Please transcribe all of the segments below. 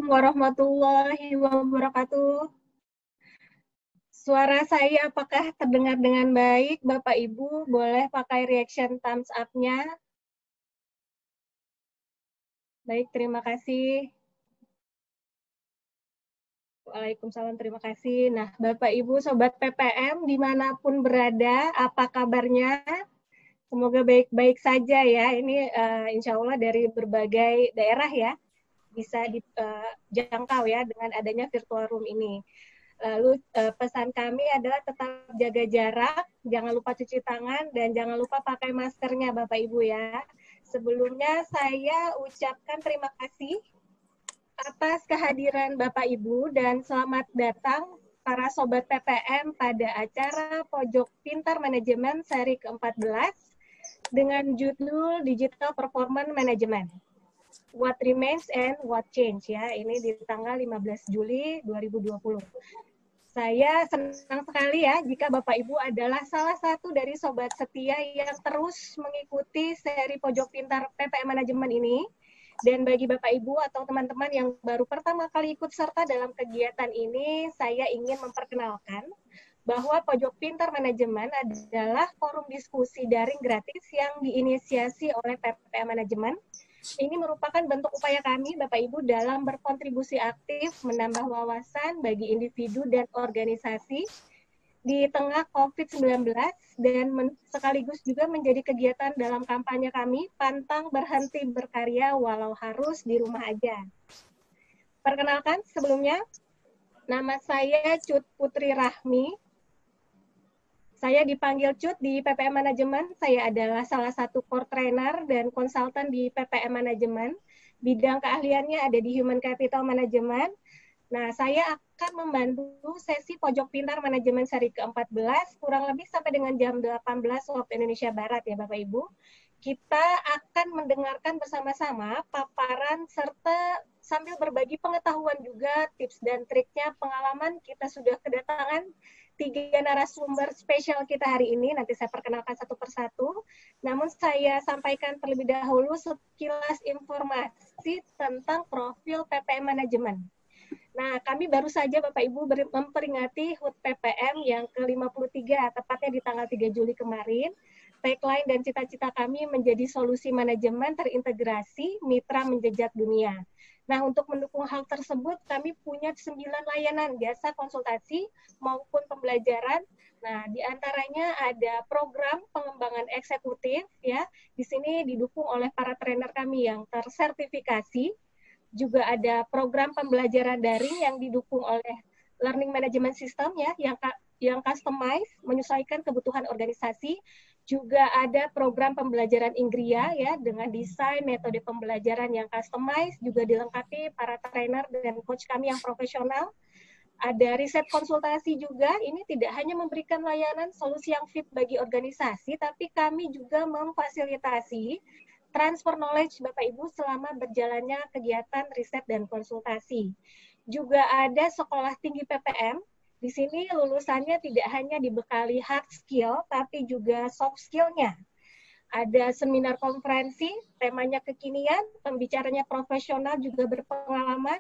Assalamualaikum warahmatullahi wabarakatuh. Suara saya apakah terdengar dengan baik? Bapak Ibu boleh pakai reaction thumbs up-nya. Baik, terima kasih. Waalaikumsalam, terima kasih. Nah, Bapak Ibu Sobat PPM dimanapun berada, apa kabarnya? Semoga baik-baik saja ya. Ini insya Allah dari berbagai daerah ya, bisa dijangkau ya dengan adanya virtual room ini. Lalu pesan kami adalah tetap jaga jarak, jangan lupa cuci tangan, dan jangan lupa pakai maskernya Bapak Ibu ya. Sebelumnya saya ucapkan terima kasih atas kehadiran Bapak Ibu dan selamat datang para Sobat PPM pada acara Pojok Pintar Manajemen seri ke-14 dengan judul Digital Performance Management. What Remains and What Change ya. Ini di tanggal 15 Juli 2020. Saya senang sekali ya jika Bapak Ibu adalah salah satu dari sobat setia yang terus mengikuti seri Pojok Pintar PPM Manajemen ini. Dan bagi Bapak Ibu atau teman-teman yang baru pertama kali ikut serta dalam kegiatan ini, saya ingin memperkenalkan bahwa Pojok Pintar Manajemen adalah forum diskusi daring gratis yang diinisiasi oleh PPM Manajemen. Ini merupakan bentuk upaya kami, Bapak Ibu, dalam berkontribusi aktif menambah wawasan bagi individu dan organisasi di tengah COVID-19 dan sekaligus juga menjadi kegiatan dalam kampanye kami, pantang berhenti berkarya walau harus di rumah aja. Perkenalkan sebelumnya, nama saya Cut Putri Rahmi. Saya dipanggil Cut di PPM Manajemen. Saya adalah salah satu core trainer dan konsultan di PPM Manajemen. Bidang keahliannya ada di Human Capital Management. Nah, saya akan membantu sesi Pojok Pintar Manajemen seri ke-14 kurang lebih sampai dengan jam 18 waktu Indonesia Barat ya Bapak Ibu. Kita akan mendengarkan bersama-sama paparan serta sambil berbagi pengetahuan juga, tips dan triknya, pengalaman. Kita sudah kedatangan 3 narasumber spesial kita hari ini, nanti saya perkenalkan satu persatu. Namun saya sampaikan terlebih dahulu sekilas informasi tentang profil PPM Manajemen. Nah, kami baru saja Bapak Ibu memperingati HUT PPM yang ke-53, tepatnya di tanggal 3 Juli kemarin. Tagline dan cita-cita kami menjadi solusi manajemen terintegrasi, mitra menjejak dunia. Nah, untuk mendukung hal tersebut, kami punya 9 layanan jasa konsultasi maupun pembelajaran. Nah, di antaranya ada program pengembangan eksekutif, ya. Di sini didukung oleh para trainer kami yang tersertifikasi. Juga ada program pembelajaran daring yang didukung oleh Learning Management System, ya, yang customize, menyesuaikan kebutuhan organisasi. Juga ada program pembelajaran Inggria ya dengan desain metode pembelajaran yang customize, juga dilengkapi para trainer dan coach kami yang profesional. Ada riset konsultasi juga, ini tidak hanya memberikan layanan solusi yang fit bagi organisasi, tapi kami juga memfasilitasi transfer knowledge Bapak Ibu selama berjalannya kegiatan riset dan konsultasi. Juga ada sekolah tinggi PPM. Di sini lulusannya tidak hanya dibekali hard skill, tapi juga soft skill-nya. Ada seminar konferensi, temanya kekinian, pembicaranya profesional juga berpengalaman.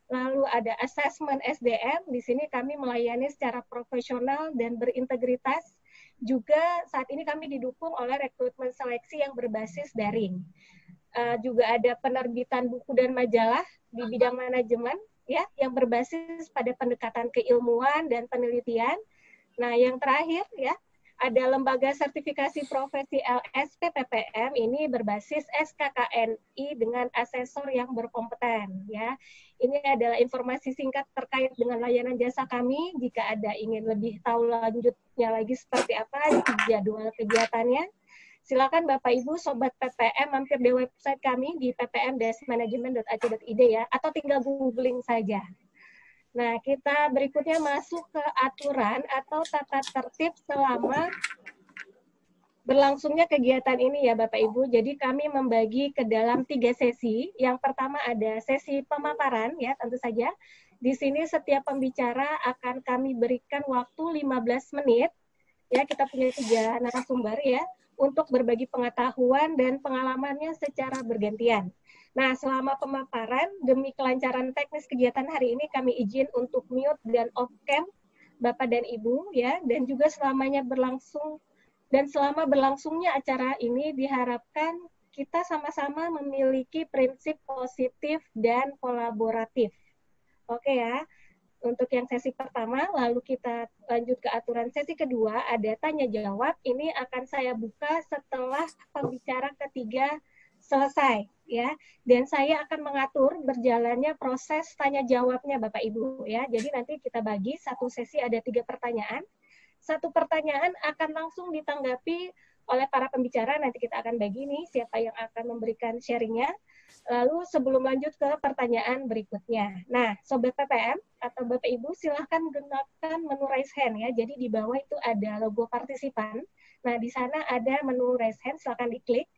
Lalu ada assessment SDM, di sini kami melayani secara profesional dan berintegritas. Juga saat ini kami didukung oleh rekrutmen seleksi yang berbasis daring. Juga ada penerbitan buku dan majalah di bidang manajemen, ya, yang berbasis pada pendekatan keilmuan dan penelitian. Nah, yang terakhir ya, ada lembaga sertifikasi profesi LSP PPM, ini berbasis SKKNI dengan asesor yang berkompeten ya. Ini adalah informasi singkat terkait dengan layanan jasa kami. Jika ada ingin lebih tahu lanjutnya lagi seperti apa jadwal kegiatannya, silakan Bapak Ibu Sobat PPM mampir di website kami di ppm-management.ac.id ya, atau tinggal googling saja. Nah, kita berikutnya masuk ke aturan atau tata tertib selama berlangsungnya kegiatan ini ya Bapak Ibu. Jadi kami membagi ke dalam 3 sesi. Yang pertama ada sesi pemaparan ya, tentu saja. Di sini setiap pembicara akan kami berikan waktu 15 menit. Ya, kita punya 3 narasumber ya, untuk berbagi pengetahuan dan pengalamannya secara bergantian. Nah, selama pemaparan, demi kelancaran teknis kegiatan hari ini, kami izin untuk mute dan off cam Bapak dan Ibu, ya, dan juga selama berlangsungnya acara ini diharapkan kita sama-sama memiliki prinsip positif dan kolaboratif. Oke ya, untuk yang sesi pertama, lalu kita lanjut ke aturan sesi kedua, ada tanya jawab. Ini akan saya buka setelah pembicara ketiga selesai, ya. Dan saya akan mengatur berjalannya proses tanya jawabnya, Bapak Ibu, ya. Jadi nanti kita bagi satu sesi ada 3 pertanyaan. Satu pertanyaan akan langsung ditanggapi oleh para pembicara. Nanti kita akan bagi nih siapa yang akan memberikan sharingnya. Lalu sebelum lanjut ke pertanyaan berikutnya. Nah, Sobat PPM atau Bapak Ibu silahkan gunakan menu raise hand ya. Jadi di bawah itu ada logo partisipan. Nah, di sana ada menu raise hand, silahkan diklik.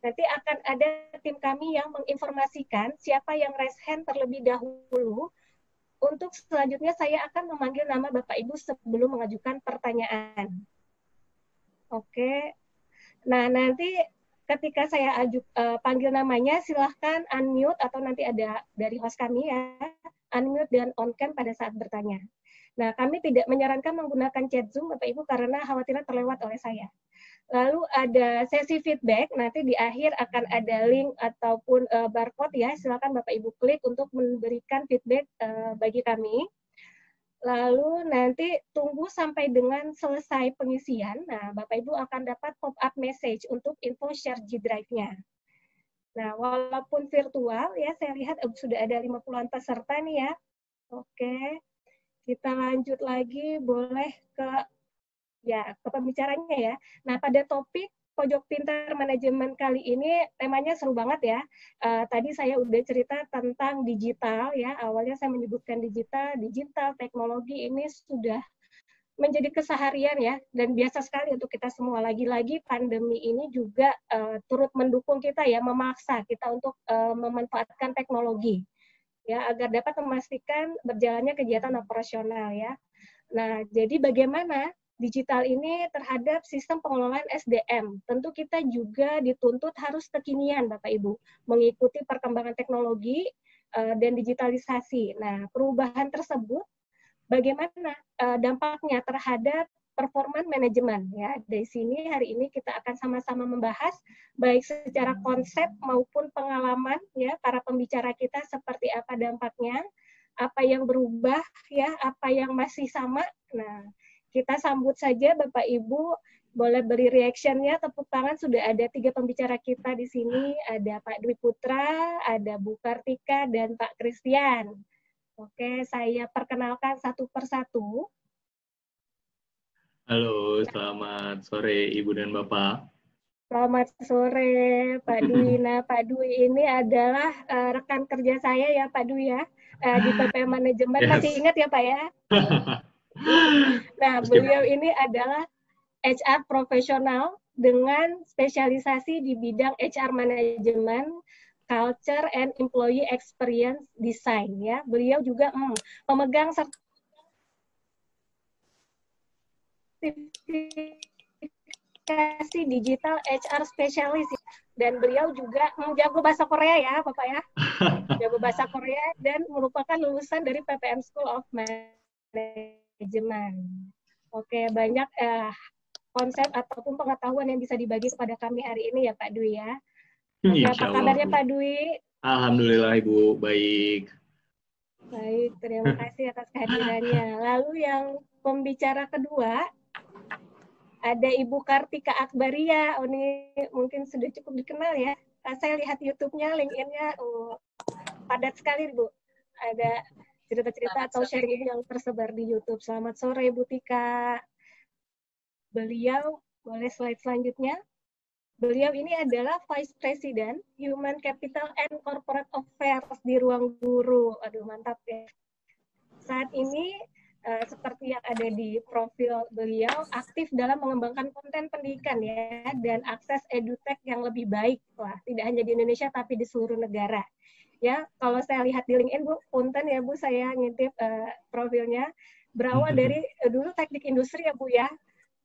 Nanti akan ada tim kami yang menginformasikan siapa yang raise hand terlebih dahulu. Untuk selanjutnya saya akan memanggil nama Bapak Ibu sebelum mengajukan pertanyaan. Oke. Nah, nanti ketika saya panggil namanya, silahkan unmute atau nanti ada dari host kami ya, unmute dan on cam pada saat bertanya. Nah, kami tidak menyarankan menggunakan chat Zoom, Bapak Ibu, karena khawatirnya terlewat oleh saya. Lalu ada sesi feedback, nanti di akhir akan ada link ataupun barcode ya, silakan Bapak Ibu klik untuk memberikan feedback bagi kami. Lalu nanti tunggu sampai dengan selesai pengisian, nah Bapak Ibu akan dapat pop-up message untuk info share G Drive-nya. Nah, walaupun virtual ya, saya lihat sudah ada 50-an peserta nih ya. Oke, kita lanjut lagi, boleh ke pembicaranya ya. Nah, pada topik Pojok Pintar Manajemen kali ini temanya seru banget ya. Tadi saya udah cerita tentang digital ya. Awalnya saya menyebutkan digital teknologi ini sudah menjadi keseharian ya, dan biasa sekali untuk kita semua. Lagi-lagi pandemi ini juga turut mendukung kita ya, memaksa kita untuk memanfaatkan teknologi ya agar dapat memastikan berjalannya kegiatan operasional ya. Nah, jadi bagaimana digital ini terhadap sistem pengelolaan SDM? Tentu kita juga dituntut harus kekinian, Bapak Ibu, mengikuti perkembangan teknologi dan digitalisasi. Nah, perubahan tersebut bagaimana dampaknya terhadap performa manajemen ya. Dari sini hari ini kita akan sama-sama membahas baik secara konsep maupun pengalaman ya para pembicara kita seperti apa dampaknya, apa yang berubah ya, apa yang masih sama. Nah, kita sambut saja Bapak Ibu, boleh beri reaction-nya, tepuk tangan. Sudah ada 3 pembicara kita di sini, ada Pak Dwi Putra, ada Bu Kartika, dan Pak Christian. Oke, saya perkenalkan satu persatu. Halo, selamat sore Ibu dan Bapak. Selamat sore Pak Dwi. Nah, Pak Dwi ini adalah rekan kerja saya ya Pak Dwi ya, di PPM Manajemen. Yes. Masih ingat ya Pak ya? Nah, beliau ini adalah HR profesional dengan spesialisasi di bidang HR Management, Culture and Employee Experience Design ya. Beliau juga pemegang sertifikasi digital HR Specialist, dan beliau juga jago bahasa Korea ya Bapak ya. Jago bahasa Korea dan merupakan lulusan dari PPM School of Management. Oke, banyak konsep ataupun pengetahuan yang bisa dibagi kepada kami hari ini ya Pak Dwi ya. Oke, apa kabarnya Pak Dwi? Alhamdulillah Ibu, baik. Baik, terima kasih atas kehadirannya. Lalu yang pembicara kedua, ada Ibu Kartika Akbaria. Oh, ini mungkin sudah cukup dikenal ya. Saya lihat YouTube-nya, LinkedIn-nya, padat sekali Bu. Ada cerita-cerita atau sharing yang tersebar di YouTube. Selamat sore Bu Tika. Beliau, boleh slide selanjutnya. Beliau ini adalah Vice President Human Capital and Corporate Affairs di Ruang Guru. Aduh, mantap ya. Saat ini, seperti yang ada di profil beliau, aktif dalam mengembangkan konten pendidikan ya, dan akses edutech yang lebih baik. Wah, tidak hanya di Indonesia, tapi di seluruh negara. Ya, kalau saya lihat di LinkedIn, Bu, punten ya Bu, saya ngintip profilnya. Berawal dari dulu teknik industri ya Bu ya.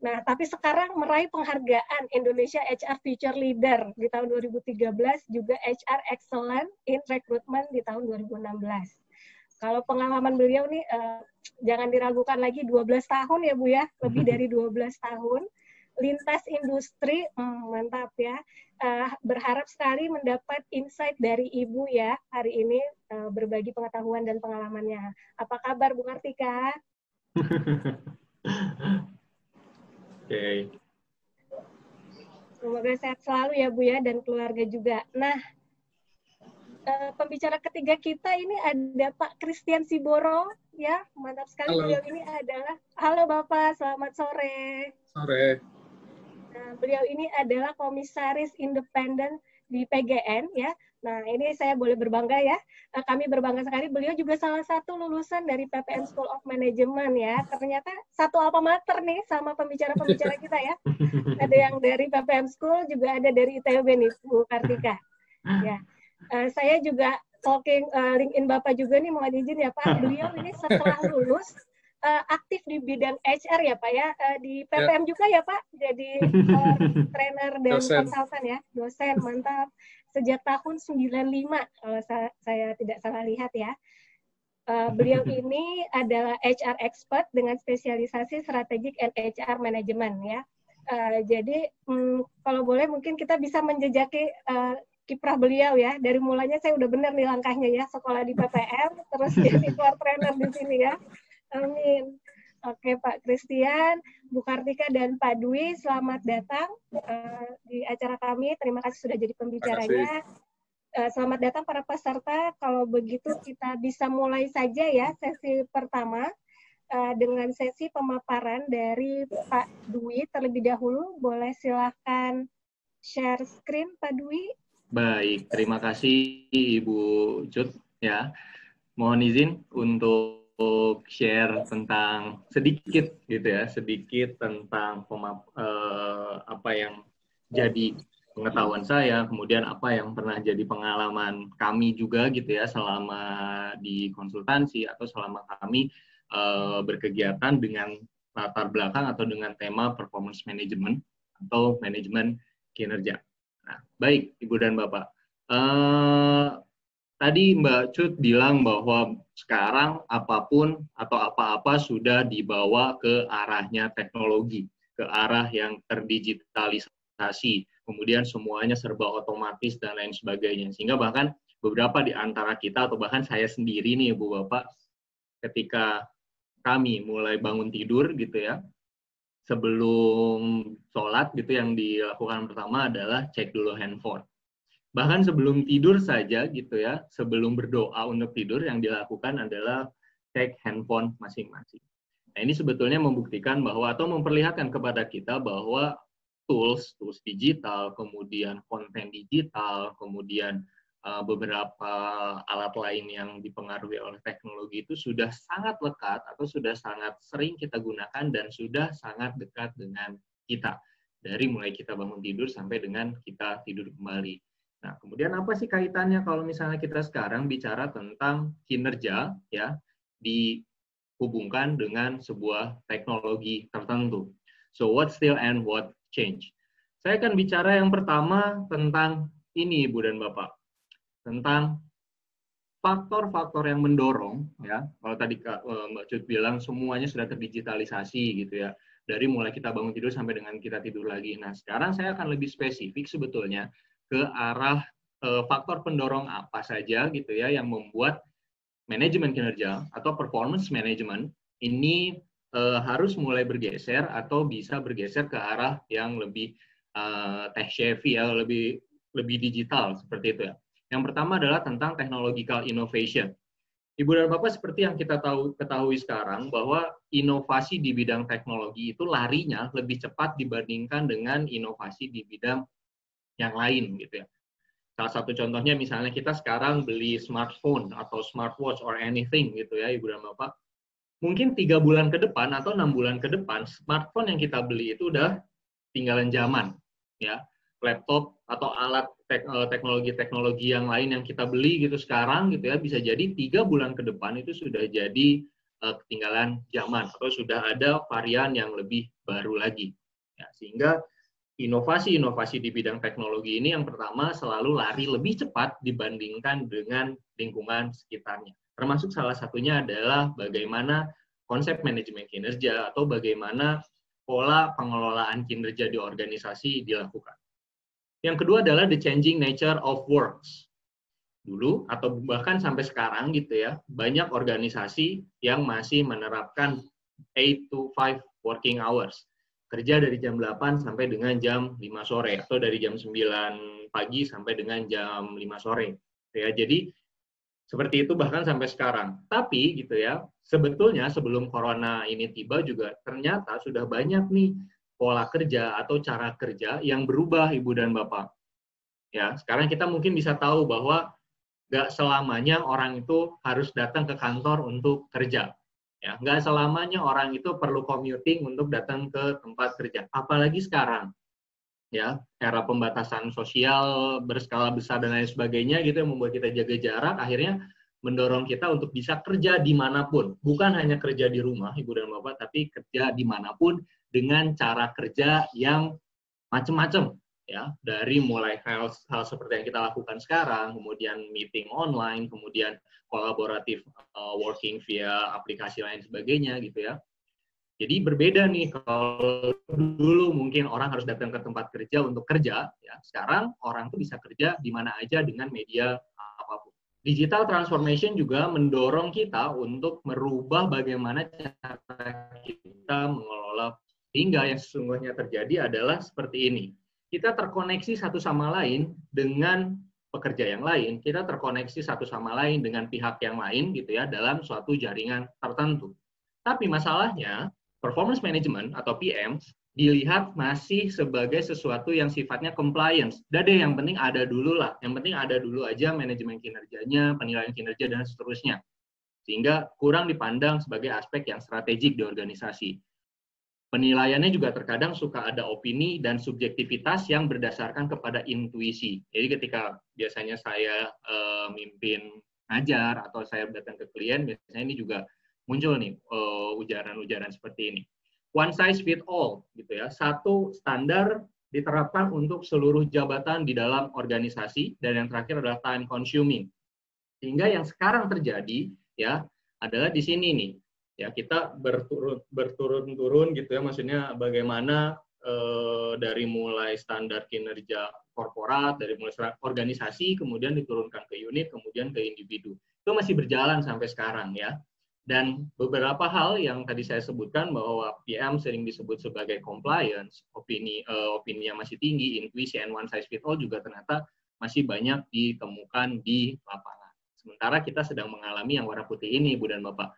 Nah, tapi sekarang meraih penghargaan Indonesia HR Future Leader di tahun 2013, juga HR Excellent in Recruitment di tahun 2016. Kalau pengalaman beliau nih, jangan diragukan lagi, 12 tahun ya Bu ya, lebih dari 12 tahun. Lintas industri, mantap ya. Berharap sekali mendapat insight dari Ibu ya, hari ini berbagi pengetahuan dan pengalamannya. Apa kabar Bu Kartika? Oke. Semoga sehat selalu ya Bu ya, dan keluarga juga. Nah, pembicara ketiga kita ini ada Pak Christian Siboro, ya, mantap sekali. Halo. Beliau ini adalah, halo Bapak, selamat sore. Sore. Nah, beliau ini adalah komisaris independen di PGN, ya. Nah, ini saya boleh berbangga ya. Kami berbangga sekali. Beliau juga salah satu lulusan dari PPM School of Management ya. Ternyata satu alma mater nih sama pembicara-pembicara kita ya. Ada yang dari PPM School, juga ada dari ITB nih, Bu Kartika. Ya. Saya juga talking LinkedIn Bapak juga nih, mohon izin ya Pak. Beliau ini setelah lulus aktif di bidang HR ya Pak ya, di PPM juga ya Pak, jadi trainer dan konsultan ya, dosen, mantap. Sejak tahun 95 kalau saya tidak salah lihat ya. Beliau ini adalah HR expert dengan spesialisasi strategic and HR management ya. Jadi kalau boleh mungkin kita bisa menjejaki kiprah beliau ya. Dari mulanya saya udah benar nih langkahnya ya, sekolah di PPM, terus jadi keluar trainer di sini ya. Amin. Oke Pak Christian, Bu Kartika dan Pak Dwi, selamat datang di acara kami. Terima kasih sudah jadi pembicaranya. Selamat datang para peserta. Kalau begitu kita bisa mulai saja ya sesi pertama dengan sesi pemaparan dari Pak Dwi terlebih dahulu. Boleh silakan share screen Pak Dwi. Baik, terima kasih Ibu Cut ya. Mohon izin untuk share tentang sedikit gitu ya, sedikit tentang apa yang jadi pengetahuan saya, kemudian apa yang pernah jadi pengalaman kami juga gitu ya selama di konsultansi atau selama kami berkegiatan dengan latar belakang atau dengan tema performance management atau manajemen kinerja. Nah, baik Ibu dan Bapak. Tadi Mbak Cut bilang bahwa sekarang apapun atau apa-apa sudah dibawa ke arahnya teknologi, ke arah yang terdigitalisasi, kemudian semuanya serba otomatis dan lain sebagainya. Sehingga bahkan beberapa di antara kita atau bahkan saya sendiri nih Ibu Bapak, ketika kami mulai bangun tidur gitu ya, sebelum sholat gitu yang dilakukan pertama adalah cek dulu handphone. Bahkan sebelum tidur saja gitu ya, sebelum berdoa untuk tidur yang dilakukan adalah cek handphone masing-masing. Nah, ini sebetulnya membuktikan bahwa atau memperlihatkan kepada kita bahwa tools digital, kemudian konten digital, kemudian beberapa alat lain yang dipengaruhi oleh teknologi itu sudah sangat lekat atau sudah sangat sering kita gunakan dan sudah sangat dekat dengan kita. Dari mulai kita bangun tidur sampai dengan kita tidur kembali. Nah, kemudian apa sih kaitannya kalau misalnya kita sekarang bicara tentang kinerja ya dihubungkan dengan sebuah teknologi tertentu. So what still and what change? Saya akan bicara yang pertama tentang ini Ibu dan Bapak. Tentang faktor-faktor yang mendorong ya. Kalau tadi Mbak Cut bilang semuanya sudah terdigitalisasi gitu ya. Dari mulai kita bangun tidur sampai dengan kita tidur lagi. Nah, sekarang saya akan lebih spesifik sebetulnya ke arah faktor pendorong apa saja gitu ya yang membuat manajemen kinerja atau performance management ini harus mulai bergeser atau bisa bergeser ke arah yang lebih tech savvy ya, lebih digital seperti itu ya. Yang pertama adalah tentang technological innovation. Ibu dan Bapak, seperti yang kita ketahui sekarang bahwa inovasi di bidang teknologi itu larinya lebih cepat dibandingkan dengan inovasi di bidang yang lain gitu ya. Salah satu contohnya misalnya kita sekarang beli smartphone atau smartwatch or anything gitu ya Ibu dan Bapak. Mungkin 3 bulan ke depan atau 6 bulan ke depan smartphone yang kita beli itu udah tinggalan zaman ya. Laptop atau alat teknologi-teknologi yang lain yang kita beli gitu sekarang gitu ya bisa jadi 3 bulan ke depan itu sudah jadi ketinggalan zaman atau sudah ada varian yang lebih baru lagi. Ya, sehingga inovasi-inovasi di bidang teknologi ini yang pertama selalu lari lebih cepat dibandingkan dengan lingkungan sekitarnya. Termasuk salah satunya adalah bagaimana konsep manajemen kinerja atau bagaimana pola pengelolaan kinerja di organisasi dilakukan. Yang kedua adalah the changing nature of works. Dulu atau bahkan sampai sekarang gitu ya, banyak organisasi yang masih menerapkan 8 to 5 working hours. Kerja dari jam 8 sampai dengan jam 5 sore atau dari jam 9 pagi sampai dengan jam 5 sore. Ya, jadi seperti itu bahkan sampai sekarang. Tapi gitu ya, sebetulnya sebelum corona ini tiba juga ternyata sudah banyak nih pola kerja atau cara kerja yang berubah, Ibu dan Bapak. Ya, sekarang kita mungkin bisa tahu bahwa nggak selamanya orang itu harus datang ke kantor untuk kerja. Ya, nggak selamanya orang itu perlu commuting untuk datang ke tempat kerja. Apalagi sekarang, ya, era pembatasan sosial berskala besar dan lain sebagainya gitu yang membuat kita jaga jarak, akhirnya mendorong kita untuk bisa kerja dimanapun. Bukan hanya kerja di rumah, Ibu dan Bapak, tapi kerja dimanapun dengan cara kerja yang macam-macam. Ya, dari mulai hal seperti yang kita lakukan sekarang, kemudian meeting online, kemudian kolaboratif working via aplikasi lain sebagainya gitu ya. Jadi berbeda nih, kalau dulu mungkin orang harus datang ke tempat kerja untuk kerja, ya sekarang orang tuh bisa kerja di mana aja dengan media apapun. Digital transformation juga mendorong kita untuk merubah bagaimana cara kita mengelola, hingga yang sesungguhnya terjadi adalah seperti ini. Kita terkoneksi satu sama lain dengan pekerja yang lain, kita terkoneksi satu sama lain dengan pihak yang lain gitu ya dalam suatu jaringan tertentu. Tapi masalahnya performance management atau PM dilihat masih sebagai sesuatu yang sifatnya compliance. Udah deh, yang penting ada dulu lah. Yang penting ada dulu aja manajemen kinerjanya, penilaian kinerja dan seterusnya. Sehingga kurang dipandang sebagai aspek yang strategik di organisasi. Penilaiannya juga terkadang suka ada opini dan subjektivitas yang berdasarkan kepada intuisi. Jadi ketika biasanya saya mimpin ngajar atau saya datang ke klien, biasanya ini juga muncul nih ujaran-ujaran seperti ini. One size fit all, gitu ya. Satu standar diterapkan untuk seluruh jabatan di dalam organisasi, dan yang terakhir adalah time consuming. Sehingga yang sekarang terjadi ya adalah di sini nih. Ya, kita berturun-turun gitu ya, maksudnya bagaimana dari mulai standar kinerja korporat, dari mulai organisasi, kemudian diturunkan ke unit, kemudian ke individu. Itu masih berjalan sampai sekarang ya. Dan beberapa hal yang tadi saya sebutkan bahwa PM sering disebut sebagai compliance, opini yang masih tinggi, intuisi, and one size fit all juga ternyata masih banyak ditemukan di lapangan. Sementara kita sedang mengalami yang warna putih ini, Ibu dan Bapak.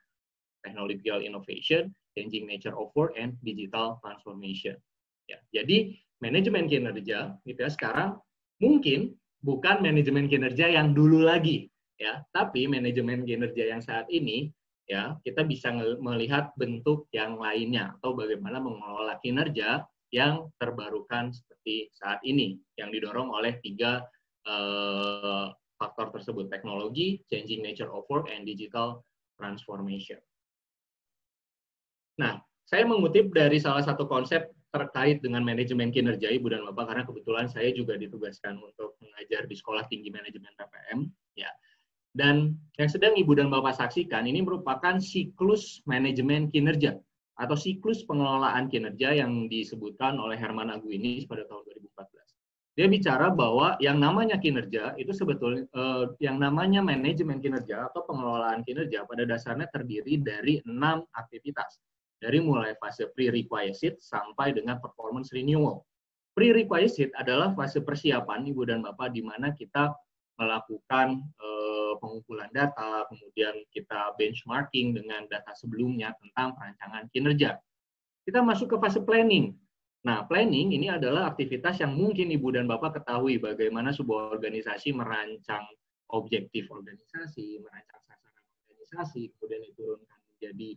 Technological innovation, changing nature of work, and digital transformation. Ya, jadi manajemen kinerja gitu ya sekarang mungkin bukan manajemen kinerja yang dulu lagi ya, tapi manajemen kinerja yang saat ini ya kita bisa melihat bentuk yang lainnya atau bagaimana mengelola kinerja yang terbarukan seperti saat ini yang didorong oleh tiga faktor tersebut: teknologi, changing nature of work, and digital transformation. Nah, saya mengutip dari salah satu konsep terkait dengan manajemen kinerja, Ibu dan Bapak, karena kebetulan saya juga ditugaskan untuk mengajar di Sekolah Tinggi Manajemen PPM, ya. Dan yang sedang Ibu dan Bapak saksikan ini merupakan siklus manajemen kinerja atau siklus pengelolaan kinerja yang disebutkan oleh Herman Aguinis pada tahun 2014. Dia bicara bahwa yang namanya kinerja itu sebetulnya yang namanya manajemen kinerja atau pengelolaan kinerja pada dasarnya terdiri dari 6 aktivitas. Dari mulai fase prerequisite sampai dengan performance renewal. Prerequisite adalah fase persiapan, Ibu dan Bapak, di mana kita melakukan pengumpulan data, kemudian kita benchmarking dengan data sebelumnya tentang perancangan kinerja. Kita masuk ke fase planning. Nah, planning ini adalah aktivitas yang mungkin Ibu dan Bapak ketahui bagaimana sebuah organisasi merancang objektif organisasi, merancang sasaran organisasi, kemudian diturunkan menjadi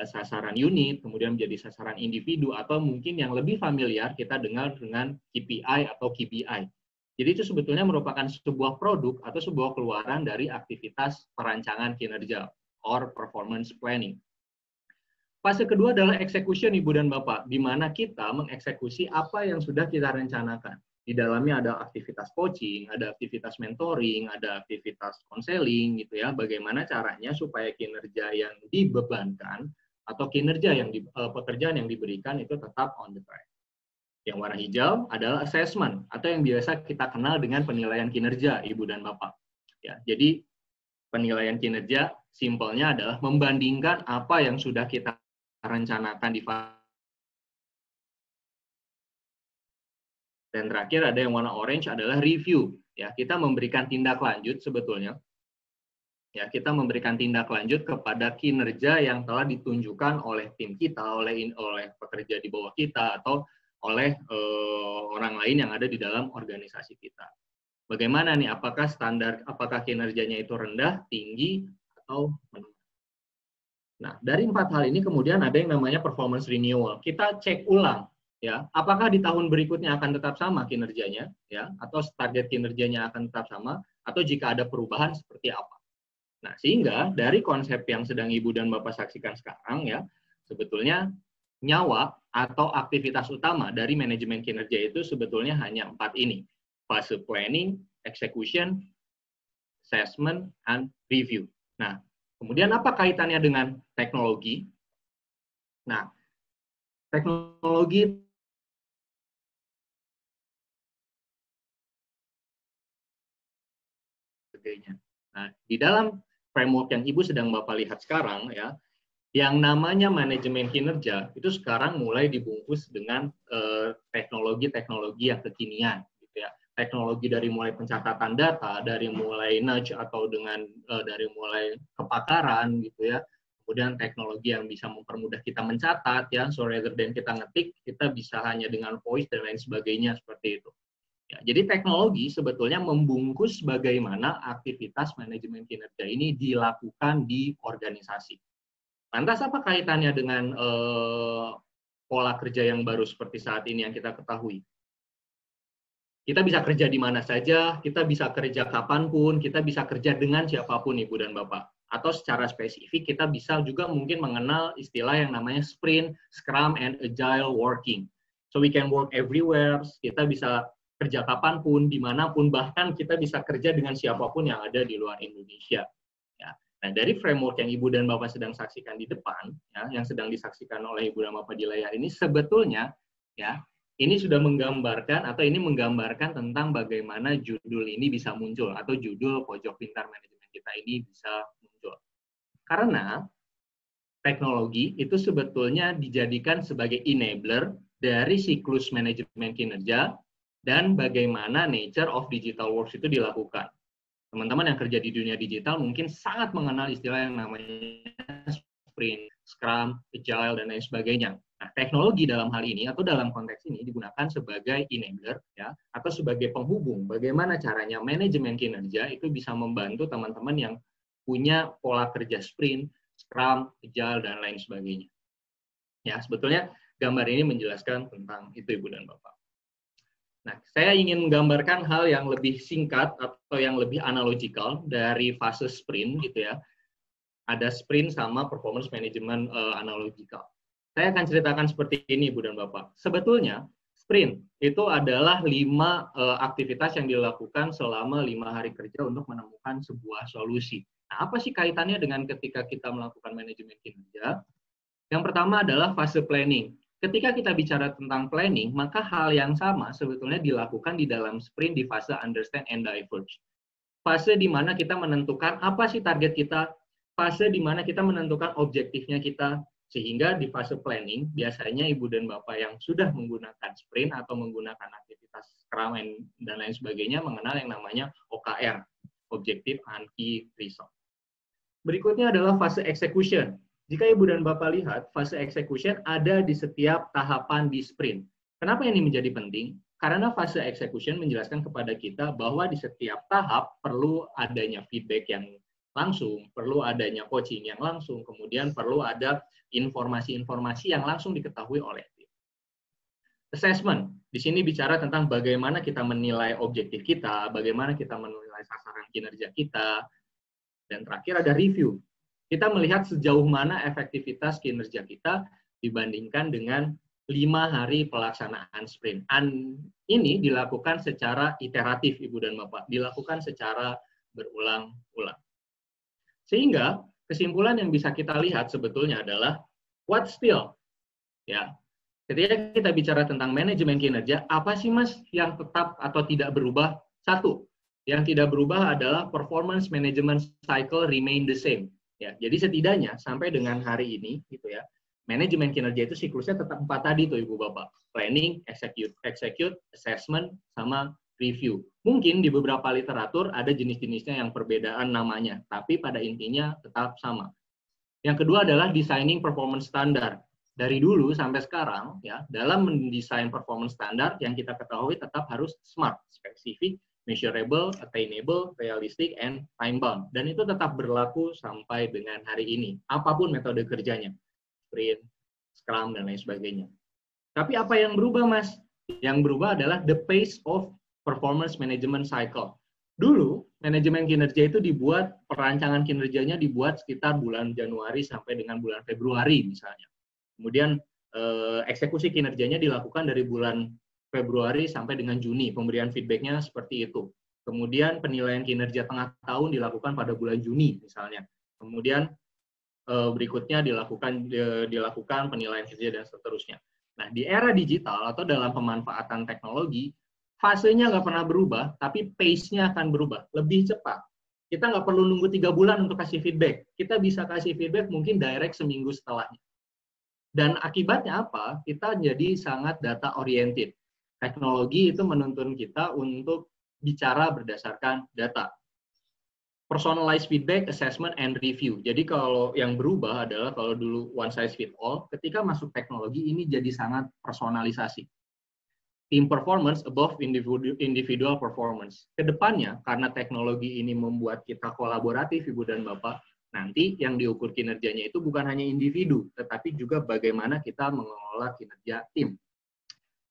sasaran unit, kemudian menjadi sasaran individu, atau mungkin yang lebih familiar kita dengar dengan KPI atau KPI. Jadi itu sebetulnya merupakan sebuah produk atau sebuah keluaran dari aktivitas perancangan kinerja or performance planning. Fase kedua adalah execution, Ibu dan Bapak, di mana kita mengeksekusi apa yang sudah kita rencanakan. Di dalamnya ada aktivitas coaching, ada aktivitas mentoring, ada aktivitas konseling, gitu ya. Bagaimana caranya supaya kinerja yang dibebankan atau kinerja yang pekerjaan yang diberikan itu tetap on the track. Yang warna hijau adalah assessment atau yang biasa kita kenal dengan penilaian kinerja, Ibu dan Bapak. Ya, jadi penilaian kinerja simpelnya adalah membandingkan apa yang sudah kita rencanakan di fase. Dan terakhir ada yang warna orange adalah review. Ya, kita memberikan tindak lanjut sebetulnya. Ya, kita memberikan tindak lanjut kepada kinerja yang telah ditunjukkan oleh tim kita, oleh pekerja di bawah kita, atau oleh orang lain yang ada di dalam organisasi kita. Bagaimana nih? Apakah kinerjanya itu rendah, tinggi, atau menengah? Nah, dari 4 hal ini kemudian ada yang namanya performance renewal. Kita cek ulang, ya, apakah di tahun berikutnya akan tetap sama kinerjanya, ya, atau target kinerjanya akan tetap sama, atau jika ada perubahan seperti apa. Nah, sehingga dari konsep yang sedang Ibu dan Bapak saksikan sekarang, ya, sebetulnya nyawa atau aktivitas utama dari manajemen kinerja itu sebetulnya hanya 4 ini. Fase planning, execution, assessment, and review. Nah, kemudian apa kaitannya dengan teknologi? Nah, teknologi sebagainya. Nah, di dalam framework yang Ibu sedang Bapak lihat sekarang, ya, yang namanya manajemen kinerja itu sekarang mulai dibungkus dengan teknologi-teknologi yang kekinian, gitu ya. Teknologi dari mulai pencatatan data, dari mulai nudge atau dari mulai kepakaran, gitu ya. Kemudian teknologi yang bisa mempermudah kita mencatat, ya, so rather than kita ngetik, kita bisa hanya dengan voice dan lain sebagainya seperti itu. Ya, jadi teknologi sebetulnya membungkus bagaimana aktivitas manajemen kinerja ini dilakukan di organisasi. Lantas apa kaitannya dengan pola kerja yang baru seperti saat ini yang kita ketahui? Kita bisa kerja di mana saja, kita bisa kerja kapanpun, kita bisa kerja dengan siapapun, Ibu dan Bapak. Atau secara spesifik kita bisa juga mungkin mengenal istilah yang namanya sprint, scrum, and agile working. So we can work everywhere, kita bisa kerja kapanpun, dimanapun, bahkan kita bisa kerja dengan siapapun yang ada di luar Indonesia. Ya. Nah, dari framework yang Ibu dan Bapak sedang saksikan di depan, ya, yang sedang disaksikan oleh Ibu dan Bapak di layar ini, sebetulnya, ya, ini sudah menggambarkan tentang bagaimana judul ini bisa muncul atau judul Pojok Pintar Manajemen kita ini bisa muncul. Karena teknologi itu sebetulnya dijadikan sebagai enabler dari siklus manajemen kinerja dan bagaimana nature of digital works itu dilakukan. Teman-teman yang kerja di dunia digital mungkin sangat mengenal istilah yang namanya sprint, scrum, agile, dan lain sebagainya. Nah, teknologi dalam hal ini atau dalam konteks ini digunakan sebagai enabler, ya, atau sebagai penghubung. Bagaimana caranya manajemen kinerja itu bisa membantu teman-teman yang punya pola kerja sprint, scrum, agile, dan lain sebagainya. Ya, sebetulnya gambar ini menjelaskan tentang itu, Ibu dan Bapak. Nah, saya ingin menggambarkan hal yang lebih singkat atau yang lebih analogikal dari fase sprint, gitu ya. Ada sprint sama performance management analogikal. Saya akan ceritakan seperti ini, Ibu dan Bapak. Sebetulnya, sprint itu adalah 5 aktivitas yang dilakukan selama 5 hari kerja untuk menemukan sebuah solusi. Nah, apa sih kaitannya dengan ketika kita melakukan manajemen kinerja? Yang pertama adalah fase planning. Ketika kita bicara tentang planning, maka hal yang sama sebetulnya dilakukan di dalam sprint di fase understand and diverge. Fase di mana kita menentukan apa sih target kita, fase di mana kita menentukan objektifnya kita, sehingga di fase planning, biasanya Ibu dan Bapak yang sudah menggunakan sprint atau menggunakan aktivitas Scrum dan lain sebagainya mengenal yang namanya OKR, Objective and Key Result. Berikutnya adalah fase execution. Jika Ibu dan Bapak lihat, fase execution ada di setiap tahapan di sprint. Kenapa ini menjadi penting? Karena fase execution menjelaskan kepada kita bahwa di setiap tahap perlu adanya feedback yang langsung, perlu adanya coaching yang langsung, kemudian perlu ada informasi-informasi yang langsung diketahui oleh tim. Assessment, di sini bicara tentang bagaimana kita menilai objektif kita, bagaimana kita menilai sasaran kinerja kita, dan terakhir ada review. Kita melihat sejauh mana efektivitas kinerja kita dibandingkan dengan 5 hari pelaksanaan sprint. Ini dilakukan secara iteratif, Ibu dan Bapak, dilakukan secara berulang-ulang. Sehingga kesimpulan yang bisa kita lihat sebetulnya adalah what still, ya. Ketika kita bicara tentang manajemen kinerja, apa sih Mas yang tetap atau tidak berubah? Satu, yang tidak berubah adalah performance management cycle remain the same. Ya, jadi setidaknya sampai dengan hari ini, gitu ya, manajemen kinerja itu siklusnya tetap 4 tadi tuh Ibu Bapak. Planning, execute, assessment, sama review. Mungkin di beberapa literatur ada jenis-jenisnya yang perbedaan namanya, tapi pada intinya tetap sama. Yang kedua adalah designing performance standard. Dari dulu sampai sekarang, ya, dalam mendesain performance standard yang kita ketahui tetap harus SMART, specific, measurable, attainable, realistic, and time-bound. Dan itu tetap berlaku sampai dengan hari ini, apapun metode kerjanya. Sprint, Scrum, dan lain sebagainya. Tapi apa yang berubah, Mas? Yang berubah adalah the pace of performance management cycle. Dulu, manajemen kinerja itu dibuat, perancangan kinerjanya dibuat sekitar bulan Januari sampai dengan bulan Februari misalnya. Kemudian eksekusi kinerjanya dilakukan dari bulan Februari sampai dengan Juni. Pemberian feedbacknya seperti itu. Kemudian penilaian kinerja tengah tahun dilakukan pada bulan Juni misalnya. Kemudian berikutnya dilakukan penilaian kinerja dan seterusnya. Nah, di era digital atau dalam pemanfaatan teknologi, fasenya nggak pernah berubah, tapi pace-nya akan berubah, lebih cepat. Kita nggak perlu nunggu 3 bulan untuk kasih feedback. Kita bisa kasih feedback mungkin direct seminggu setelahnya. Dan akibatnya apa? Kita jadi sangat data oriented. Teknologi itu menuntun kita untuk bicara berdasarkan data. Personalized feedback, assessment, and review. Jadi kalau yang berubah adalah kalau dulu one size fit all, ketika masuk teknologi ini jadi sangat personalisasi. Team performance above individual performance. Kedepannya, karena teknologi ini membuat kita kolaboratif, Ibu dan Bapak, nanti yang diukur kinerjanya itu bukan hanya individu, tetapi juga bagaimana kita mengelola kinerja tim.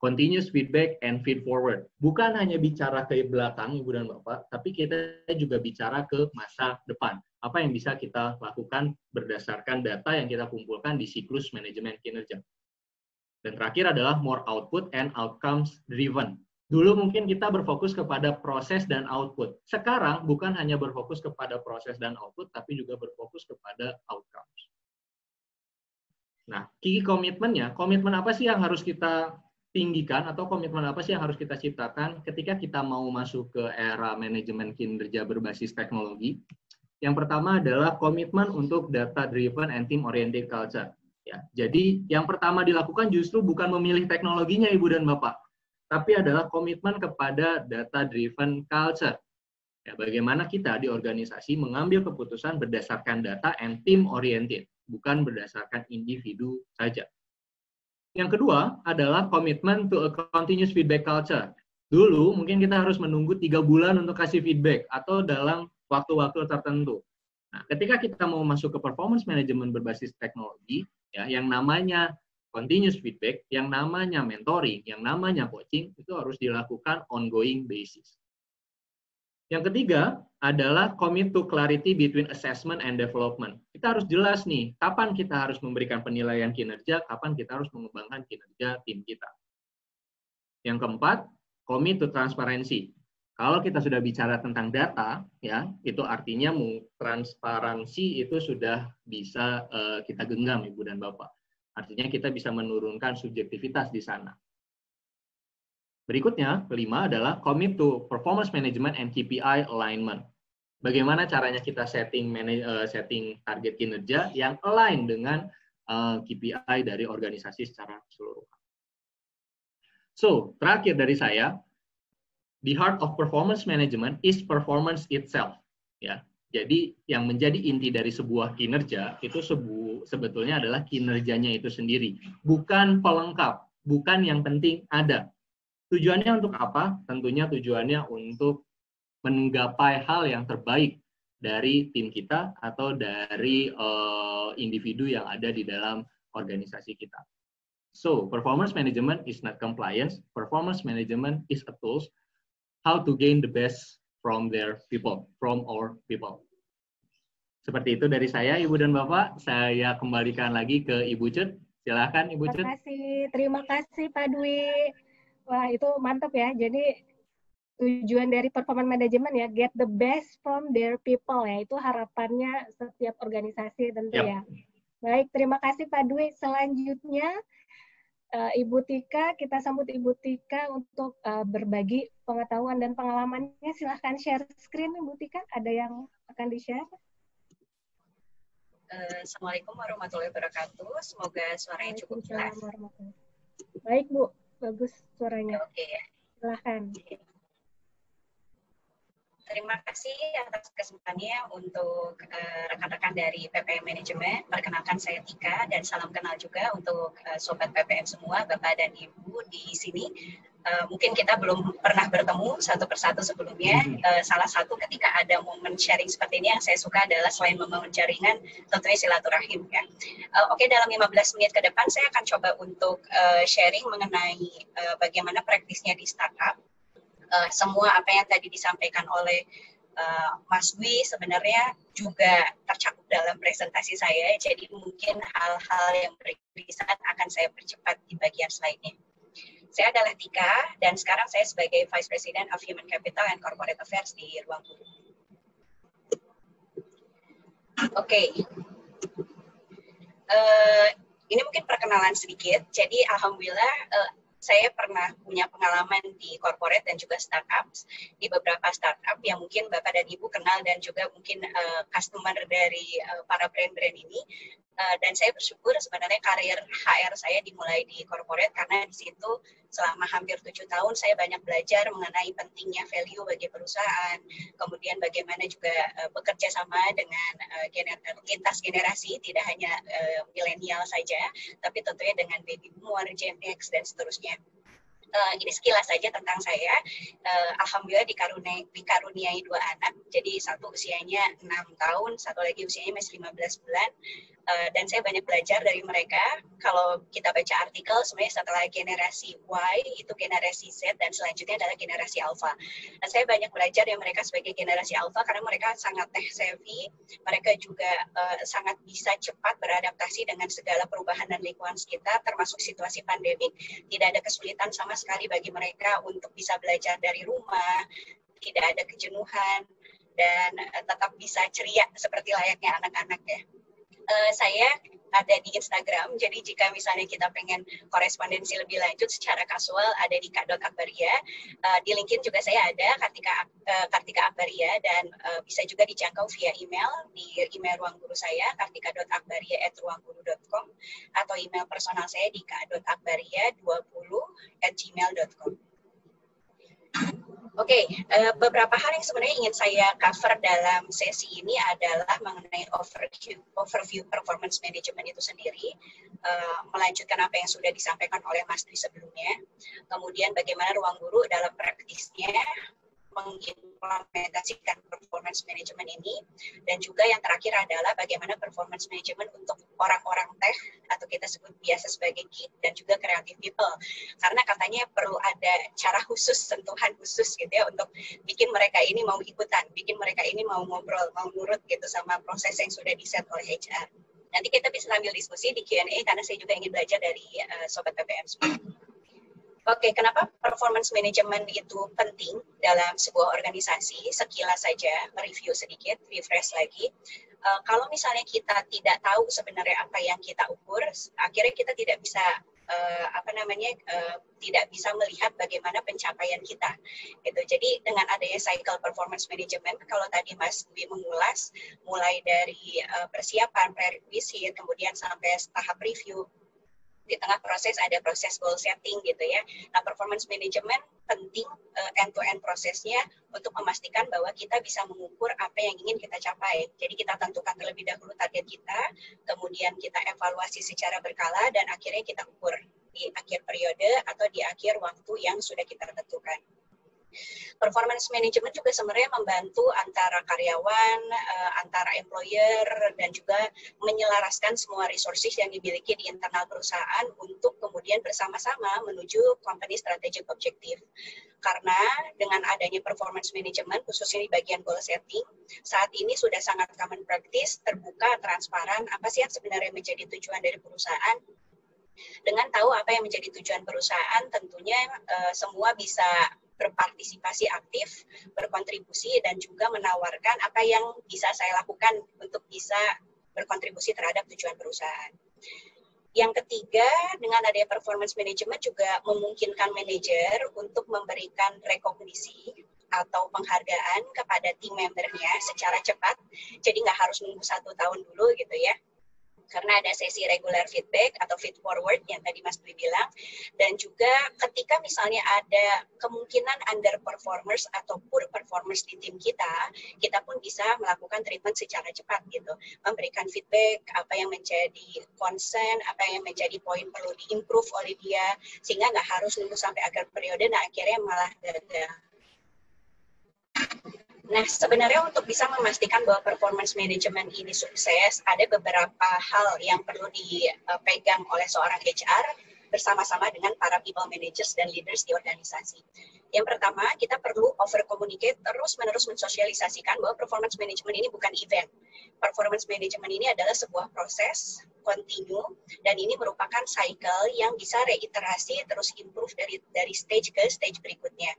Continuous feedback and feed forward. Bukan hanya bicara ke belakang, Ibu dan Bapak, tapi kita juga bicara ke masa depan. Apa yang bisa kita lakukan berdasarkan data yang kita kumpulkan di siklus manajemen kinerja. Dan terakhir adalah more output and outcomes driven. Dulu mungkin kita berfokus kepada proses dan output. Sekarang bukan hanya berfokus kepada proses dan output, tapi juga berfokus kepada outcomes. Nah, key komitmennya, komitmen apa sih yang harus kita tinggikan atau komitmen apa sih yang harus kita ciptakan ketika kita mau masuk ke era manajemen kinerja berbasis teknologi? Yang pertama adalah komitmen untuk data-driven and team-oriented culture. Ya, jadi yang pertama dilakukan justru bukan memilih teknologinya, Ibu dan Bapak, tapi adalah komitmen kepada data-driven culture. Ya, bagaimana kita di organisasi mengambil keputusan berdasarkan data and team-oriented, bukan berdasarkan individu saja. Yang kedua adalah komitmen to a continuous feedback culture. Dulu mungkin kita harus menunggu 3 bulan untuk kasih feedback atau dalam waktu-waktu tertentu. Nah, ketika kita mau masuk ke performance management berbasis teknologi, ya, yang namanya continuous feedback, yang namanya mentoring, yang namanya coaching, itu harus dilakukan ongoing basis. Yang ketiga adalah commit to clarity between assessment and development. Kita harus jelas nih, kapan kita harus memberikan penilaian kinerja, kapan kita harus mengembangkan kinerja tim kita. Yang keempat, commit to transparency. Kalau kita sudah bicara tentang data, ya, itu artinya transparansi itu sudah bisa kita genggam, Ibu dan Bapak. Artinya kita bisa menurunkan subjektivitas di sana. Berikutnya, kelima adalah commit to performance management and KPI alignment. Bagaimana caranya kita setting target kinerja yang align dengan KPI dari organisasi secara keseluruhan. So, terakhir dari saya, the heart of performance management is performance itself. Ya, jadi yang menjadi inti dari sebuah kinerja itu sebetulnya adalah kinerjanya itu sendiri, bukan pelengkap, bukan yang penting ada. Tujuannya untuk apa? Tentunya tujuannya untuk menggapai hal yang terbaik dari tim kita atau dari individu yang ada di dalam organisasi kita. So, performance management is not compliance. Performance management is a tool how to gain the best from their people, from our people. Seperti itu dari saya, Ibu dan Bapak. Saya kembalikan lagi ke Ibu Cut. Silahkan, Ibu Cut. Terima kasih Pak Dwi. Wah, itu mantap ya. Jadi tujuan dari performance management ya, get the best from their people ya. Itu harapannya setiap organisasi tentu ya. Baik, terima kasih Pak Dwi. Selanjutnya, Ibu Tika, kita sambut Ibu Tika untuk berbagi pengetahuan dan pengalamannya. Silahkan share screen, Ibu Tika. Ada yang akan di-share? Assalamualaikum warahmatullahi wabarakatuh. Semoga suaranya cukup jelas. Baik, Bu. Bagus suaranya. Oke. Silahkan. Terima kasih atas kesempatannya untuk rekan-rekan dari PPM Manajemen. Perkenalkan saya Tika dan salam kenal juga untuk Sobat PPM semua, Bapak dan Ibu di sini. Mungkin kita belum pernah bertemu satu persatu sebelumnya. Salah satu ketika ada momen sharing seperti ini yang saya suka adalah selain membangun jaringan, tentunya silaturahim ya. Oke, dalam 15 menit ke depan saya akan coba untuk sharing mengenai bagaimana praktisnya di startup. Semua apa yang tadi disampaikan oleh Mas Dwi sebenarnya juga tercakup dalam presentasi saya. Jadi mungkin hal-hal yang beririsan akan saya percepat di bagian slide-nya. Saya adalah Tika, dan sekarang saya sebagai Vice President of Human Capital and Corporate Affairs di Ruang Guru. Oke. Ini mungkin perkenalan sedikit. Jadi alhamdulillah saya pernah punya pengalaman di corporate dan juga startups, di beberapa startup yang mungkin Bapak dan Ibu kenal dan juga mungkin customer dari para brand-brand ini. Dan saya bersyukur sebenarnya karir HR saya dimulai di corporate karena di situ selama hampir 7 tahun saya banyak belajar mengenai pentingnya value bagi perusahaan, kemudian bagaimana juga bekerja sama dengan lintas generasi, tidak hanya milenial saja, tapi tentunya dengan baby boomer, Gen X, dan seterusnya. Ini sekilas saja tentang saya. Alhamdulillah dikaruniai 2 anak. Jadi satu usianya 6 tahun, satu lagi usianya masih 15 bulan. Dan saya banyak belajar dari mereka. Kalau kita baca artikel, sebenarnya setelah generasi Y, itu generasi Z, dan selanjutnya adalah generasi Alpha. Dan saya banyak belajar dari mereka sebagai generasi Alpha karena mereka sangat tech savvy. Mereka juga sangat bisa cepat beradaptasi dengan segala perubahan dan lingkungan sekitar, termasuk situasi pandemik. Tidak ada kesulitan sama sekali bagi mereka untuk bisa belajar dari rumah, tidak ada kejenuhan, dan tetap bisa ceria seperti layaknya anak-anak ya. Saya ada di Instagram, jadi jika misalnya kita pengen korespondensi lebih lanjut secara kasual ada di kak.akbaria. Di LinkedIn juga saya ada Kartika Akbaria, dan bisa juga dijangkau via email di email ruang guru saya kartika.akbaria@ruangguru.com atau email personal saya di kak.akbaria20@gmail.com. Oke, beberapa hal yang sebenarnya ingin saya cover dalam sesi ini adalah mengenai overview performance management itu sendiri, melanjutkan apa yang sudah disampaikan oleh Mas Dwi sebelumnya, kemudian bagaimana ruang guru dalam praktisnya mengimplementasikan performance management ini, dan juga yang terakhir adalah bagaimana performance management untuk orang-orang tech atau kita sebut biasa sebagai geek dan juga creative people, karena katanya perlu ada cara khusus, sentuhan khusus gitu ya untuk bikin mereka ini mau ikutan, bikin mereka ini mau ngobrol, mau nurut gitu sama proses yang sudah di-set oleh HR. Nanti kita bisa sambil diskusi di Q&A karena saya juga ingin belajar dari Sobat PPM semua. Oke, kenapa performance management itu penting dalam sebuah organisasi? Sekilas saja, mereview sedikit, refresh lagi. Kalau misalnya kita tidak tahu sebenarnya apa yang kita ukur, akhirnya kita tidak bisa tidak bisa melihat bagaimana pencapaian kita. Gitu. Jadi dengan adanya cycle performance management, kalau tadi Mas Dwi mengulas, mulai dari persiapan, prerequisite, kemudian sampai tahap review. Di tengah proses ada proses goal setting gitu ya. Nah, performance management penting end-to-end prosesnya untuk memastikan bahwa kita bisa mengukur apa yang ingin kita capai. Jadi kita tentukan terlebih dahulu target kita, kemudian kita evaluasi secara berkala, dan akhirnya kita ukur di akhir periode atau di akhir waktu yang sudah kita tentukan. Performance management juga sebenarnya membantu antara karyawan, antara employer, dan juga menyelaraskan semua resources yang dimiliki di internal perusahaan untuk kemudian bersama-sama menuju company strategic objective. Karena dengan adanya performance management, khususnya di bagian goal setting, saat ini sudah sangat common practice, terbuka, transparan, apa sih yang sebenarnya menjadi tujuan dari perusahaan. Dengan tahu apa yang menjadi tujuan perusahaan, tentunya semua bisa berpartisipasi aktif, berkontribusi, dan juga menawarkan apa yang bisa saya lakukan untuk bisa berkontribusi terhadap tujuan perusahaan. Yang ketiga, dengan adanya performance management juga memungkinkan manajer untuk memberikan rekognisi atau penghargaan kepada tim membernya secara cepat. Jadi nggak harus nunggu 1 tahun dulu gitu ya. Karena ada sesi regular feedback atau feed forward yang tadi Mas Dwi bilang. Dan juga ketika misalnya ada kemungkinan underperformers atau poor performers di tim kita pun bisa melakukan treatment secara cepat gitu. Memberikan feedback, apa yang menjadi concern, apa yang menjadi poin perlu diimprove oleh dia, sehingga nggak harus nunggu sampai akhir periode, nah akhirnya malah gagal. Nah, sebenarnya untuk bisa memastikan bahwa performance management ini sukses, ada beberapa hal yang perlu dipegang oleh seorang HR bersama-sama dengan para people managers dan leaders di organisasi. Yang pertama, kita perlu over-communicate, terus-menerus mensosialisasikan bahwa performance management ini bukan event. Performance management ini adalah sebuah proses, continue, dan ini merupakan cycle yang bisa reiterasi, terus improve dari stage ke stage berikutnya.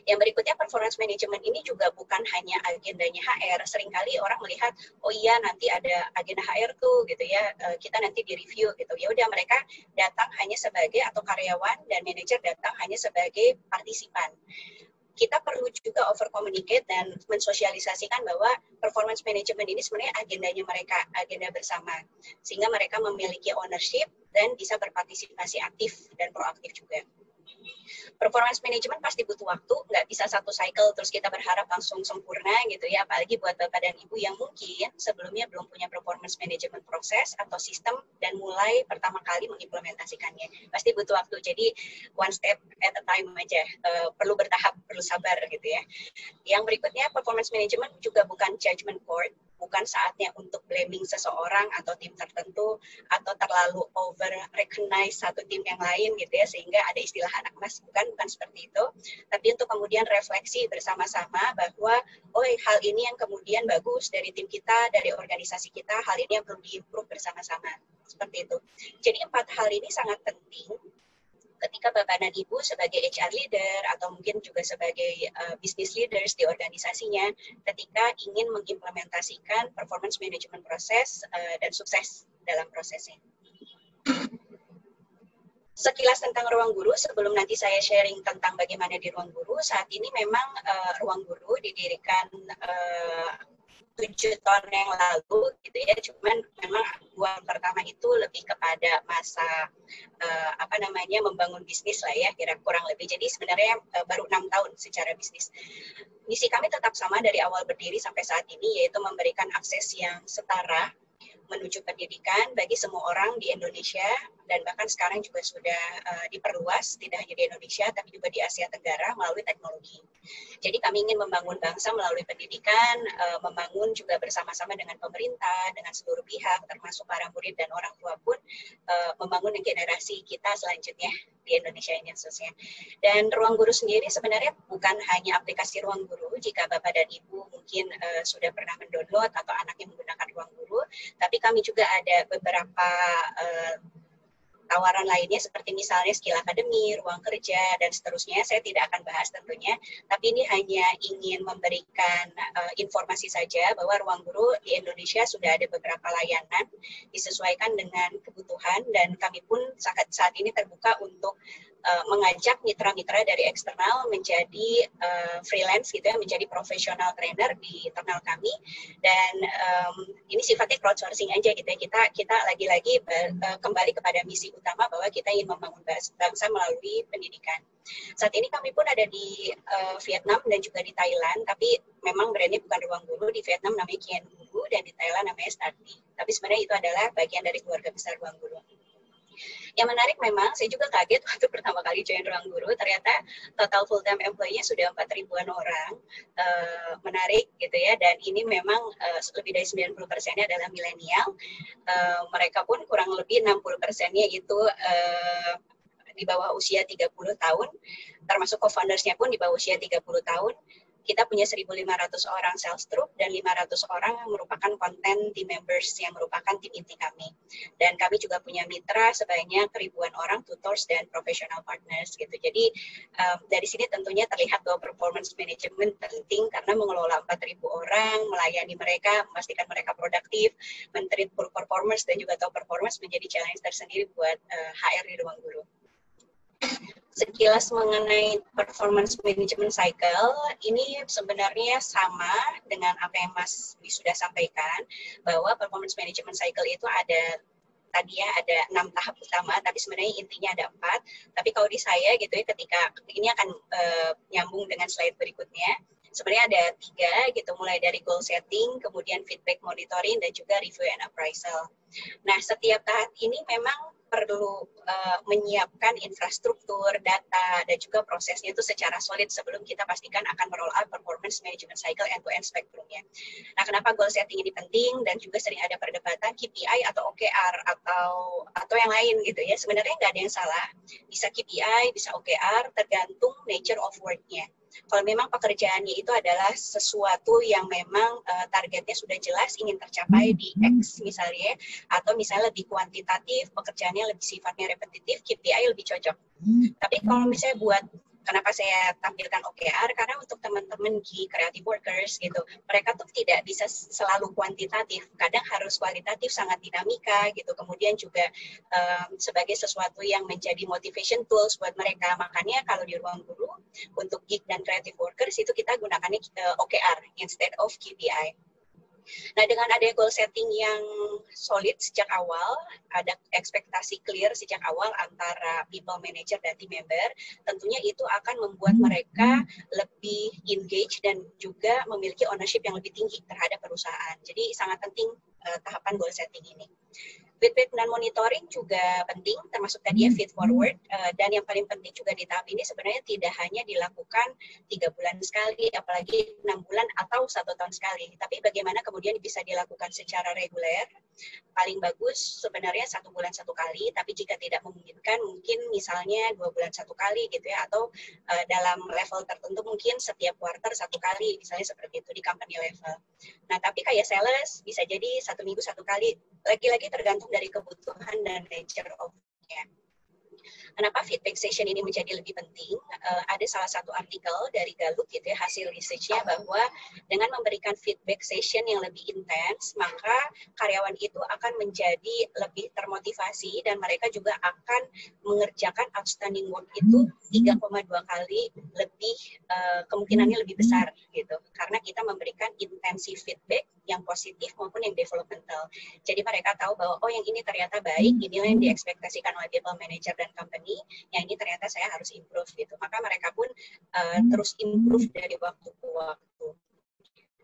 Yang berikutnya, performance management ini juga bukan hanya agendanya HR. Seringkali orang melihat, oh iya nanti ada agenda HR tuh gitu ya, kita nanti di-review gitu. Ya udah, mereka datang hanya sebagai, atau karyawan dan manajer datang hanya sebagai partisipan. Kita perlu juga over-communicate dan mensosialisasikan bahwa performance management ini sebenarnya agendanya mereka, agenda bersama. Sehingga mereka memiliki ownership dan bisa berpartisipasi aktif dan proaktif juga. Performance management pasti butuh waktu, nggak bisa satu cycle terus kita berharap langsung sempurna gitu ya, apalagi buat Bapak dan Ibu yang mungkin sebelumnya belum punya performance management proses atau sistem dan mulai pertama kali mengimplementasikannya. Pasti butuh waktu, jadi one step at a time aja, perlu bertahap, perlu sabar gitu ya. Yang berikutnya, performance management juga bukan judgment court, bukan saatnya untuk blaming seseorang atau tim tertentu atau terlalu over recognize satu tim yang lain gitu ya, sehingga ada istilah anak mas, bukan seperti itu, tapi untuk kemudian refleksi bersama-sama bahwa oh hal ini yang kemudian bagus dari tim kita, dari organisasi kita, hal ini yang perlu diimprove bersama-sama, seperti itu. Jadi 4 hal ini sangat penting ketika Bapak dan Ibu sebagai HR leader atau mungkin juga sebagai business leaders di organisasinya ketika ingin mengimplementasikan performance management proses dan sukses dalam prosesnya. Sekilas tentang ruang guru, sebelum nanti saya sharing tentang bagaimana di ruang guru, saat ini memang ruang guru didirikan 7 tahun yang lalu gitu ya, cuman memang buah pertama itu lebih kepada masa membangun bisnis lah ya, kira kurang lebih. Jadi sebenarnya baru 6 tahun secara bisnis. Misi kami tetap sama dari awal berdiri sampai saat ini, yaitu memberikan akses yang setara menuju pendidikan bagi semua orang di Indonesia, dan bahkan sekarang juga sudah diperluas, tidak hanya di Indonesia, tapi juga di Asia Tenggara melalui teknologi. Jadi kami ingin membangun bangsa melalui pendidikan, membangun juga bersama-sama dengan pemerintah, dengan seluruh pihak, termasuk para murid dan orang tua pun, membangun generasi kita selanjutnya di Indonesia ini khususnya. Dan Ruang Guru sendiri sebenarnya bukan hanya aplikasi Ruang Guru, jika Bapak dan Ibu mungkin sudah pernah mendownload atau anaknya menggunakan Ruang Guru, tapi kami juga ada beberapa tawaran lainnya seperti misalnya Skill Academy, Ruang Kerja, dan seterusnya. Saya tidak akan bahas tentunya, tapi ini hanya ingin memberikan informasi saja bahwa Ruang Guru di Indonesia sudah ada beberapa layanan disesuaikan dengan kebutuhan, dan kami pun saat ini terbuka untuk mengajak mitra-mitra dari eksternal menjadi freelance gitu ya, menjadi profesional trainer di internal kami, dan ini sifatnya crowdsourcing aja gitu ya. Kita lagi-lagi kembali kepada misi utama bahwa kita ingin membangun bangsa melalui pendidikan. Saat ini kami pun ada di Vietnam dan juga di Thailand, tapi memang brandnya bukan Ruang Guru. Di Vietnam namanya Kien Guru dan di Thailand namanya Startdi. Tapi sebenarnya itu adalah bagian dari keluarga besar Ruang Guru. Yang menarik memang, saya juga kaget waktu pertama kali join Ruang Guru, ternyata total full-time employee-nya sudah 4.000-an orang. Menarik gitu ya, dan ini memang lebih dari 90%-nya adalah milenial. Mereka pun kurang lebih 60%-nya itu di bawah usia 30 tahun. termasuk co-foundersnya pun di bawah usia 30 tahun. Kita punya 1.500 orang sales troop dan 500 orang yang merupakan content team members yang merupakan tim inti kami. Dan kami juga punya mitra sebanyak ribuan orang, tutors dan professional partners gitu. Jadi dari sini tentunya terlihat bahwa performance management penting karena mengelola 4.000 orang, melayani mereka, memastikan mereka produktif, men-treat performers dan juga top performance menjadi challenge tersendiri buat HR di Ruang Guru. Sekilas mengenai performance management cycle, ini sebenarnya sama dengan apa yang Mas sudah sampaikan, bahwa performance management cycle itu ada tadi ya ada 6 tahap utama, tapi sebenarnya intinya ada 4. Tapi kalau di saya gitu ya, ketika ini akan nyambung dengan slide berikutnya, sebenarnya ada 3 gitu, mulai dari goal setting, kemudian feedback monitoring, dan juga review and appraisal. Nah, setiap tahap ini memang perlu menyiapkan infrastruktur, data, dan juga prosesnya itu secara solid sebelum kita pastikan akan meroll out performance management cycle end-to-end spektrumnya. Nah, kenapa goal setting ini penting dan juga sering ada perdebatan KPI atau OKR atau yang lain gitu ya. Sebenarnya nggak ada yang salah. Bisa KPI, bisa OKR, tergantung nature of work-nya. Kalau memang pekerjaannya itu adalah sesuatu yang memang targetnya sudah jelas ingin tercapai di X misalnya, atau misalnya lebih kuantitatif, pekerjaannya lebih sifatnya repetitif, KPI lebih cocok. Tapi kalau misalnya buat, kenapa saya tampilkan OKR, karena untuk teman-teman di creative workers gitu, mereka tuh tidak bisa selalu kuantitatif, kadang harus kualitatif, sangat dinamika gitu, kemudian juga sebagai sesuatu yang menjadi motivation tools buat mereka. Makanya kalau di Ruang Guru, untuk geek dan creative workers itu kita gunakannya OKR instead of KPI. Nah, dengan adanya goal setting yang solid sejak awal, ada ekspektasi clear sejak awal antara people manager dan team member, tentunya itu akan membuat mereka lebih engage dan juga memiliki ownership yang lebih tinggi terhadap perusahaan. Jadi sangat penting tahapan goal setting ini. Feedback dan monitoring juga penting, termasuk tadi ya feed forward, dan yang paling penting juga di tahap ini sebenarnya tidak hanya dilakukan 3 bulan sekali, apalagi 6 bulan atau 1 tahun sekali, tapi bagaimana kemudian bisa dilakukan secara reguler. Paling bagus sebenarnya 1 bulan 1 kali, tapi jika tidak memungkinkan mungkin misalnya 2 bulan 1 kali gitu ya, atau dalam level tertentu mungkin setiap quarter 1 kali, misalnya seperti itu di company level. Nah, tapi kayak sales bisa jadi 1 minggu 1 kali, lagi-lagi tergantung dari kebutuhan dan nature of-nya. Kenapa feedback session ini menjadi lebih penting? Ada salah satu artikel dari Gallup gitu ya, hasil research-nya bahwa dengan memberikan feedback session yang lebih intens, maka karyawan itu akan menjadi lebih termotivasi dan mereka juga akan mengerjakan outstanding work itu 3,2 kali lebih, kemungkinannya lebih besar gitu, karena kita memberikan intensif feedback yang positif maupun yang developmental. Jadi mereka tahu bahwa oh yang ini ternyata baik, inilah yang diekspektasikan oleh people manager dan company, yang ini ternyata saya harus improve gitu. Maka mereka pun terus improve dari waktu ke waktu.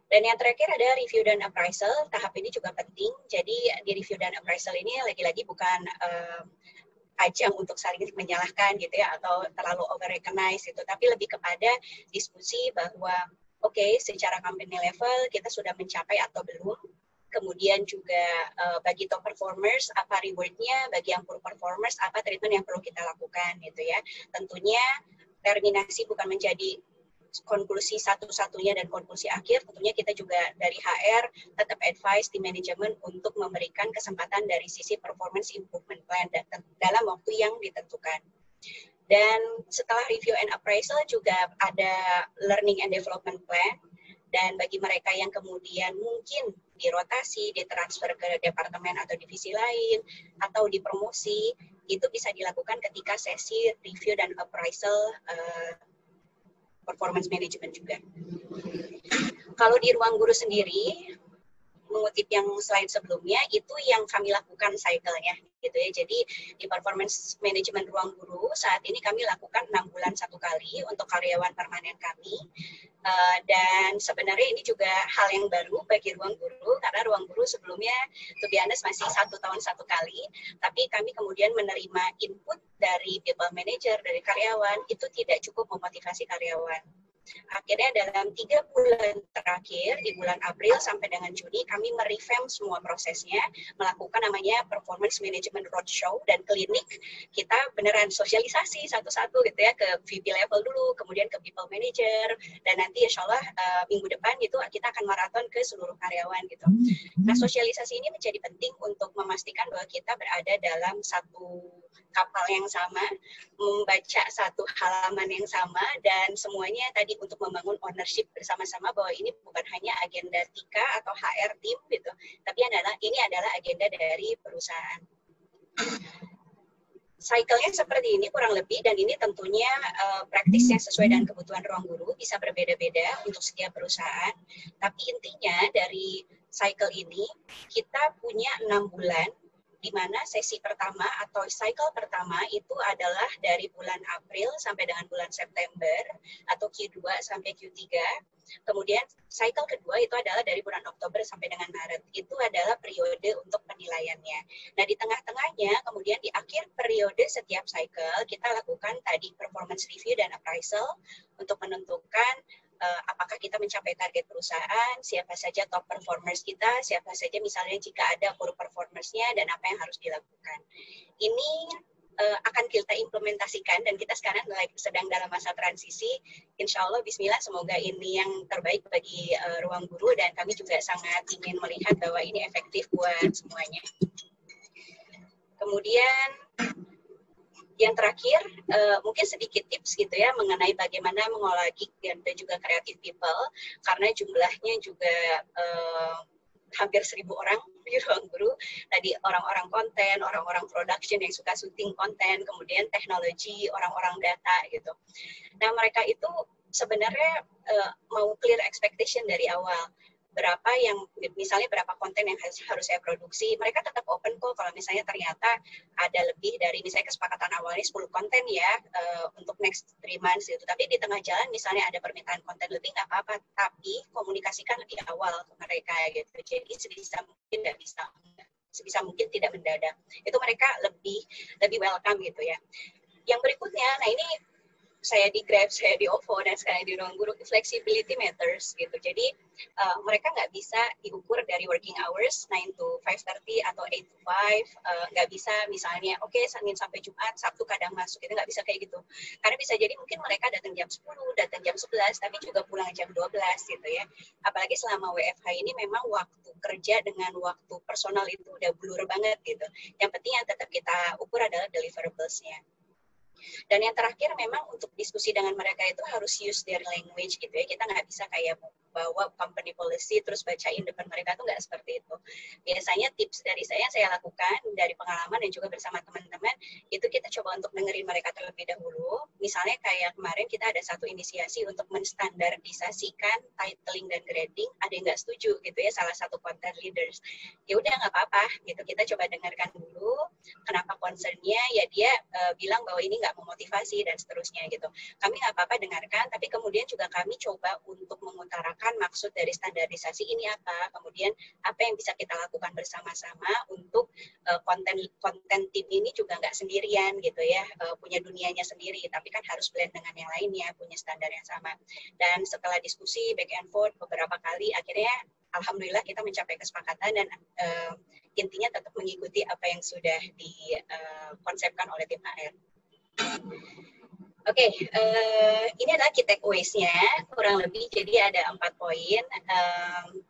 Dan yang terakhir ada review dan appraisal. Tahap ini juga penting. Jadi di review dan appraisal ini lagi-lagi bukan ajang untuk saling menyalahkan gitu ya, atau terlalu over recognize gitu, tapi lebih kepada diskusi bahwa oke, secara company level kita sudah mencapai atau belum. Kemudian juga bagi top performers apa reward-nya, bagi yang poor performers apa treatment yang perlu kita lakukan gitu ya. Tentunya terminasi bukan menjadi konklusi satu-satunya dan konklusi akhir. Tentunya kita juga dari HR tetap advice di manajemen untuk memberikan kesempatan dari sisi performance improvement plan dalam waktu yang ditentukan. Dan setelah review and appraisal juga ada learning and development plan. Dan bagi mereka yang kemudian mungkin dirotasi, ditransfer ke departemen atau divisi lain, atau dipromosi, itu bisa dilakukan ketika sesi review dan appraisal performance management juga. Kalau di Ruang Guru sendiri, mengutip yang slide sebelumnya, itu yang kami lakukan cycle-nya gitu ya. Jadi di performance management Ruang Guru saat ini kami lakukan 6 bulan 1 kali untuk karyawan permanen kami. Dan sebenarnya ini juga hal yang baru bagi Ruang Guru, karena Ruang Guru sebelumnya to be honest masih 1 tahun 1 kali, tapi kami kemudian menerima input dari people manager, dari karyawan, itu tidak cukup memotivasi karyawan. Akhirnya dalam 3 bulan terakhir, di bulan April sampai dengan Juni, kami merevamp semua prosesnya, melakukan namanya Performance Management Roadshow dan klinik. Kita beneran sosialisasi satu-satu gitu ya, ke VP level dulu, kemudian ke people manager, dan nanti insya Allah minggu depan itu kita akan maraton ke seluruh karyawan gitu. Nah, sosialisasi ini menjadi penting untuk memastikan bahwa kita berada dalam satu kapal yang sama, membaca satu halaman yang sama, dan semuanya tadi untuk membangun ownership bersama-sama bahwa ini bukan hanya agenda Tika atau HR tim gitu, tapi ini adalah agenda dari perusahaan. Cycle-nya seperti ini kurang lebih, dan ini tentunya praktisnya sesuai dengan kebutuhan ruang guru, bisa berbeda-beda untuk setiap perusahaan. Tapi intinya dari cycle ini, kita punya 6 bulan, di mana sesi pertama atau cycle pertama itu adalah dari bulan April sampai dengan bulan September atau Q2 sampai Q3. Kemudian cycle kedua itu adalah dari bulan Oktober sampai dengan Maret. Itu adalah periode untuk penilaiannya. Nah, di tengah-tengahnya, kemudian di akhir periode setiap cycle, kita lakukan tadi performance review dan appraisal untuk menentukan apakah kita mencapai target perusahaan, siapa saja top performers kita, siapa saja misalnya jika ada poor performers-nya, dan apa yang harus dilakukan. Ini akan kita implementasikan, dan kita sekarang sedang dalam masa transisi. Insya Allah, bismillah, semoga ini yang terbaik bagi ruang guru, dan kami juga sangat ingin melihat bahwa ini efektif buat semuanya. Kemudian, yang terakhir, mungkin sedikit tips gitu ya mengenai bagaimana mengolah geek dan juga creative people, karena jumlahnya juga hampir 1.000 orang di ruang guru. Tadi orang-orang konten, orang-orang production yang suka syuting konten, kemudian teknologi, orang-orang data gitu. Nah, mereka itu sebenarnya mau clear expectation dari awal. Berapa yang, misalnya berapa konten yang harus saya produksi, mereka tetap open kok kalau misalnya ternyata ada lebih dari, misalnya kesepakatan awalnya 10 konten ya, untuk next 3 months gitu. Tapi di tengah jalan misalnya ada permintaan konten lebih, nggak apa-apa, tapi komunikasikan lebih awal ke mereka gitu. Jadi sebisa mungkin tidak mendadak. Itu mereka lebih welcome gitu ya. Yang berikutnya, nah ini saya di Grab, saya di OVO, dan sekarang di ruang guru, flexibility matters gitu. Jadi mereka nggak bisa diukur dari working hours 9 to 5:30 atau 8 to 5, nggak bisa misalnya oke, Senin sampai Jumat, Sabtu kadang masuk, itu nggak bisa kayak gitu. Karena bisa jadi mungkin mereka datang jam 10, datang jam 11, tapi juga pulang jam 12 gitu ya. Apalagi selama WFH ini memang waktu kerja dengan waktu personal itu udah blur banget gitu. Yang penting yang tetap kita ukur adalah deliverables-nya. Dan yang terakhir, memang untuk diskusi dengan mereka itu harus use their language gitu ya. Kita nggak bisa kayak bawa company policy terus bacain depan mereka, tuh nggak seperti itu. Biasanya tips dari saya lakukan dari pengalaman dan juga bersama teman-teman, itu kita coba untuk dengerin mereka terlebih dahulu. Misalnya kayak kemarin kita ada satu inisiasi untuk menstandardisasikan titling dan grading, ada yang nggak setuju gitu ya, salah satu content leaders. Ya udah, nggak apa-apa gitu, kita coba dengarkan dulu kenapa concernnya, ya dia bilang bahwa ini nggak memotivasi dan seterusnya gitu. Kami nggak apa-apa dengarkan, tapi kemudian juga kami coba untuk mengutarakan maksud dari standarisasi ini apa, kemudian apa yang bisa kita lakukan bersama-sama untuk konten tim ini juga nggak sendirian gitu ya, punya dunianya sendiri, tapi kan harus blend dengan yang lainnya, punya standar yang sama. Dan setelah diskusi back and forth beberapa kali, akhirnya alhamdulillah kita mencapai kesepakatan, dan intinya tetap mengikuti apa yang sudah dikonsepkan oleh tim HR. Oke, ini adalah key takeaways-nya kurang lebih. Jadi ada 4 poin.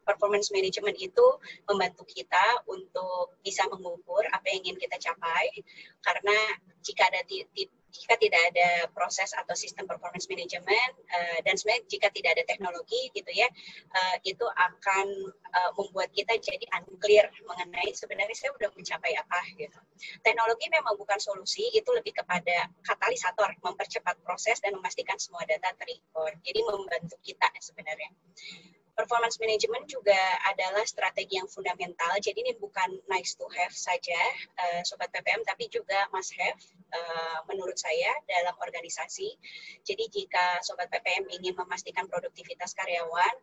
Performance management itu membantu kita untuk bisa mengukur apa yang ingin kita capai. Karena jika tidak ada proses atau sistem performance management, dan sebenarnya jika tidak ada teknologi gitu ya, itu akan membuat kita jadi unclear mengenai sebenarnya saya udah mencapai apa gitu. Teknologi memang bukan solusi, itu lebih kepada katalisator, mempercepat proses dan memastikan semua data ter-record. Jadi membantu kita sebenarnya. Performance management juga adalah strategi yang fundamental, jadi ini bukan nice to have saja, Sobat PPM, tapi juga must have menurut saya dalam organisasi. Jadi jika Sobat PPM ingin memastikan produktivitas karyawan,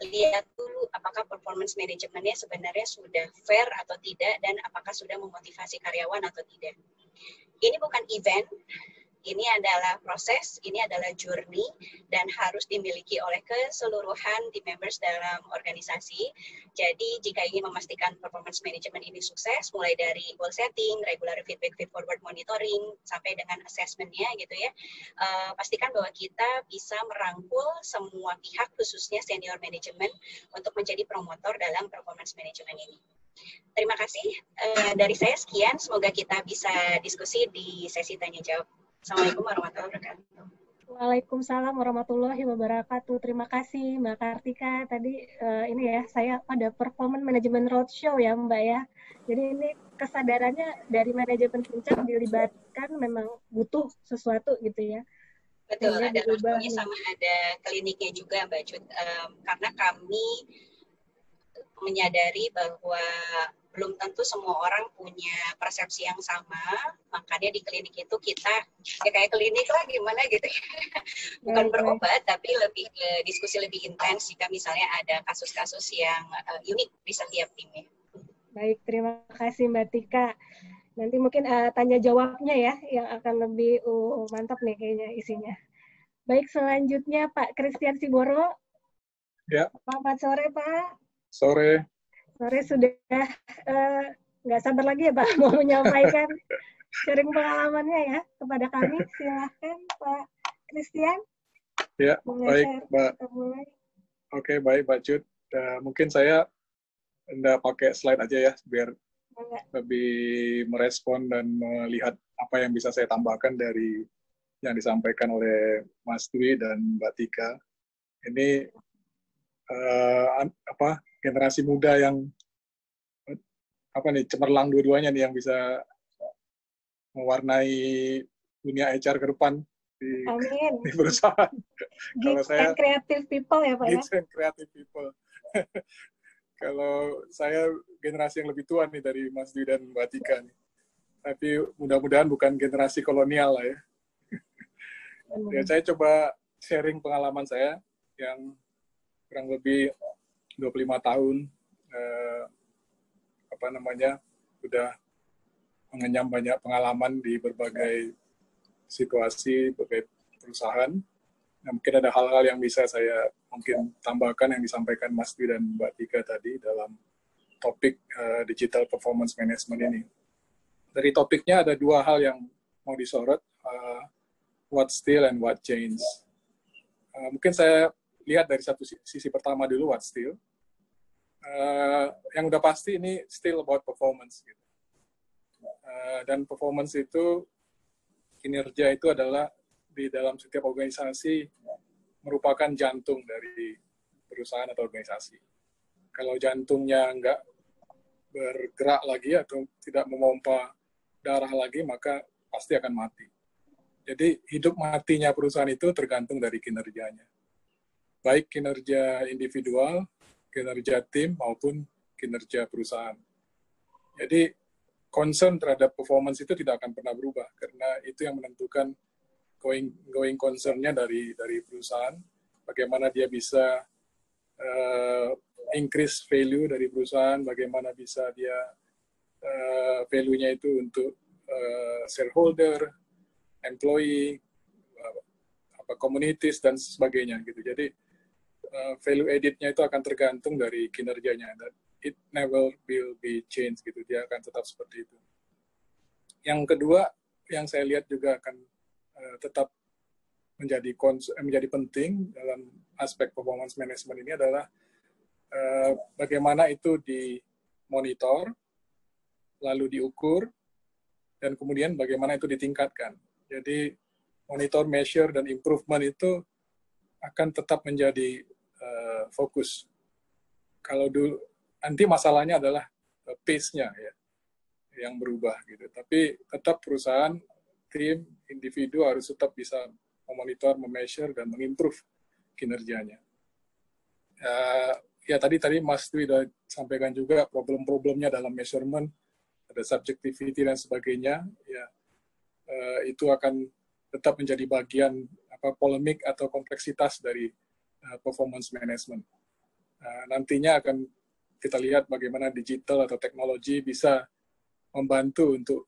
lihat dulu apakah performance manajemennya sebenarnya sudah fair atau tidak, dan apakah sudah memotivasi karyawan atau tidak. Ini bukan event, Ini adalah proses, ini adalah journey, dan harus dimiliki oleh keseluruhan team members dalam organisasi. Jadi jika ingin memastikan performance management ini sukses, mulai dari goal setting, regular feedback, feed-forward monitoring, sampai dengan assessment-nya gitu ya, pastikan bahwa kita bisa merangkul semua pihak, khususnya senior management, untuk menjadi promotor dalam performance management ini. Terima kasih dari saya sekian, semoga kita bisa diskusi di sesi tanya-jawab. Assalamualaikum warahmatullahi wabarakatuh. Waalaikumsalam warahmatullahi wabarakatuh. Terima kasih Mbak Kartika. Tadi ini ya, saya pada Performance Management Roadshow ya Mbak ya. Jadi ini kesadarannya dari manajemen puncak dilibatkan memang butuh sesuatu gitu ya. Betul, ada roadshow-nya sama ada kliniknya juga Mbak Jud. Karena kami menyadari bahwa belum tentu semua orang punya persepsi yang sama, makanya di klinik itu kita ya kayak klinik lah gimana gitu ya. Bukan berobat, tapi lebih ke diskusi lebih intens jika misalnya ada kasus-kasus yang unik di setiap timnya. Baik, terima kasih Mbak Tika. Nanti mungkin tanya jawabnya ya yang akan lebih mantap nih kayaknya isinya. Baik, selanjutnya Pak Christian Siboro. Ya. Selamat sore Pak. Sore. Sore sudah nggak sabar lagi ya Pak mau menyampaikan sharing pengalamannya ya kepada kami. Silahkan Pak Christian. Ya, baik Mbak. Oke, baik Mbak Jud. Mungkin saya Anda pakai slide aja ya biar lebih merespon dan melihat apa yang bisa saya tambahkan dari yang disampaikan oleh Mas Dwi dan Mbak Tika. Ini generasi muda yang cemerlang dua-duanya nih yang bisa mewarnai dunia HR ke depan di perusahaan. Kalau saya creative people ya Pak ya. Creative people. Kalau saya generasi yang lebih tua nih dari Mas Dwi dan Mbak Tika nih. Tapi mudah-mudahan bukan generasi kolonial lah ya. Ya, saya coba sharing pengalaman saya yang kurang lebih 25 tahun udah mengenyam banyak pengalaman di berbagai situasi, berbagai perusahaan. Nah, mungkin ada hal-hal yang bisa saya mungkin tambahkan yang disampaikan Mas Dwi dan Mbak Tika tadi dalam topik digital performance management ini. Dari topiknya ada dua hal yang mau disorot, what still and what change. Mungkin saya lihat dari satu sisi pertama dulu, what still. Yang udah pasti ini still about performance. Gitu. Dan performance itu, kinerja itu adalah di dalam setiap organisasi merupakan jantung dari perusahaan atau organisasi. Kalau jantungnya nggak bergerak lagi atau tidak memompa darah lagi, maka pasti akan mati. Jadi hidup matinya perusahaan itu tergantung dari kinerjanya. Baik kinerja individual, kinerja tim, maupun kinerja perusahaan. Jadi concern terhadap performance itu tidak akan pernah berubah, karena itu yang menentukan going concern-nya dari perusahaan, bagaimana dia bisa increase value dari perusahaan, bagaimana bisa dia value-nya itu untuk shareholder, employee, communities, dan sebagainya. Gitu. Jadi value added-nya itu akan tergantung dari kinerjanya. Dan it never will be changed. Gitu. Dia akan tetap seperti itu. Yang kedua, yang saya lihat juga akan tetap menjadi penting dalam aspek performance management ini adalah bagaimana itu dimonitor, lalu diukur, dan kemudian bagaimana itu ditingkatkan. Jadi monitor, measure, dan improvement itu akan tetap menjadi fokus. Kalau dulu, nanti masalahnya adalah pace-nya ya, yang berubah gitu. Tapi tetap perusahaan, tim, individu harus tetap bisa memonitor, memeasure, dan mengimprove kinerjanya. Ya tadi Mas Dwi sudah sampaikan juga problem-problemnya dalam measurement, ada subjectivity dan sebagainya. Ya, itu akan tetap menjadi bagian polemik atau kompleksitas dari performance management. Nantinya akan kita lihat bagaimana digital atau teknologi bisa membantu untuk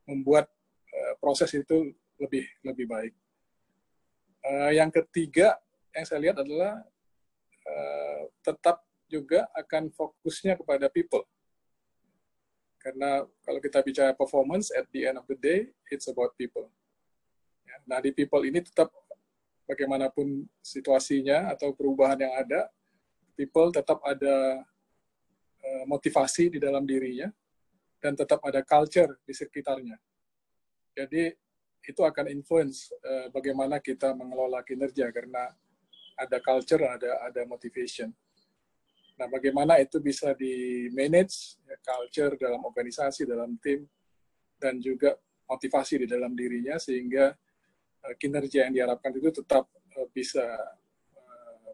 membuat proses itu lebih baik. Yang ketiga yang saya lihat adalah tetap juga akan fokusnya kepada people. Karena kalau kita bicara performance, at the end of the day, it's about people. Nah, di people ini tetap bagaimanapun situasinya atau perubahan yang ada, people tetap ada motivasi di dalam dirinya, dan tetap ada culture di sekitarnya. Jadi itu akan influence bagaimana kita mengelola kinerja karena ada culture, ada motivation. Nah, bagaimana itu bisa di-manage culture dalam organisasi, dalam tim, dan juga motivasi di dalam dirinya sehingga kinerja yang diharapkan itu tetap bisa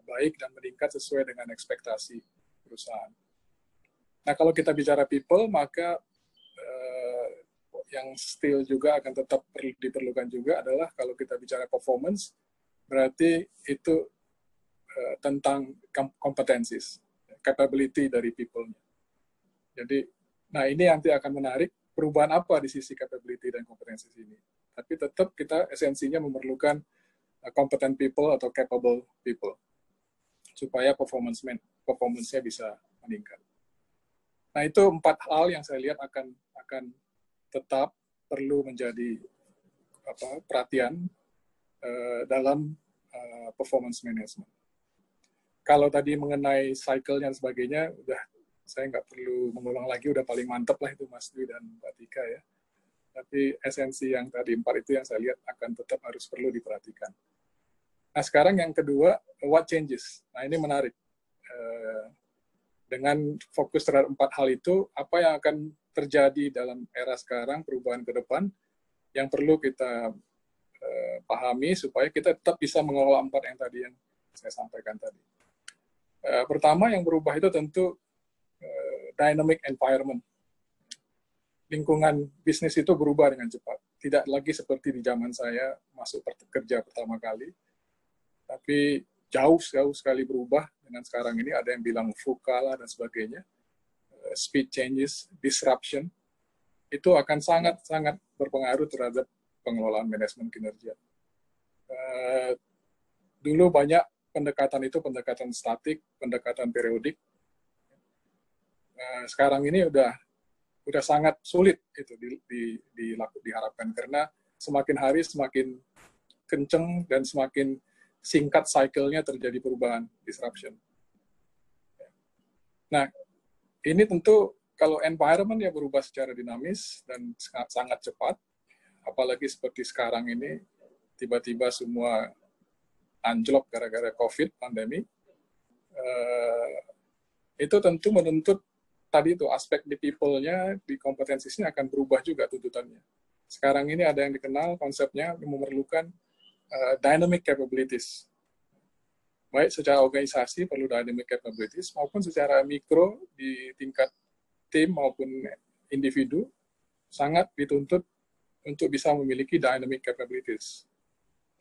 baik dan meningkat sesuai dengan ekspektasi perusahaan. Nah, kalau kita bicara people, maka yang still juga akan tetap diperlukan juga adalah kalau kita bicara performance, berarti itu tentang kompetensis, capability dari people-nya. Jadi, nah ini nanti akan menarik perubahan apa di sisi capability dan kompetensi ini. Tapi tetap kita esensinya memerlukan competent people atau capable people supaya performance-nya bisa meningkat. Nah, itu 4 hal yang saya lihat akan tetap perlu menjadi perhatian dalam performance management. Kalau tadi mengenai cycle dan sebagainya, udah saya nggak perlu mengulang lagi, udah paling mantep lah itu Mas Dwi dan Mbak Tika ya. Tapi esensi yang tadi 4 itu yang saya lihat akan tetap harus perlu diperhatikan. Nah, sekarang yang kedua, what changes? Nah, ini menarik. Dengan fokus terhadap 4 hal itu, apa yang akan terjadi dalam era sekarang, perubahan ke depan, yang perlu kita pahami supaya kita tetap bisa mengelola 4 yang tadi yang saya sampaikan tadi. Pertama yang berubah itu tentu dynamic environment. Lingkungan bisnis itu berubah dengan cepat. Tidak lagi seperti di zaman saya masuk kerja pertama kali, tapi jauh sekali berubah dengan sekarang ini. Ada yang bilang VUCA lah dan sebagainya. Speed changes, disruption, itu akan sangat berpengaruh terhadap pengelolaan manajemen kinerja. Dulu banyak pendekatan statik, pendekatan periodik. Sekarang ini udah sangat sulit itu diharapkan karena semakin hari semakin kenceng dan semakin singkat cycle-nya terjadi perubahan, disruption. Nah, ini tentu kalau environment yang berubah secara dinamis dan sangat cepat, apalagi seperti sekarang ini, tiba-tiba semua anjlok gara-gara COVID, pandemi, itu tentu menuntut tadi itu aspek di people-nya, di kompetensinya akan berubah juga tuntutannya. Sekarang ini ada yang dikenal konsepnya memerlukan dynamic capabilities. Baik secara organisasi perlu dynamic capabilities, maupun secara mikro di tingkat tim maupun individu, sangat dituntut untuk bisa memiliki dynamic capabilities.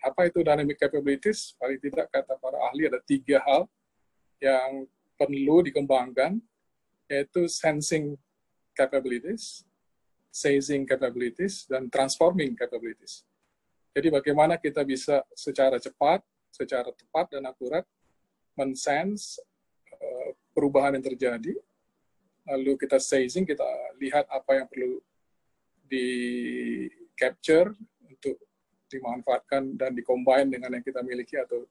Apa itu dynamic capabilities? Paling tidak kata para ahli ada 3 hal yang perlu dikembangkan, yaitu sensing capabilities, seizing capabilities, dan transforming capabilities. Jadi bagaimana kita bisa secara cepat, secara tepat dan akurat men-sense perubahan yang terjadi, lalu kita seizing, kita lihat apa yang perlu di-capture untuk dimanfaatkan dan di-combine dengan yang kita miliki atau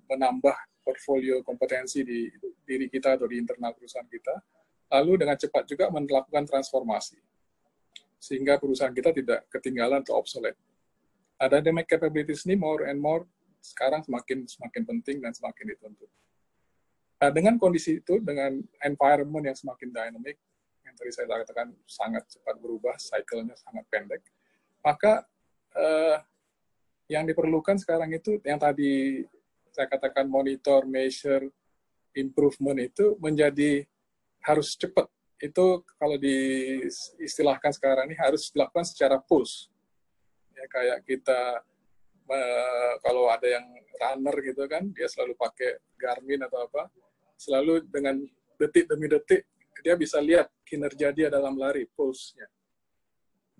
menambah portfolio kompetensi di diri kita atau di internal perusahaan kita, lalu dengan cepat juga melakukan transformasi sehingga perusahaan kita tidak ketinggalan atau obsolete. Ada dynamic capabilities ini more and more sekarang semakin penting dan semakin dituntut. Nah, dengan kondisi itu, dengan environment yang semakin dynamic, yang tadi saya katakan sangat cepat berubah, cycle-nya sangat pendek, maka yang diperlukan sekarang itu yang tadi saya katakan monitor, measure, improvement itu menjadi harus cepat. Itu kalau diistilahkan sekarang ini harus dilakukan secara push. Ya, kayak kita kalau ada yang runner gitu kan, dia selalu pakai Garmin atau apa, selalu dengan detik demi detik dia bisa lihat kinerja dia dalam lari, pulse-nya.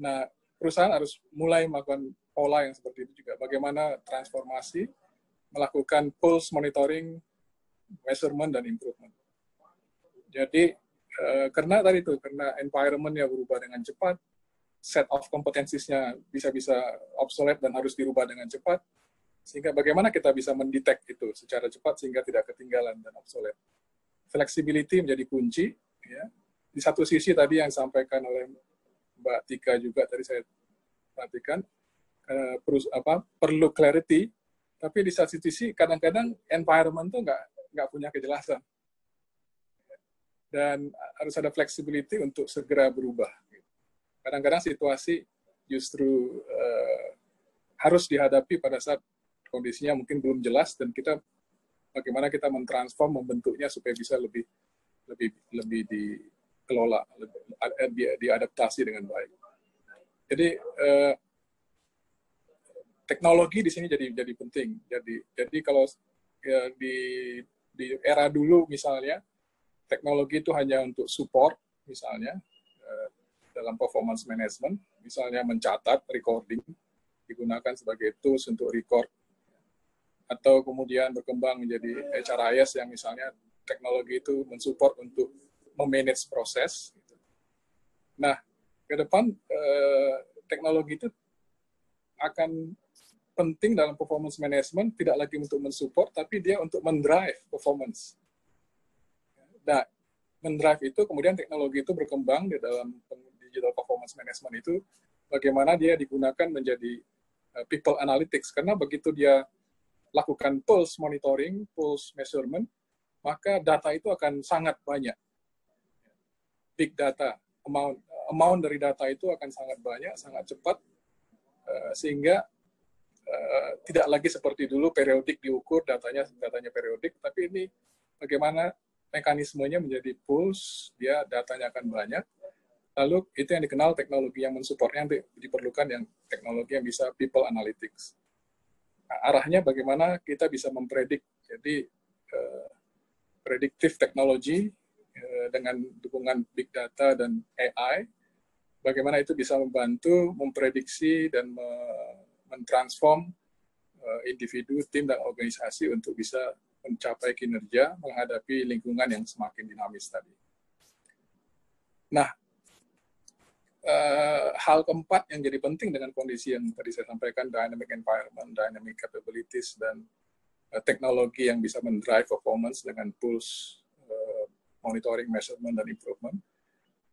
Nah, perusahaan harus mulai melakukan pola yang seperti itu juga. Bagaimana transformasi, melakukan pulse monitoring, measurement, dan improvement. Jadi, karena tadi itu, karena environment-nya berubah dengan cepat, set of competencies-nya bisa-bisa obsolete dan harus dirubah dengan cepat, sehingga bagaimana kita bisa mendetek itu secara cepat sehingga tidak ketinggalan dan obsolete. Flexibility menjadi kunci. Ya. Di satu sisi tadi yang disampaikan oleh Mbak Tika juga tadi saya perhatikan, perlu clarity, tapi di satu sisi kadang-kadang environment tuh nggak punya kejelasan. Dan harus ada flexibility untuk segera berubah. Kadang-kadang situasi justru harus dihadapi pada saat kondisinya mungkin belum jelas dan kita bagaimana kita mentransform, membentuknya supaya bisa lebih dikelola, diadaptasi dengan baik. Jadi teknologi di sini jadi penting. Jadi kalau ya, di era dulu misalnya teknologi itu hanya untuk support misalnya dalam performance management, misalnya mencatat, recording, digunakan sebagai tools untuk record, atau kemudian berkembang menjadi HRIS yang misalnya teknologi itu mensupport untuk memanage proses. Nah, ke depan teknologi itu akan penting dalam performance management, tidak lagi untuk mensupport, tapi dia untuk mendrive performance. Nah, mendrive itu kemudian teknologi itu berkembang di dalam digital performance management itu, bagaimana dia digunakan menjadi people analytics, karena begitu dia lakukan pulse monitoring, pulse measurement, maka data itu akan sangat banyak. Big data, amount dari data itu akan sangat banyak, sangat cepat, sehingga tidak lagi seperti dulu periodik diukur, datanya periodik, tapi ini bagaimana mekanismenya menjadi pulse, dia datanya akan banyak. Lalu itu yang dikenal teknologi yang mensupportnya, diperlukan yang teknologi yang bisa people analytics. Nah, arahnya bagaimana kita bisa mempredik. Jadi predictive technology dengan dukungan big data dan AI, bagaimana itu bisa membantu memprediksi dan mentransform individu, tim, dan organisasi untuk bisa mencapai kinerja menghadapi lingkungan yang semakin dinamis tadi. Nah, hal keempat yang jadi penting dengan kondisi yang tadi saya sampaikan, dynamic environment, dynamic capabilities, dan teknologi yang bisa mendrive performance dengan pulse, monitoring, measurement, dan improvement,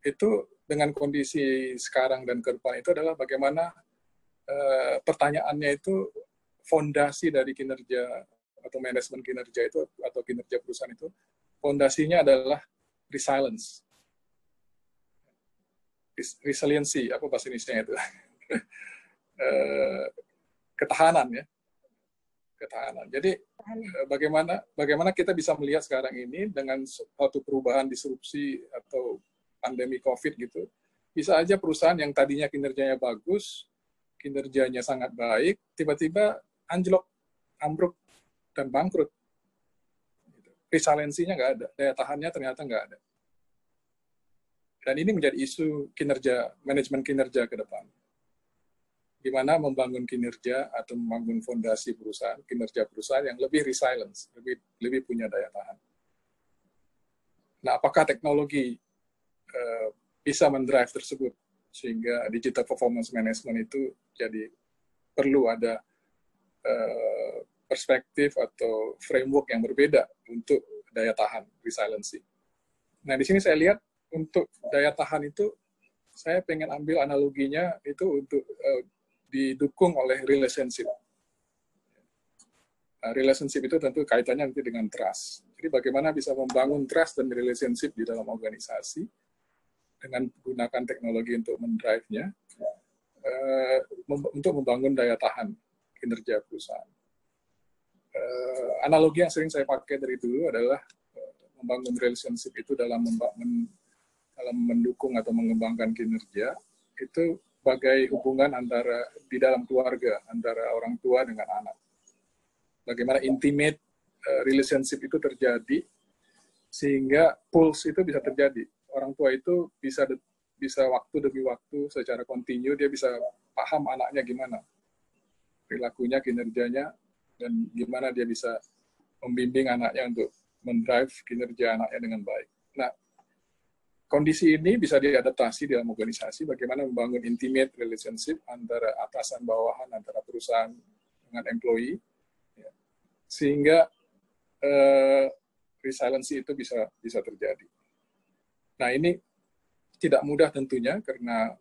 itu dengan kondisi sekarang dan ke depan itu adalah bagaimana pertanyaannya itu fondasi dari kinerja atau manajemen kinerja itu atau kinerja perusahaan itu, fondasinya adalah resilience. Resiliency, apa bahasa Indonesia itu? Ketahanan ya. Ketahanan. Jadi bagaimana kita bisa melihat sekarang ini dengan suatu perubahan disrupsi atau pandemi COVID gitu, bisa aja perusahaan yang tadinya kinerjanya bagus, kinerjanya sangat baik, tiba-tiba anjlok, ambruk, dan bangkrut. Resiliensinya nggak ada, daya tahannya ternyata nggak ada. Dan ini menjadi isu kinerja, manajemen kinerja ke depan. Gimana membangun kinerja atau membangun fondasi perusahaan, kinerja perusahaan yang lebih resilience, lebih punya daya tahan. Nah, apakah teknologi bisa mendrive tersebut sehingga digital performance management itu jadi perlu ada perspektif atau framework yang berbeda untuk daya tahan, resiliency. Nah, di sini saya lihat untuk daya tahan itu, saya pengen ambil analoginya itu untuk didukung oleh relationship. Nah, relationship itu tentu kaitannya nanti dengan trust. Jadi bagaimana bisa membangun trust dan relationship di dalam organisasi dengan menggunakan teknologi untuk mendrive-nya, untuk membangun daya tahan kinerja perusahaan. Analogi yang sering saya pakai dari dulu adalah membangun relationship itu dalam mendukung atau mengembangkan kinerja, itu bagai hubungan antara di dalam keluarga, antara orang tua dengan anak. Bagaimana intimate relationship itu terjadi, sehingga pulse itu bisa terjadi. Orang tua itu bisa bisa waktu demi waktu secara kontinu dia bisa paham anaknya gimana, perilakunya, kinerjanya, dan gimana dia bisa membimbing anaknya untuk mendrive kinerja anaknya dengan baik. Nah, kondisi ini bisa diadaptasi dalam organisasi, bagaimana membangun intimate relationship antara atasan bawahan, antara perusahaan dengan employee, ya, sehingga resiliency itu bisa terjadi. Nah, ini tidak mudah tentunya karena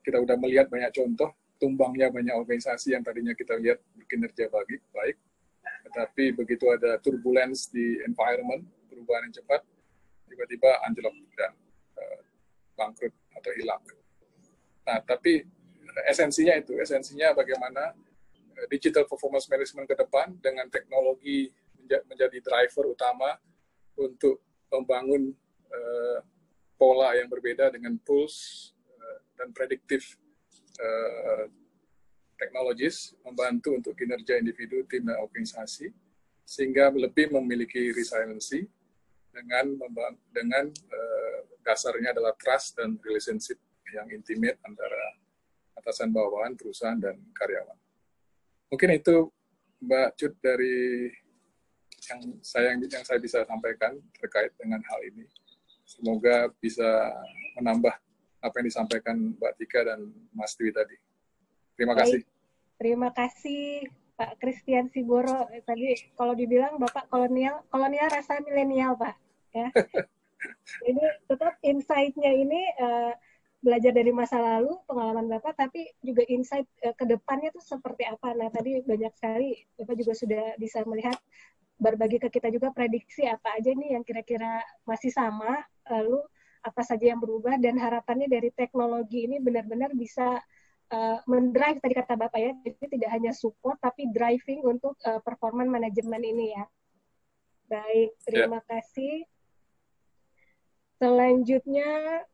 kita udah melihat banyak contoh tumbangnya banyak organisasi yang tadinya kita lihat kinerja baik, tetapi begitu ada turbulence di environment, perubahan yang cepat, tiba-tiba anjlok dan bangkrut atau hilang. Nah, tapi esensinya bagaimana digital performance management ke depan dengan teknologi menjadi driver utama untuk membangun pola yang berbeda dengan tools dan predictive technologies, membantu untuk kinerja individu, tim, dan organisasi, sehingga lebih memiliki resiliency dengan dasarnya adalah trust dan relationship yang intimate antara atasan bawahan, perusahaan, dan karyawan. Mungkin itu Mbak Cut dari yang saya bisa sampaikan terkait dengan hal ini. Semoga bisa menambah apa yang disampaikan Mbak Tika dan Mas Dwi tadi. Terima kasih. Terima kasih Pak Christian Siboro. Tadi kalau dibilang Bapak kolonial rasa milenial Pak. Ya. Ini tetap insight-nya ini belajar dari masa lalu, pengalaman Bapak, tapi juga insight ke depannya itu seperti apa. Nah, tadi banyak sekali Bapak juga sudah bisa melihat, berbagi ke kita juga prediksi apa aja nih yang kira-kira masih sama, lalu apa saja yang berubah, dan harapannya dari teknologi ini benar-benar bisa mendrive, tadi kata Bapak ya, jadi tidak hanya support, tapi driving untuk performance manajemen ini ya. Baik, terima kasih. Selanjutnya,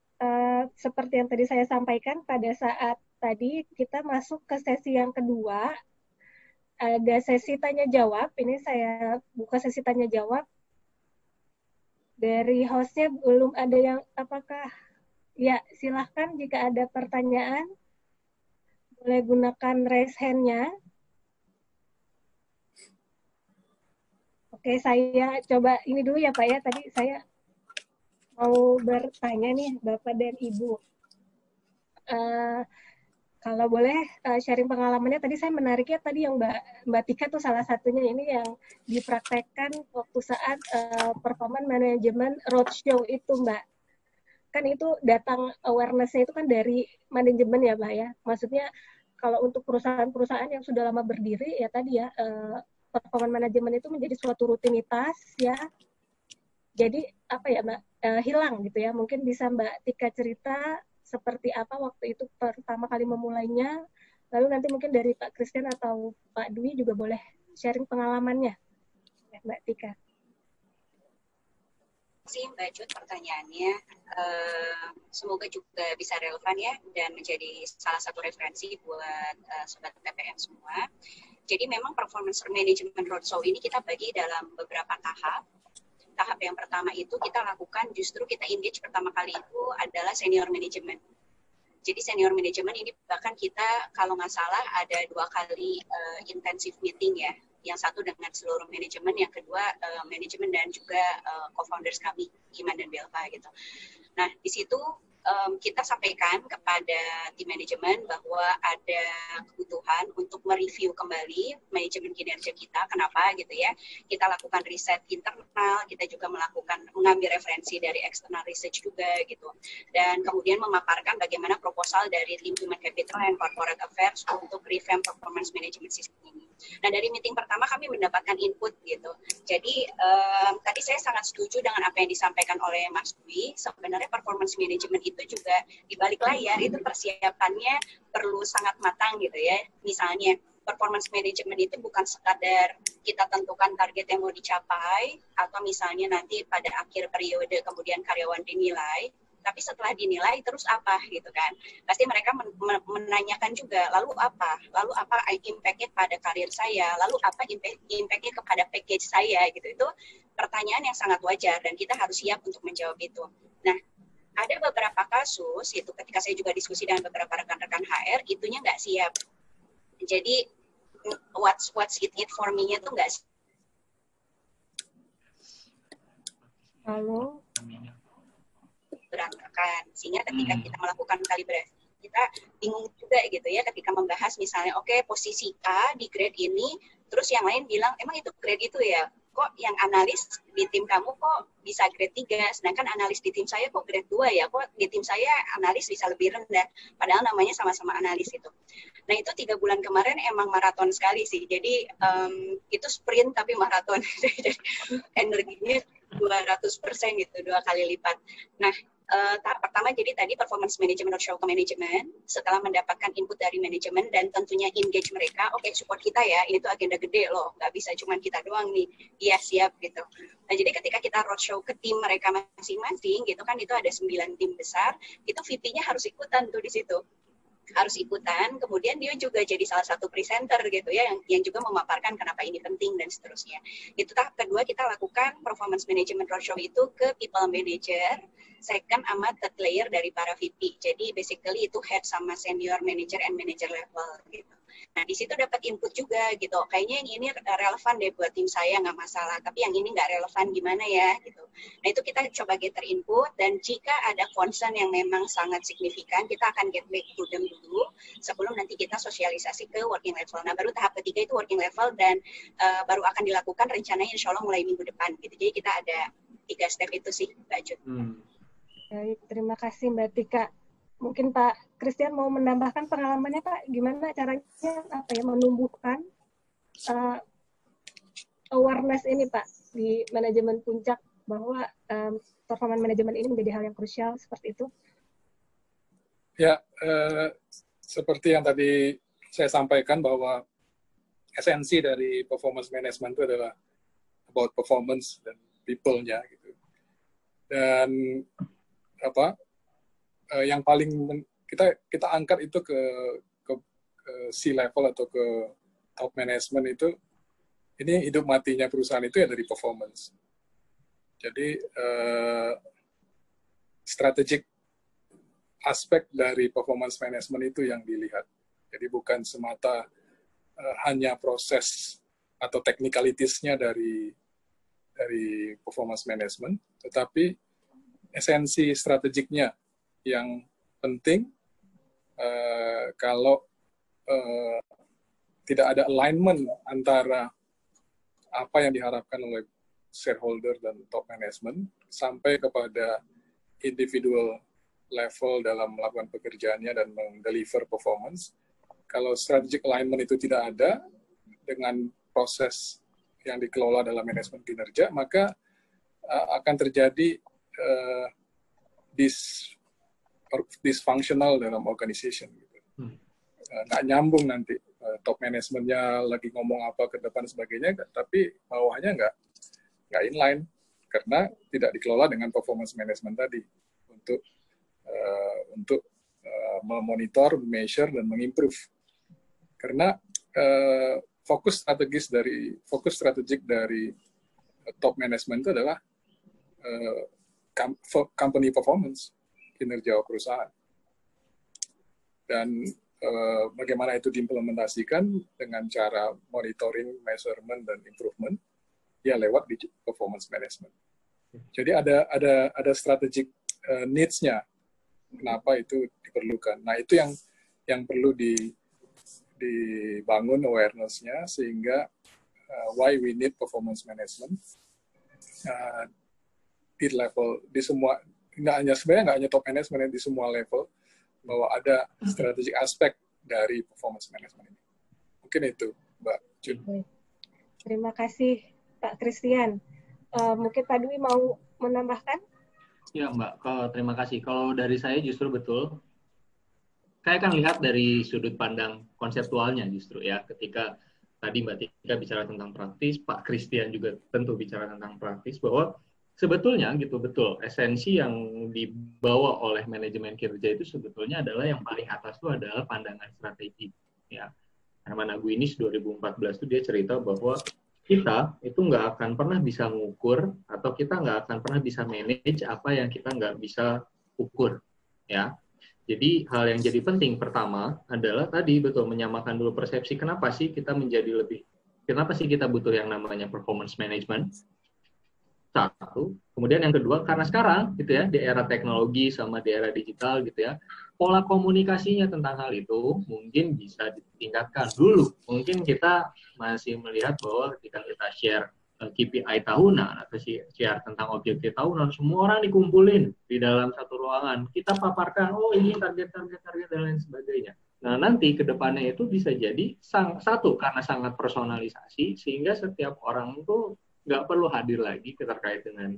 seperti yang tadi saya sampaikan, pada saat tadi kita masuk ke sesi yang kedua, ada sesi tanya-jawab. Ini saya buka sesi tanya-jawab. Dari hostnya belum ada yang, apakah? Ya, silahkan jika ada pertanyaan. Boleh gunakan raise hand-nya. Oke, saya coba ini dulu ya Pak ya. Tadi saya mau bertanya nih Bapak dan Ibu. Kalau boleh sharing pengalamannya, tadi saya menariknya tadi yang Mbak Tika tuh salah satunya ini yang dipraktekkan waktu saat performance management roadshow itu Mbak. Kan itu datang awareness-nya itu kan dari manajemen ya Mbak ya. Maksudnya kalau untuk perusahaan-perusahaan yang sudah lama berdiri ya tadi ya, performance manajemen itu menjadi suatu rutinitas ya. Jadi apa ya Mbak, hilang gitu ya. Mungkin bisa Mbak Tika cerita seperti apa waktu itu pertama kali memulainya, lalu nanti mungkin dari Pak Christian atau Pak Dwi juga boleh sharing pengalamannya, ya, Mbak Tika. Terima kasih Mbak Cut pertanyaannya. Semoga juga bisa relevan ya dan menjadi salah satu referensi buat Sobat PPM semua. Jadi memang performance management roadshow ini kita bagi dalam beberapa tahap. Tahap yang pertama itu kita lakukan, justru kita engage pertama kali itu adalah senior management. Jadi senior management ini bahkan kita kalau nggak salah ada 2 kali intensive meeting ya. Yang satu dengan seluruh manajemen, yang kedua manajemen dan juga co-founders kami, Iman dan Belva gitu. Nah di situ kita sampaikan kepada tim manajemen bahwa ada kebutuhan untuk mereview kembali manajemen kinerja kita. Kenapa gitu ya? Kita lakukan riset internal, kita juga mengambil referensi dari external research juga gitu. Dan kemudian memaparkan bagaimana proposal dari tim human capital and corporate affairs untuk revamp performance management system ini. Nah dari meeting pertama kami mendapatkan input gitu. Jadi tadi saya sangat setuju dengan apa yang disampaikan oleh Mas Dwi. Sebenarnya performance management itu juga di balik layar itu persiapannya perlu sangat matang gitu ya. Misalnya performance management itu bukan sekadar kita tentukan target yang mau dicapai atau misalnya nanti pada akhir periode kemudian karyawan dinilai, Tapi setelah dinilai terus apa gitu kan? Pasti mereka menanyakan juga, lalu apa impact-nya pada karir saya, lalu apa impact-nya kepada package saya gitu. Itu pertanyaan yang sangat wajar dan kita harus siap untuk menjawab itu. Nah, ada beberapa kasus itu ketika saya juga diskusi dengan beberapa rekan-rekan HR, itunya nggak siap. Jadi what's it for me-nya tuh nggak siap. Lalu berantakan, sehingga ketika kita melakukan kalibrasi kita bingung juga gitu ya ketika membahas misalnya posisi A di grade ini, terus yang lain bilang emang itu grade itu ya, kok yang analis di tim kamu kok bisa grade 3, sedangkan analis di tim saya kok grade 2 ya, kok di tim saya analis bisa lebih rendah, padahal namanya sama-sama analis itu. Nah itu 3 bulan kemarin emang maraton sekali sih, jadi itu sprint tapi maraton, jadi energinya 200% gitu, 2 kali lipat. Nah, tahap pertama jadi tadi performance management atau show ke manajemen, setelah mendapatkan input dari manajemen dan tentunya engage mereka, support kita ya, ini tuh agenda gede loh, nggak bisa cuma kita doang nih, iya siap gitu. Nah jadi ketika kita roadshow ke tim mereka masing-masing gitu kan, itu ada 9 tim besar, itu VP-nya harus ikutan tuh di situ. Harus ikutan, kemudian dia juga jadi salah satu presenter gitu ya, yang juga memaparkan kenapa ini penting dan seterusnya. Itu tahap kedua kita lakukan performance management roadshow itu ke people manager, second sama third layer dari para VP. Jadi basically itu head sama senior manager and manager level gitu. Nah di situ dapat input juga gitu. Kayaknya yang ini relevan deh buat tim saya, nggak masalah. Tapi yang ini nggak relevan gimana ya gitu. Nah itu kita coba gather input, dan jika ada concern yang memang sangat signifikan, kita akan get back to them dulu sebelum nanti kita sosialisasi ke working level. Nah baru tahap ketiga itu working level, dan baru akan dilakukan rencananya insya Allah mulai minggu depan gitu. Jadi kita ada 3 step itu sih Mbak Jun. Baik, terima kasih Mbak Tika. Mungkin Pak Christian mau menambahkan pengalamannya Pak, gimana caranya menumbuhkan awareness ini Pak di manajemen puncak bahwa performance manajemen ini menjadi hal yang krusial seperti itu? Ya, seperti yang tadi saya sampaikan bahwa esensi dari performance management itu adalah about performance dan people-nya gitu. Dan yang paling kita angkat itu ke C-level atau ke top management itu, ini hidup matinya perusahaan itu ya dari performance. Jadi strategic aspek dari performance management itu yang dilihat. Jadi bukan semata hanya proses atau technicalities-nya dari performance management, tetapi esensi strategiknya yang penting. Kalau tidak ada alignment antara apa yang diharapkan oleh shareholder dan top management sampai kepada individual level dalam melakukan pekerjaannya dan mendeliver performance, kalau strategic alignment itu tidak ada dengan proses yang dikelola dalam manajemen kinerja, maka akan terjadi dysfunctional dalam organization gitu. Nggak nyambung nanti, top manajemennya lagi ngomong apa ke depan sebagainya, tapi bawahnya nggak inline karena tidak dikelola dengan performance management tadi untuk memonitor, measure dan mengimprove. Karena fokus strategik dari top management itu adalah company performance, kinerja perusahaan. Dan bagaimana itu diimplementasikan dengan cara monitoring, measurement, dan improvement, ya lewat di performance management. Jadi ada strategic needs-nya, kenapa itu diperlukan. Nah itu yang perlu dibangun awareness-nya, sehingga why we need performance management di level, di semua, sebenarnya nggak hanya top management, di semua level, bahwa ada strategic aspek dari performance management ini. Mungkin itu, Mbak Jun. Terima kasih, Pak Christian. Mungkin Pak Dwi mau menambahkan? Ya, Mbak. Terima kasih. Kalau dari saya justru betul. Saya akan lihat dari sudut pandang konseptualnya justru ya. Ketika tadi Mbak Tika bicara tentang praktis, Pak Christian juga tentu bicara tentang praktis, bahwa sebetulnya gitu betul esensi yang dibawa oleh manajemen kinerja itu sebetulnya adalah yang paling atas itu adalah pandangan strategi ya. Herman Aguinis 2014 itu dia cerita bahwa kita itu nggak akan pernah bisa ngukur atau kita nggak akan pernah bisa manage apa yang kita nggak bisa ukur ya. Jadi hal yang jadi penting pertama adalah tadi betul menyamakan dulu persepsi kenapa sih kita butuh yang namanya performance management. Satu, kemudian yang kedua karena sekarang gitu ya di era teknologi sama di era digital gitu ya pola komunikasinya tentang hal itu mungkin bisa ditingkatkan dulu. Mungkin kita masih melihat bahwa ketika kita share KPI tahunan atau share tentang objektif tahunan semua orang dikumpulin di dalam satu ruangan kita paparkan oh ini target dan lain sebagainya. Nah nanti kedepannya itu bisa jadi satu karena sangat personalisasi sehingga setiap orang itu nggak perlu hadir lagi terkait dengan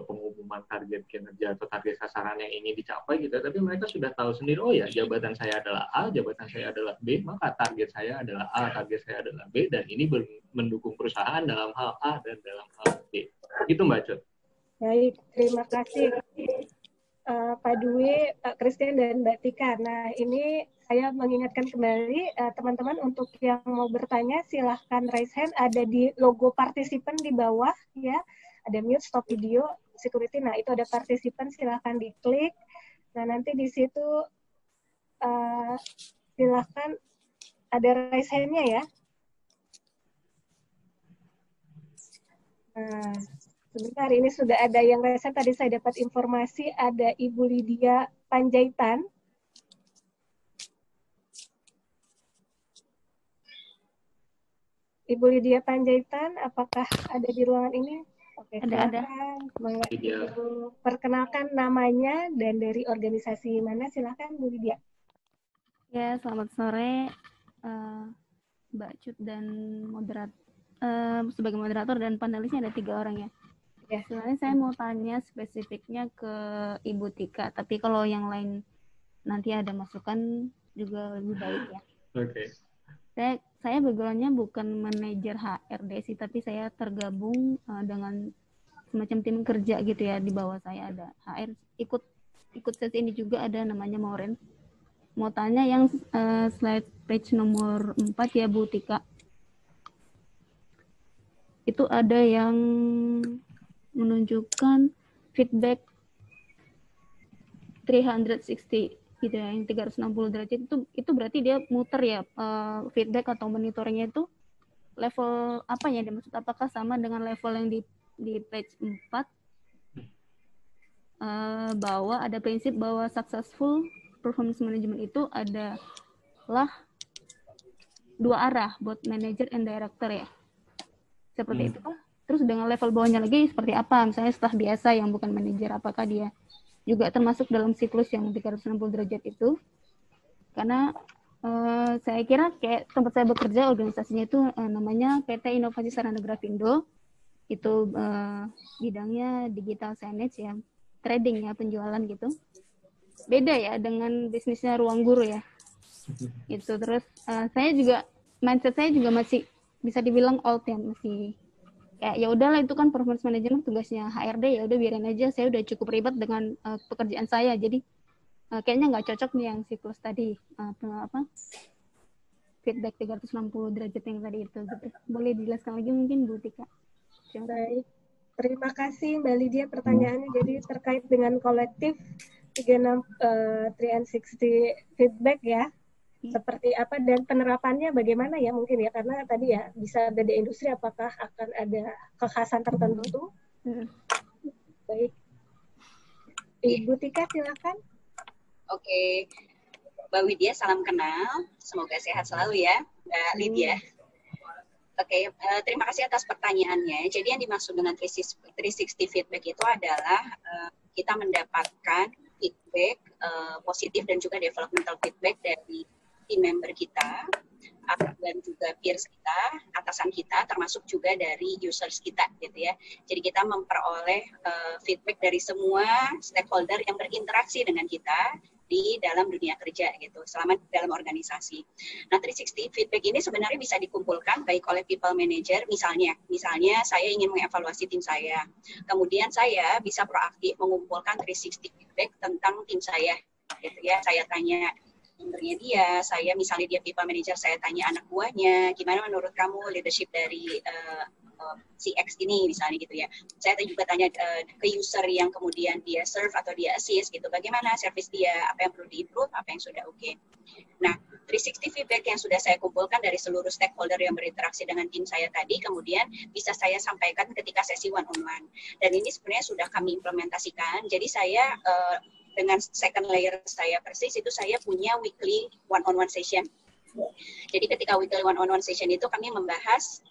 pengumuman target kinerja atau target sasaran yang ingin dicapai gitu, tapi mereka sudah tahu sendiri oh ya jabatan saya adalah A, jabatan saya adalah B, maka target saya adalah A, target saya adalah B, dan ini mendukung perusahaan dalam hal A dan dalam hal B. Gitu Mbak Cut. Baik, terima kasih Pak Dwi, Pak Christian, dan Mbak Tika. Nah ini saya mengingatkan kembali teman-teman untuk yang mau bertanya silahkan raise hand, ada di logo partisipan di bawah ya, ada mute, stop video, security. Nah itu ada partisipan, silahkan diklik. Nah nanti di situ silahkan ada raise hand-nya ya. Nah sebentar, ini sudah ada yang raise hand. Tadi saya dapat informasi ada Ibu Lydia Panjaitan. Ibu Lydia Panjaitan, apakah ada di ruangan ini? Oke, ada. Perkenalkan namanya dan dari organisasi mana, silakan Bu Lydia. Ya, selamat sore Mbak Cut dan sebagai moderator dan panelisnya ada 3 orang ya. Ya, sebenarnya saya mau tanya spesifiknya ke Ibu Tika, tapi kalau yang lain nanti ada masukan juga lebih baik ya. Oke. Saya background-nya bukan manajer HRD sih, tapi saya tergabung dengan semacam tim kerja gitu ya. Di bawah saya ada HR, ikut sesi ini juga ada namanya Maureen. Mau tanya yang slide page nomor 4 ya Bu Tika. Itu ada yang menunjukkan feedback 360 gitu ya, yang 360 derajat itu berarti dia muter ya, feedback atau monitoringnya itu level apa ya dimaksud, apakah sama dengan level yang di page 4 bahwa ada prinsip bahwa successful performance management itu adalah 2 arah buat manager and director ya, seperti itu. Terus dengan level bawahnya lagi seperti apa, misalnya staff biasa yang bukan manajer, apakah dia juga termasuk dalam siklus yang 360 derajat itu? Karena saya kira kayak tempat saya bekerja organisasinya itu namanya PT Inovasi Sarana Grafindo, itu bidangnya digital signage ya, trading ya, penjualan gitu. Beda ya dengan bisnisnya Ruang Guru ya. Itu terus saya juga mindset saya juga masih bisa dibilang old ya, masih kayak ya udahlah itu kan performance management tugasnya HRD, ya udah biarin aja, saya udah cukup ribet dengan pekerjaan saya, jadi kayaknya nggak cocok nih yang siklus tadi feedback 360 derajat yang tadi itu gitu. Boleh dijelaskan lagi mungkin Bu Tika? Baik, terima kasih Mbak Lydia pertanyaannya. Jadi terkait dengan kolektif 360 feedback ya, seperti apa dan penerapannya bagaimana ya mungkin ya, karena tadi ya bisa beda industri, apakah akan ada kekhasan tertentu. Baik, Ibu Tika silakan. Oke, Mbak Widya, salam kenal, semoga sehat selalu ya Mbak Lydia. Oke, terima kasih atas pertanyaannya. Jadi yang dimaksud dengan 360 feedback itu adalah kita mendapatkan feedback positif dan juga developmental feedback dari tim member kita dan juga peers kita, atasan kita, termasuk juga dari users kita gitu ya. Jadi kita memperoleh feedback dari semua stakeholder yang berinteraksi dengan kita di dalam dunia kerja gitu, selama dalam organisasi. Nah, 360 feedback ini sebenarnya bisa dikumpulkan baik oleh people manager, misalnya saya ingin mengevaluasi tim saya, kemudian saya bisa proaktif mengumpulkan 360 feedback tentang tim saya, gitu ya. Saya tanya membernya dia, saya misalnya dia people manager, saya tanya anak buahnya, gimana menurut kamu leadership dari si X ini misalnya gitu ya. Saya juga tanya ke user yang kemudian dia serve atau dia assist gitu, bagaimana service dia, apa yang perlu diimprove, apa yang sudah oke. Nah, 360 feedback yang sudah saya kumpulkan dari seluruh stakeholder yang berinteraksi dengan tim saya tadi, kemudian bisa saya sampaikan ketika sesi one-on-one. Dan ini sebenarnya sudah kami implementasikan, jadi saya dengan second layer saya persis itu saya punya weekly one-on-one session. Jadi ketika weekly one-on-one session itu kami membahas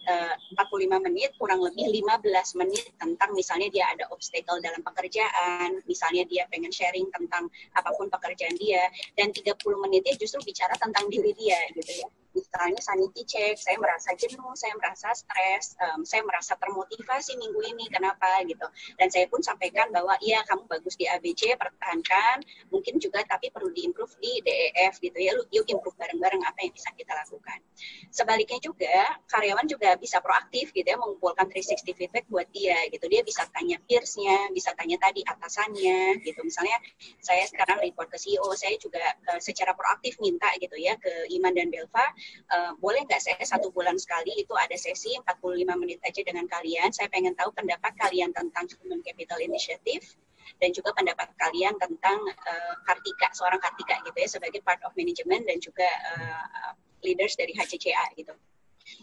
45 menit, kurang lebih 15 menit tentang misalnya dia ada obstacle dalam pekerjaan, misalnya dia pengen sharing tentang apapun pekerjaan dia, dan 30 menitnya justru bicara tentang diri dia gitu ya. Misalnya sanity check, saya merasa jenuh, saya merasa stres, saya merasa termotivasi minggu ini, kenapa gitu. Dan saya pun sampaikan bahwa iya kamu bagus di ABC, pertahankan, mungkin juga tapi perlu diimprove di DEF gitu ya, yuk improve bareng-bareng apa yang bisa kita lakukan. Sebaliknya juga, karyawan juga bisa proaktif gitu ya, mengumpulkan 360 feedback buat dia gitu. Dia bisa tanya peers-nya, bisa tanya tadi atasannya gitu. Misalnya saya sekarang report ke CEO, saya juga secara proaktif minta gitu ya ke Iman dan Belva, boleh nggak saya 1 bulan sekali itu ada sesi 45 menit aja dengan kalian, saya pengen tahu pendapat kalian tentang Human Capital Initiative dan juga pendapat kalian tentang Kartika, seorang Kartika gitu ya sebagai part of management dan juga leaders dari HCCA gitu.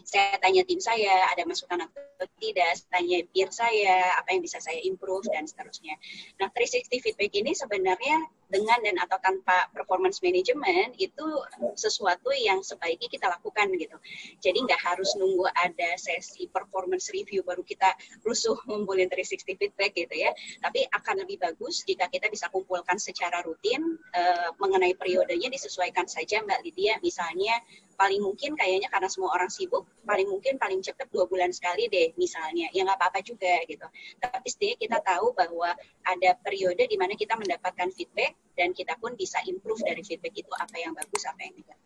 Saya tanya tim saya, ada masukan atau tidak, tanya peer saya, apa yang bisa saya improve, dan seterusnya. Nah, 360 feedback ini sebenarnya dengan dan atau tanpa performance management itu sesuatu yang sebaiknya kita lakukan gitu. Jadi nggak harus nunggu ada sesi performance review baru kita rusuh ngumpulin 360 feedback gitu ya. Tapi akan lebih bagus jika kita bisa kumpulkan secara rutin, mengenai periodenya disesuaikan saja Mbak Lydia, misalnya paling mungkin kayaknya karena semua orang sibuk, paling mungkin paling cepat 2 bulan sekali deh misalnya, ya nggak apa-apa juga gitu. Tapi setidaknya kita tahu bahwa ada periode di mana kita mendapatkan feedback dan kita pun bisa improve dari feedback itu apa yang bagus, apa yang tidak.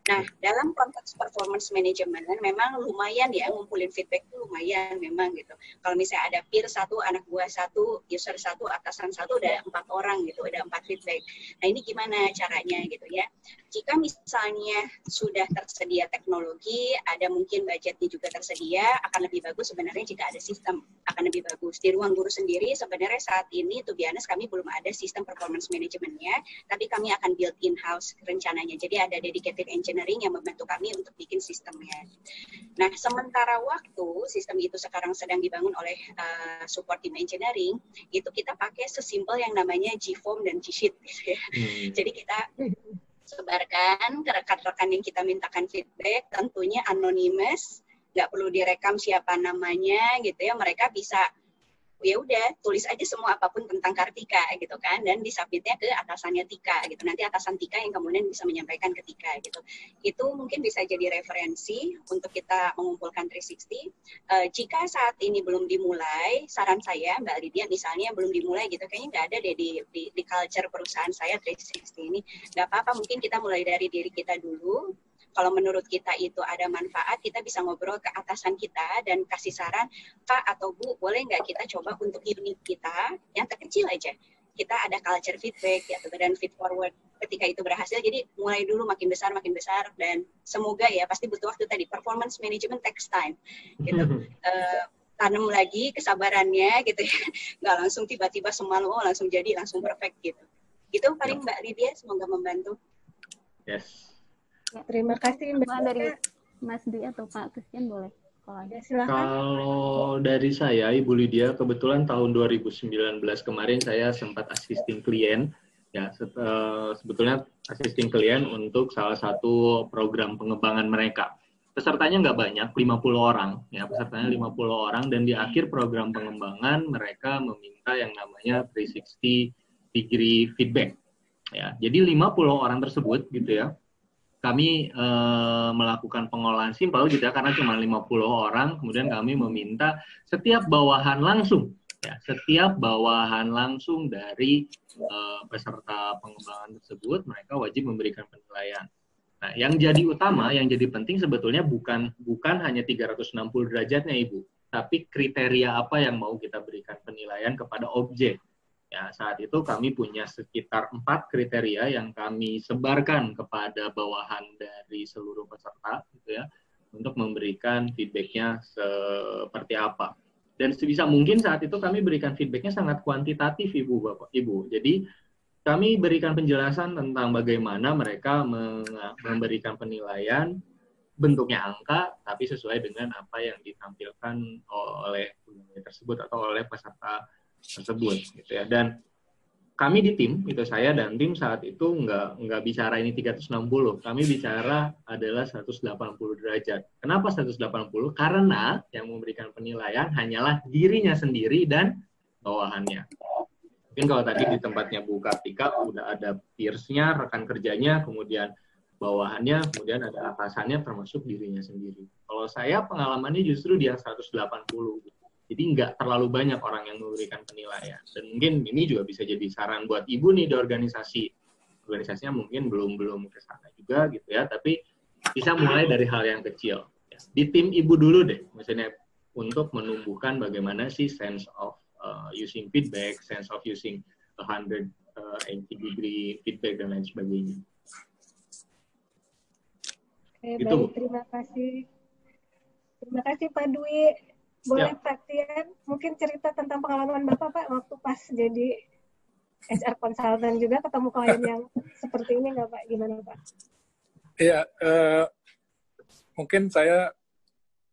Nah, dalam konteks performance management memang lumayan ya ngumpulin feedback itu lumayan memang gitu. Kalau misalnya ada peer 1, anak buah 1, user 1, atasan 1, udah 4 orang gitu, ada 4 feedback. Nah, ini gimana caranya gitu ya. Jika misalnya sudah tersedia teknologi, ada mungkin budgetnya juga tersedia, akan lebih bagus sebenarnya jika ada sistem, akan lebih bagus. Di ruang guru sendiri sebenarnya saat ini, to be honest, kami belum ada sistem performance manajemennya, tapi kami akan build in-house rencananya. Jadi ada dedicated engineering yang membantu kami untuk bikin sistemnya. Nah, sementara waktu sistem itu sekarang sedang dibangun oleh support team engineering, itu kita pakai sesimpel yang namanya G-Form dan G-Sheet. Gitu ya. Jadi kita sebarkan ke rekan-rekan yang kita mintakan feedback, tentunya anonymous, nggak perlu direkam siapa namanya gitu ya, mereka bisa ya udah tulis aja semua apapun tentang Kartika gitu kan, dan disubmitnya ke atasannya Tika gitu, nanti atasan Tika yang kemudian bisa menyampaikan ke Tika gitu. Itu mungkin bisa jadi referensi untuk kita mengumpulkan 360. Jika saat ini belum dimulai, saran saya Mbak Lydia misalnya belum dimulai gitu, kayaknya nggak ada deh di culture perusahaan saya 360 ini, nggak apa-apa, mungkin kita mulai dari diri kita dulu. Kalau menurut kita itu ada manfaat, kita bisa ngobrol ke atasan kita dan kasih saran, Pak atau Bu, boleh nggak kita coba untuk unit kita yang terkecil aja. Kita ada culture feedback ya, dan feed forward ketika itu berhasil. Jadi mulai dulu makin besar, dan semoga ya pasti butuh waktu tadi. Performance management takes time. Gitu. Tanam lagi kesabarannya gitu ya. Nggak langsung tiba-tiba semalam langsung jadi, langsung perfect gitu. Itu paling Mbak Lydia, semoga membantu. Yes. Ya, terima kasih Mbak. Dari Mas Dwi atau Pak Christian boleh. Ya, silakan. Kalau dari saya, Ibu Lydia, kebetulan tahun 2019 kemarin saya sempat assisting klien, ya sebetulnya assisting klien untuk salah satu program pengembangan mereka. Pesertanya nggak banyak, 50 orang, ya pesertanya 50 orang, dan di akhir program pengembangan mereka meminta yang namanya 360 degree feedback. Ya, jadi 50 orang tersebut, gitu ya. Kami melakukan pengolahan simpel gitu ya, karena cuma 50 orang, kemudian kami meminta setiap bawahan langsung Ya, setiap bawahan langsung dari peserta pengembangan tersebut, mereka wajib memberikan penilaian. Nah, yang jadi utama, yang jadi penting sebetulnya bukan hanya 360 derajatnya, Ibu, tapi kriteria apa yang mau kita berikan penilaian kepada objek. Ya, saat itu kami punya sekitar 4 kriteria yang kami sebarkan kepada bawahan dari seluruh peserta, gitu ya, untuk memberikan feedback-nya seperti apa. Dan sebisa mungkin saat itu kami berikan feedback-nya sangat kuantitatif, Ibu, Bapak, Ibu. Jadi kami berikan penjelasan tentang bagaimana mereka memberikan penilaian, bentuknya angka, tapi sesuai dengan apa yang ditampilkan oleh pegawai tersebut atau oleh peserta tersebut, gitu ya. Dan kami di tim, itu saya dan tim saat itu nggak bicara ini 360, kami bicara adalah 180 derajat. Kenapa 180? Karena yang memberikan penilaian hanyalah dirinya sendiri dan bawahannya. Mungkin kalau tadi di tempatnya Bu Kartika udah ada peers-nya, rekan kerjanya, kemudian bawahannya, kemudian ada atasannya termasuk dirinya sendiri. Kalau saya pengalamannya justru dia 180. Jadi nggak terlalu banyak orang yang memberikan penilaian. Dan mungkin ini juga bisa jadi saran buat Ibu nih di organisasi. Organisasinya mungkin belum ke sana juga gitu ya, tapi bisa mulai dari hal yang kecil. Di tim Ibu dulu deh, misalnya untuk menumbuhkan bagaimana sih sense of using feedback, sense of using 180 degree feedback dan lain sebagainya. Oke, Gitu, baik, terima kasih. Terima kasih Pak Dwi. Boleh ya. Pak Tian mungkin cerita tentang pengalaman Bapak, Pak, waktu pas jadi HR consultant juga ketemu klien yang seperti ini nggak, Pak? Gimana, Pak? Iya, mungkin saya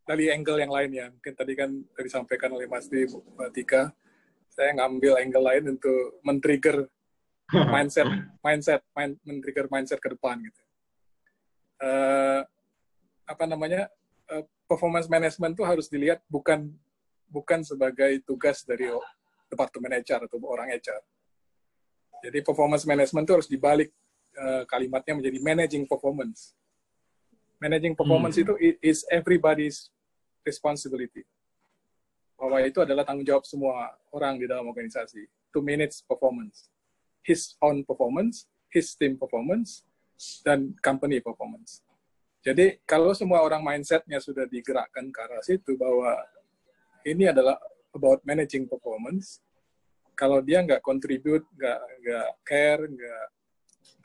dari angle yang lain ya. Mungkin tadi kan disampaikan oleh Mas Di, Mbak Tika, saya ngambil angle lain untuk men-trigger men-trigger mindset ke depan gitu. Performance management itu harus dilihat bukan sebagai tugas dari departemen HR atau orang HR. Jadi performance management itu harus dibalik kalimatnya menjadi managing performance. Managing performance itu is everybody's responsibility. Bahwa itu adalah tanggung jawab semua orang di dalam organisasi to manage performance. His own performance, his team performance, dan company performance. Jadi kalau semua orang mindset-nya sudah digerakkan ke arah situ bahwa ini adalah about managing performance, kalau dia nggak contribute, nggak care, nggak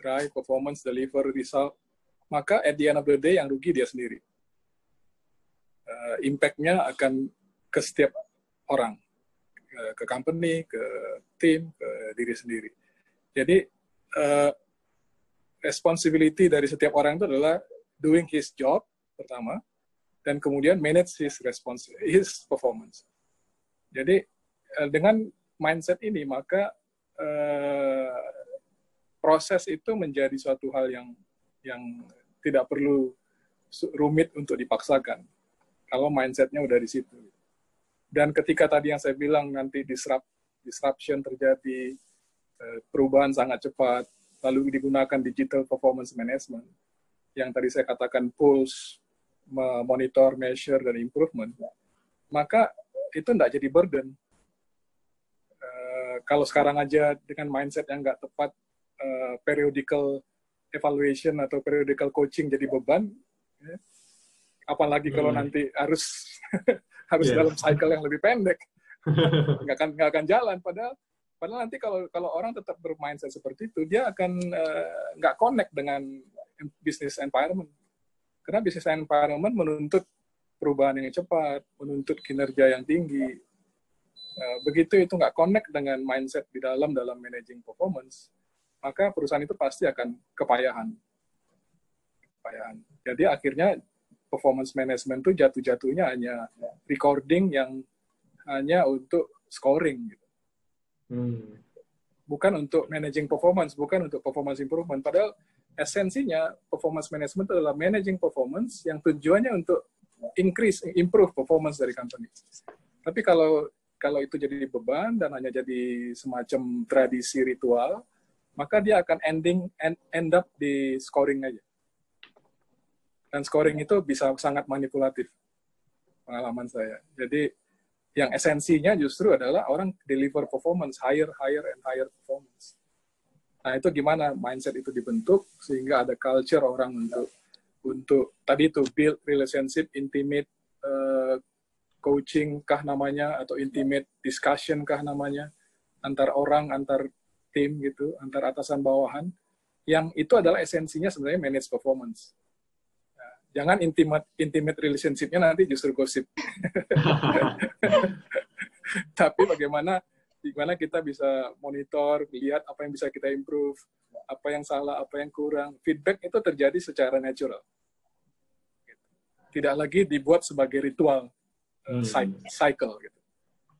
drive performance, deliver result, maka at the end of the day yang rugi dia sendiri. Impact-nya akan ke setiap orang, ke company, ke tim, ke diri sendiri. Jadi responsibility dari setiap orang itu adalah doing his job pertama, dan kemudian manage his performance. Jadi dengan mindset ini maka proses itu menjadi suatu hal yang tidak perlu rumit untuk dipaksakan kalau mindsetnya udah di situ. Dan ketika tadi yang saya bilang nanti disruption terjadi, perubahan sangat cepat, lalu digunakan digital performance management, yang tadi saya katakan pulse, monitor, measure, dan improvement, maka itu tidak jadi burden. Kalau sekarang aja dengan mindset yang nggak tepat, periodical evaluation atau periodical coaching jadi beban, ya, apalagi kalau nanti harus dalam cycle yang lebih pendek, nggak akan jalan. Padahal nanti kalau orang tetap bermindset seperti itu, dia akan nggak connect dengan business environment. Karena business environment menuntut perubahan yang cepat, menuntut kinerja yang tinggi. Begitu itu nggak connect dengan mindset di dalam managing performance, maka perusahaan itu pasti akan kepayahan. Jadi akhirnya performance management itu jatuh-jatuhnya hanya recording yang hanya untuk scoring. Gitu. Bukan untuk managing performance, bukan untuk performance improvement. Padahal esensinya performance management adalah managing performance yang tujuannya untuk improve performance dari company. Tapi kalau itu jadi beban dan hanya jadi semacam tradisi ritual, maka dia akan end up di scoring aja. Dan scoring itu bisa sangat manipulatif, pengalaman saya. Jadi Yang esensinya justru adalah orang deliver performance, higher and higher performance. Nah, itu gimana mindset itu dibentuk sehingga ada culture orang untuk tadi itu build relationship, intimate coaching kah namanya, atau intimate discussion kah namanya, antar orang, antar tim gitu, antar atasan bawahan, yang itu adalah esensinya sebenarnya manage performance. Nah, jangan intimate relationship-nya nanti justru gosip. Tapi bagaimana kita bisa monitor, lihat apa yang bisa kita improve, apa yang salah, apa yang kurang. Feedback itu terjadi secara natural. Tidak lagi dibuat sebagai ritual cycle. Gitu.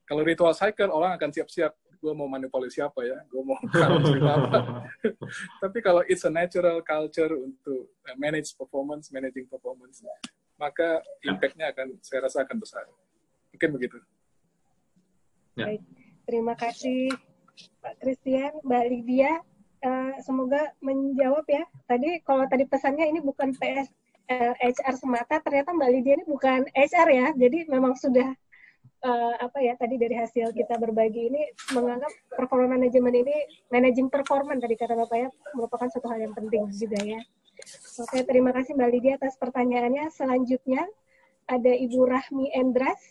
Kalau ritual cycle, orang akan siap-siap, gue mau manipulasi siapa ya, gue mau cerita apa. Tapi kalau it's a natural culture untuk managing performance, maka impact-nya saya rasa akan besar. Mungkin begitu. Ya. Baik. Terima kasih Pak Christian, Mbak Lydia. Semoga menjawab ya. Kalau tadi pesannya ini bukan HR semata, ternyata Mbak Lydia ini bukan HR ya. Jadi memang sudah tadi dari hasil kita berbagi ini menganggap performance management ini managing performance tadi kata Bapak ya, merupakan suatu hal yang penting juga ya. Oke, terima kasih Mbak Lydia atas pertanyaannya. Selanjutnya ada Ibu Rahmi Endras.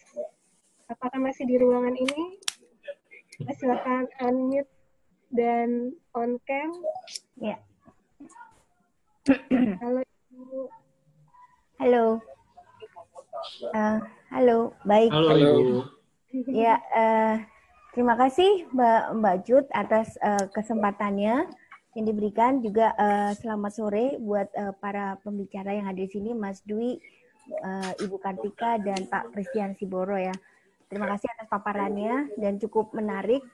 Apakah masih di ruangan ini? Silakan unmute dan on cam. Ya. Halo Ibu. Halo. Halo, baik. Halo Ibu. Ya, terima kasih Mbak Jud atas kesempatannya yang diberikan. Juga selamat sore buat para pembicara yang hadir di sini, Mas Dwi, Ibu Kartika, dan Pak Christian Siboro ya. Terima kasih atas paparannya dan cukup menarik.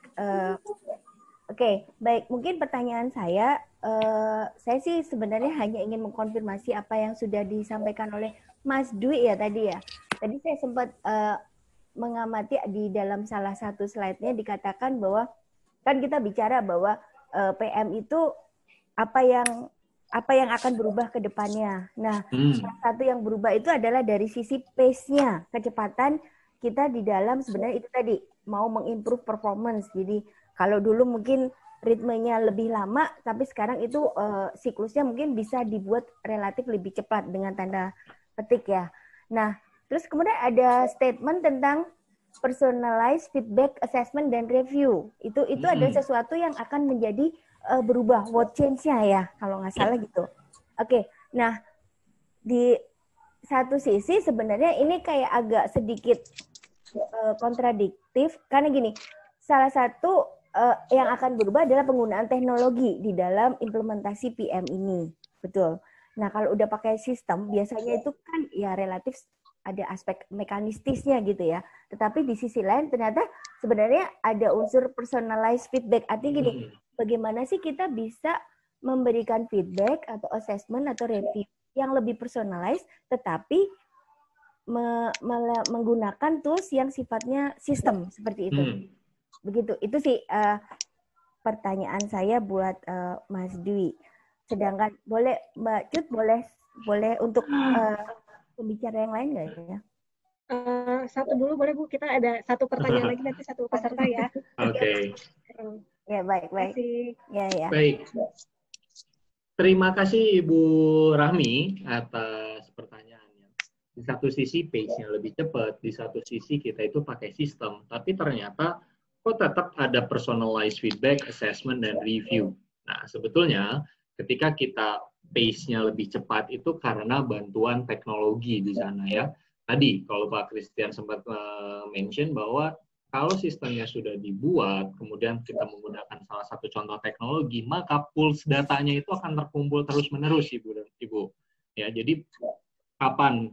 Oke, baik. Mungkin pertanyaan saya sih sebenarnya hanya ingin mengkonfirmasi apa yang sudah disampaikan oleh Mas Dwi ya tadi ya. Tadi saya sempat mengamati di dalam salah satu slide-nya dikatakan bahwa kan kita bicara bahwa PM itu apa yang akan berubah ke depannya. Nah, salah satu yang berubah itu adalah dari sisi pace-nya, kecepatan kita di dalam sebenarnya itu tadi mau mengimprove performance. Jadi kalau dulu mungkin ritmenya lebih lama, tapi sekarang itu siklusnya mungkin bisa dibuat relatif lebih cepat dengan tanda petik ya. Nah, terus kemudian ada statement tentang personalized feedback assessment dan review. Itu ada sesuatu yang akan menjadi berubah, what change-nya ya kalau nggak salah gitu. Oke, nah di satu sisi sebenarnya ini kayak agak sedikit kontradiktif karena gini, salah satu yang akan berubah adalah penggunaan teknologi di dalam implementasi PM ini, betul. Nah kalau udah pakai sistem biasanya itu kan ya relatif ada aspek mekanistisnya gitu ya. Tetapi di sisi lain ternyata sebenarnya ada unsur personalized feedback. Artinya gini, bagaimana sih kita bisa memberikan feedback atau assessment atau review yang lebih personalized tetapi menggunakan tools yang sifatnya sistem seperti itu. Begitu. Itu sih pertanyaan saya buat Mas Dwi. Sedangkan boleh Mbak Cut boleh untuk pembicara yang lain nggak ya? Satu dulu boleh Bu, kita ada satu pertanyaan lagi nanti satu peserta ya. Oke. Ya baik. Ya. Baik. Terima kasih Ibu Rahmi atas pertanyaannya. Di satu sisi pace-nya lebih cepat, di satu sisi kita itu pakai sistem, tapi ternyata kok tetap ada personalized feedback, assessment, dan review. Nah, sebetulnya ketika kita pace-nya lebih cepat itu karena bantuan teknologi di sana ya. Tadi kalau Pak Christian sempat mention bahwa kalau sistemnya sudah dibuat, kemudian kita menggunakan salah satu contoh teknologi, maka pulse datanya itu akan terkumpul terus-menerus, Ibu. Ya, jadi kapan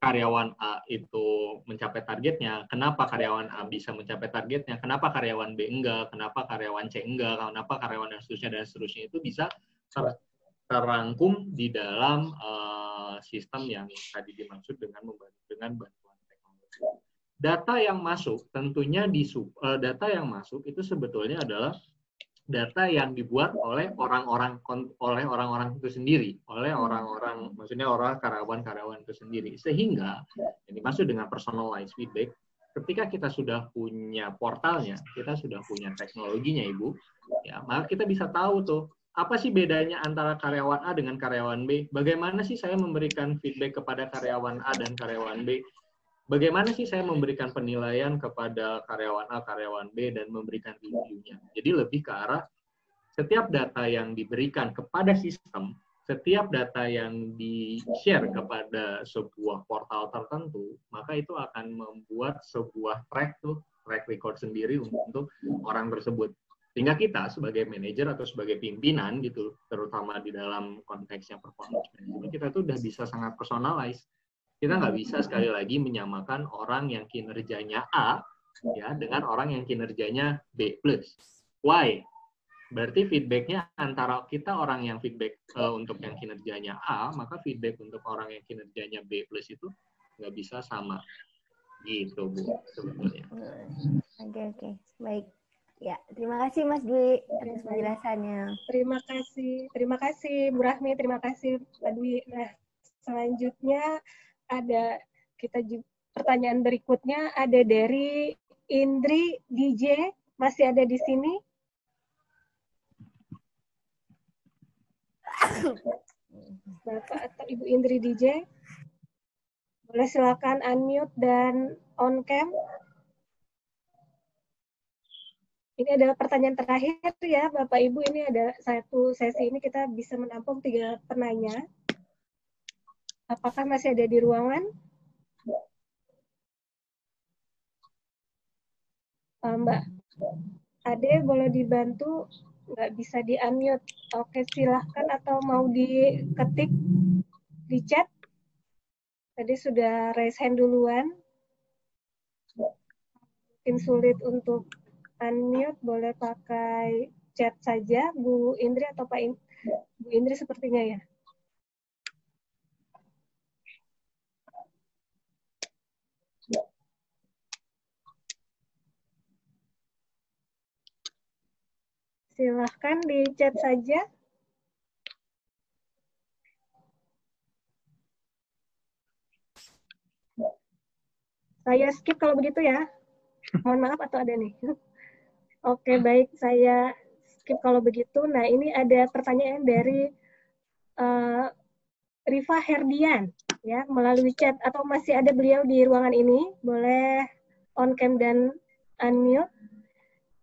karyawan A itu mencapai targetnya, kenapa karyawan A bisa mencapai targetnya, kenapa karyawan B enggak, kenapa karyawan C enggak, kenapa karyawan dan seterusnya itu bisa terangkum di dalam sistem yang tadi dimaksud dengan bantuan teknologi. Data yang masuk tentunya data yang masuk itu sebetulnya adalah data yang dibuat oleh orang-orang itu sendiri, oleh orang-orang, maksudnya orang karyawan-karyawan itu sendiri. Sehingga yang dimaksud dengan personalized feedback, ketika kita sudah punya portalnya, kita sudah punya teknologinya, Ibu, ya, maka kita bisa tahu tuh apa sih bedanya antara karyawan A dengan karyawan B? Bagaimana sih saya memberikan feedback kepada karyawan A dan karyawan B? Bagaimana sih saya memberikan penilaian kepada karyawan A, karyawan B, dan memberikan reviewnya? Jadi lebih ke arah setiap data yang diberikan kepada sistem, setiap data yang di-share kepada sebuah portal tertentu, maka itu akan membuat sebuah track record sendiri untuk orang tersebut. Sehingga kita sebagai manajer atau sebagai pimpinan gitu, terutama di dalam konteksnya performance management, kita tuh udah bisa sangat personalize. Kita nggak bisa sekali lagi menyamakan orang yang kinerjanya A ya dengan orang yang kinerjanya B+. Why? Berarti feedbacknya antara kita orang yang feedback untuk yang kinerjanya A, maka feedback untuk orang yang kinerjanya B+ itu nggak bisa sama. Gitu, Bu, sebetulnya. Oke. Baik. Ya, terima kasih Mas Dwi atas penjelasannya. Terima kasih Bu Rahmi, terima kasih Pak Dwi. Nah, selanjutnya ada pertanyaan berikutnya ada dari Indri DJ, masih ada di sini? Bapak atau Ibu Indri DJ, boleh silakan unmute dan on cam. Ini adalah pertanyaan terakhir ya Bapak Ibu, ini ada satu sesi ini kita bisa menampung 3 penanya. Apakah masih ada di ruangan? Mbak Ade, boleh dibantu? Nggak bisa di-unmute. Oke, silahkan atau mau diketik di chat? Tadi sudah raise hand duluan. Mungkin sulit untuk unmute, boleh pakai chat saja. Bu Indri atau Bu Indri sepertinya ya? Silahkan di chat saja. Saya skip kalau begitu ya. Mohon maaf atau ada nih. Oke, baik. Saya skip kalau begitu. Nah, ini ada pertanyaan dari Riva Herdian ya melalui chat, atau masih ada beliau di ruangan ini? Boleh on cam dan unmute.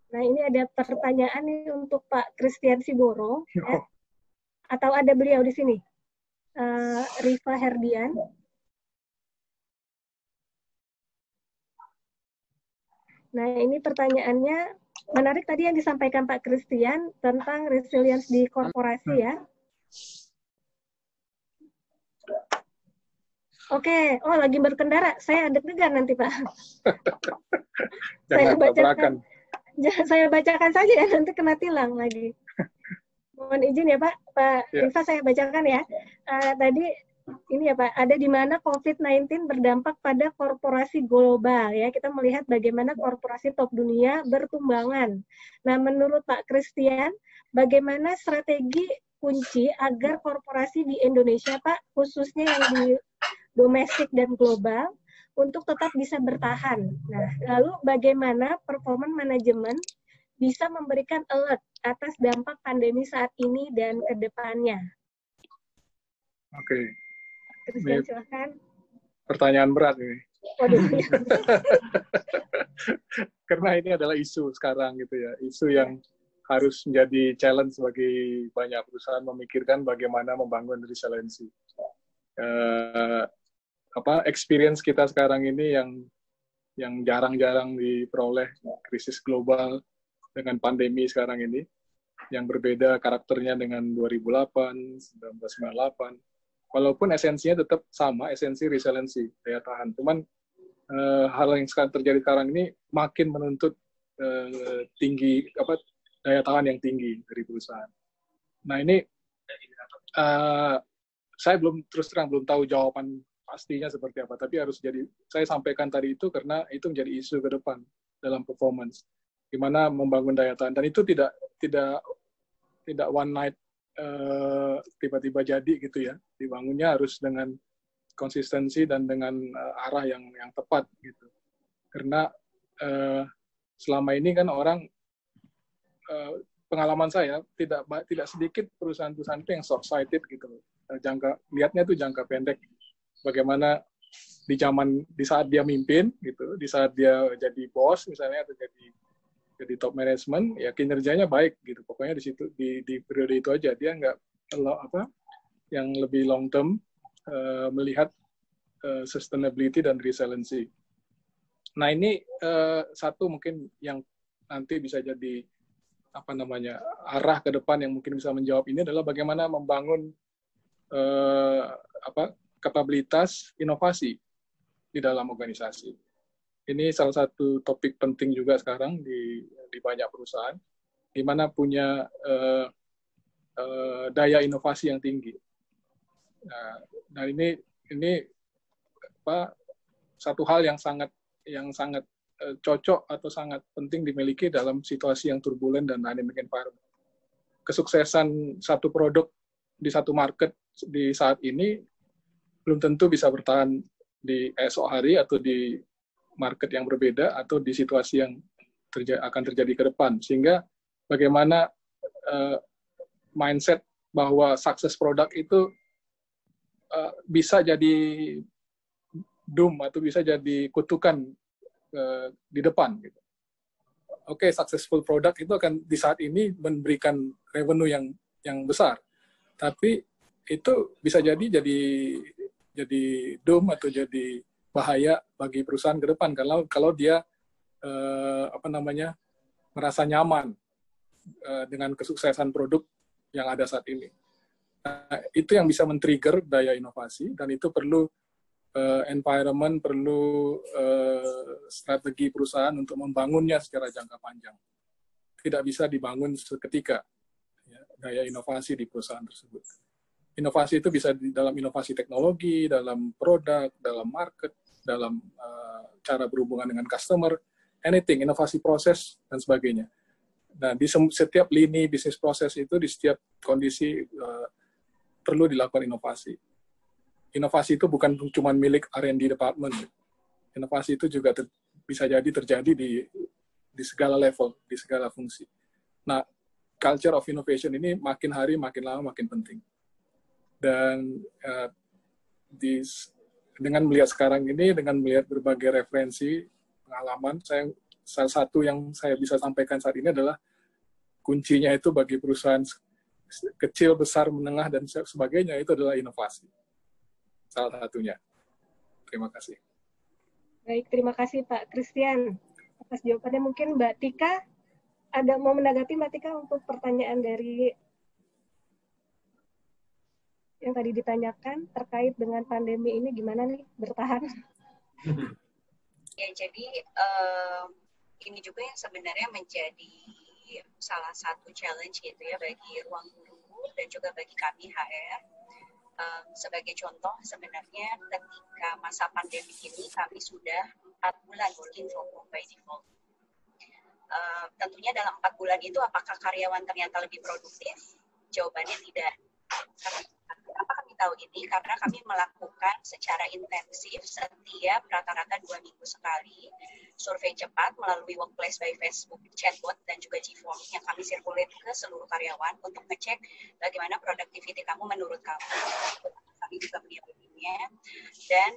Nah, ini ada pertanyaan nih untuk Pak Christian Siboro. Ya. Atau ada beliau di sini? Riva Herdian. Nah, ini pertanyaannya menarik tadi yang disampaikan Pak Christian tentang resilience di korporasi ya. Oke, oh lagi berkendara. Saya deg-degan nanti Pak. Saya bacakan saja ya, nanti kena tilang lagi. Mohon izin ya Pak. Riva saya bacakan ya. Tadi ini ya Pak, ada di mana COVID-19 berdampak pada korporasi global ya. Kita melihat bagaimana korporasi top dunia bertumbangan. Nah, menurut Pak Christian, bagaimana strategi kunci agar korporasi di Indonesia Pak, khususnya yang di domestik dan global, untuk tetap bisa bertahan. Nah, lalu bagaimana performance manajemen bisa memberikan alert atas dampak pandemi saat ini dan ke depannya? Oke. Christian, silakan. Pertanyaan berat ini. Waduh. Karena ini adalah isu sekarang gitu ya, isu yang harus menjadi challenge bagi banyak perusahaan memikirkan bagaimana membangun resiliensi. Experience kita sekarang ini yang jarang-jarang diperoleh, krisis global dengan pandemi sekarang ini, yang berbeda karakternya dengan 2008, 1998. Walaupun esensinya tetap sama, esensi resiliensi, daya tahan. Cuman hal yang sekarang terjadi sekarang ini makin menuntut daya tahan yang tinggi dari perusahaan. Nah ini saya terus terang belum tahu jawaban pastinya seperti apa, tapi saya sampaikan tadi itu karena itu menjadi isu ke depan dalam performance. gimana membangun daya tahan, dan itu tidak one night tiba-tiba jadi gitu ya. Dibangunnya harus dengan konsistensi dan dengan arah yang tepat gitu. Karena selama ini kan orang, pengalaman saya tidak sedikit perusahaan-perusahaan itu yang short-sighted gitu. Lihatnya tuh jangka pendek. Bagaimana di saat dia mimpin gitu, di saat dia jadi bos misalnya atau jadi top management, ya kinerjanya baik gitu. Pokoknya di situ di periode itu aja, dia nggak yang lebih long term, melihat sustainability dan resiliency. Nah ini satu mungkin yang nanti bisa jadi arah ke depan yang mungkin bisa menjawab ini adalah bagaimana membangun kapabilitas inovasi di dalam organisasi. Ini salah satu topik penting juga sekarang di banyak perusahaan, di mana punya daya inovasi yang tinggi. Nah ini satu hal yang sangat cocok atau sangat penting dimiliki dalam situasi yang turbulen dan dynamic environment. Kesuksesan satu produk di satu market di saat ini belum tentu bisa bertahan di esok hari atau di market yang berbeda atau di situasi yang akan terjadi ke depan. Sehingga bagaimana mindset bahwa sukses produk itu bisa jadi doom atau bisa jadi kutukan di depan. Gitu. Oke, successful product itu akan di saat ini memberikan revenue yang besar, tapi itu bisa jadi doom atau jadi bahaya bagi perusahaan ke depan kalau dia merasa nyaman dengan kesuksesan produk yang ada saat ini. Nah, itu yang bisa men-trigger daya inovasi, dan itu perlu environment, perlu strategi perusahaan untuk membangunnya secara jangka panjang. Tidak bisa dibangun seketika ya, daya inovasi di perusahaan tersebut. Inovasi itu bisa dalam inovasi teknologi, dalam produk, dalam market, dalam cara berhubungan dengan customer, anything, inovasi proses, dan sebagainya. Nah, di setiap lini bisnis proses itu, di setiap kondisi perlu dilakukan inovasi. Inovasi itu bukan cuma milik R&D department. Inovasi itu juga bisa jadi terjadi di segala level, di segala fungsi. Nah, culture of innovation ini makin hari, makin lama, makin penting. Dan dengan melihat sekarang ini, dengan melihat berbagai referensi, pengalaman, salah satu yang saya bisa sampaikan saat ini adalah kuncinya itu bagi perusahaan kecil, besar, menengah, dan sebagainya, itu adalah inovasi. Salah satunya. Terima kasih. Baik, terima kasih Pak Christian atas jawabannya. Mungkin Mbak Tika mau menanggapi Mbak Tika untuk pertanyaan dari yang tadi ditanyakan terkait dengan pandemi ini, gimana nih bertahan? Ya, jadi ini juga yang sebenarnya menjadi salah satu challenge gitu ya bagi Ruang Guru dan juga bagi kami HR. Sebagai contoh, sebenarnya ketika masa pandemi ini kami sudah 4 bulan working from home by default. Tentunya dalam 4 bulan itu apakah karyawan ternyata lebih produktif? Jawabannya tidak. Kenapa kami tahu ini? Karena kami melakukan secara intensif setiap rata-rata 2 minggu sekali survei cepat melalui Workplace by Facebook, chatbot, dan juga G-Form yang kami circulate ke seluruh karyawan untuk ngecek bagaimana productivity kamu menurut kamu. Kami juga punya opininya. Dan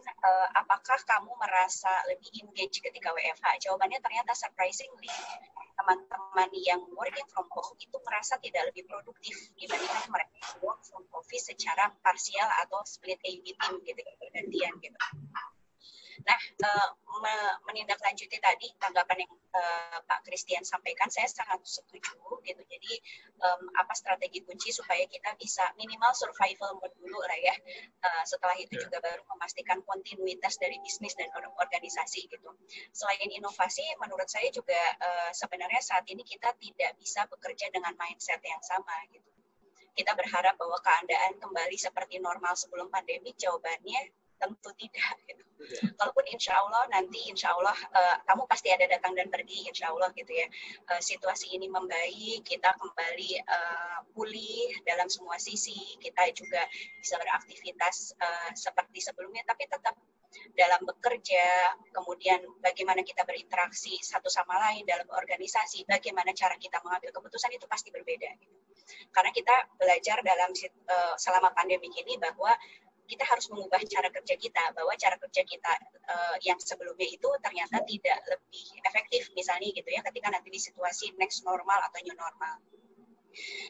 apakah kamu merasa lebih engage ketika WFH? Jawabannya ternyata surprisingly, teman-teman yang working from home itu merasa tidak lebih produktif dibandingkan mereka work from office secara parsial atau split A/B team gitu, bergantian gitu. Nah, menindaklanjuti tadi tanggapan yang Pak Christian sampaikan, saya sangat setuju gitu. Jadi apa strategi kunci supaya kita bisa minimal survival mode dulu lah ya. Setelah itu juga baru memastikan kontinuitas dari bisnis dan organisasi gitu. Selain inovasi, menurut saya juga sebenarnya saat ini kita tidak bisa bekerja dengan mindset yang sama gitu. Kita berharap bahwa keadaan kembali seperti normal sebelum pandemi, jawabannya tentu tidak. Gitu. Kalaupun insya Allah nanti insya Allah kamu pasti ada datang dan pergi insya Allah gitu ya. Situasi ini membaik, kita kembali pulih dalam semua sisi, kita juga bisa beraktivitas seperti sebelumnya, tapi tetap dalam bekerja, kemudian bagaimana kita berinteraksi satu sama lain dalam organisasi, bagaimana cara kita mengambil keputusan itu pasti berbeda. Gitu. Karena kita belajar dalam selama pandemi ini bahwa kita harus mengubah cara kerja kita, bahwa cara kerja kita yang sebelumnya itu ternyata tidak lebih efektif misalnya gitu ya, ketika nanti di situasi next normal atau new normal.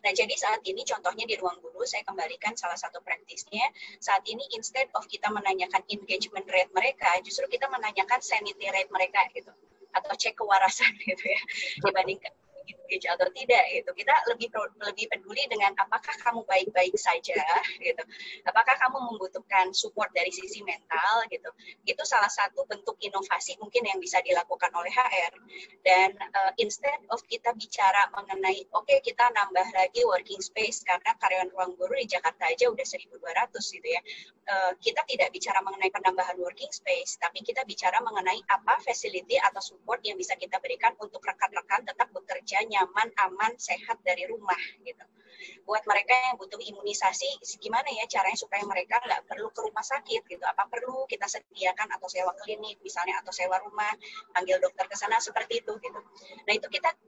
Nah, jadi saat ini contohnya di Ruang Guru, saya kembalikan salah satu praktisnya. Saat ini instead of kita menanyakan engagement rate mereka, justru kita menanyakan sanity rate mereka gitu, atau cek kewarasan gitu ya, dibandingkan engage atau tidak gitu. Kita lebih peduli dengan apakah kamu baik-baik saja gitu. Apakah kamu membutuhkan support dari sisi mental gitu. Itu salah satu bentuk inovasi mungkin yang bisa dilakukan oleh HR. Dan instead of kita bicara mengenai oke, kita nambah lagi working space karena karyawan Ruang Guru di Jakarta aja udah 1.200 gitu ya. Kita tidak bicara mengenai penambahan working space, tapi kita bicara mengenai apa facility atau support yang bisa kita berikan untuk rekan-rekan tetap bekerja nyaman, aman, sehat dari rumah gitu. Buat mereka yang butuh imunisasi, gimana ya caranya supaya mereka nggak perlu ke rumah sakit gitu? Apa perlu kita sediakan atau sewa klinik misalnya atau sewa rumah, panggil dokter ke sana seperti itu gitu. Nah itu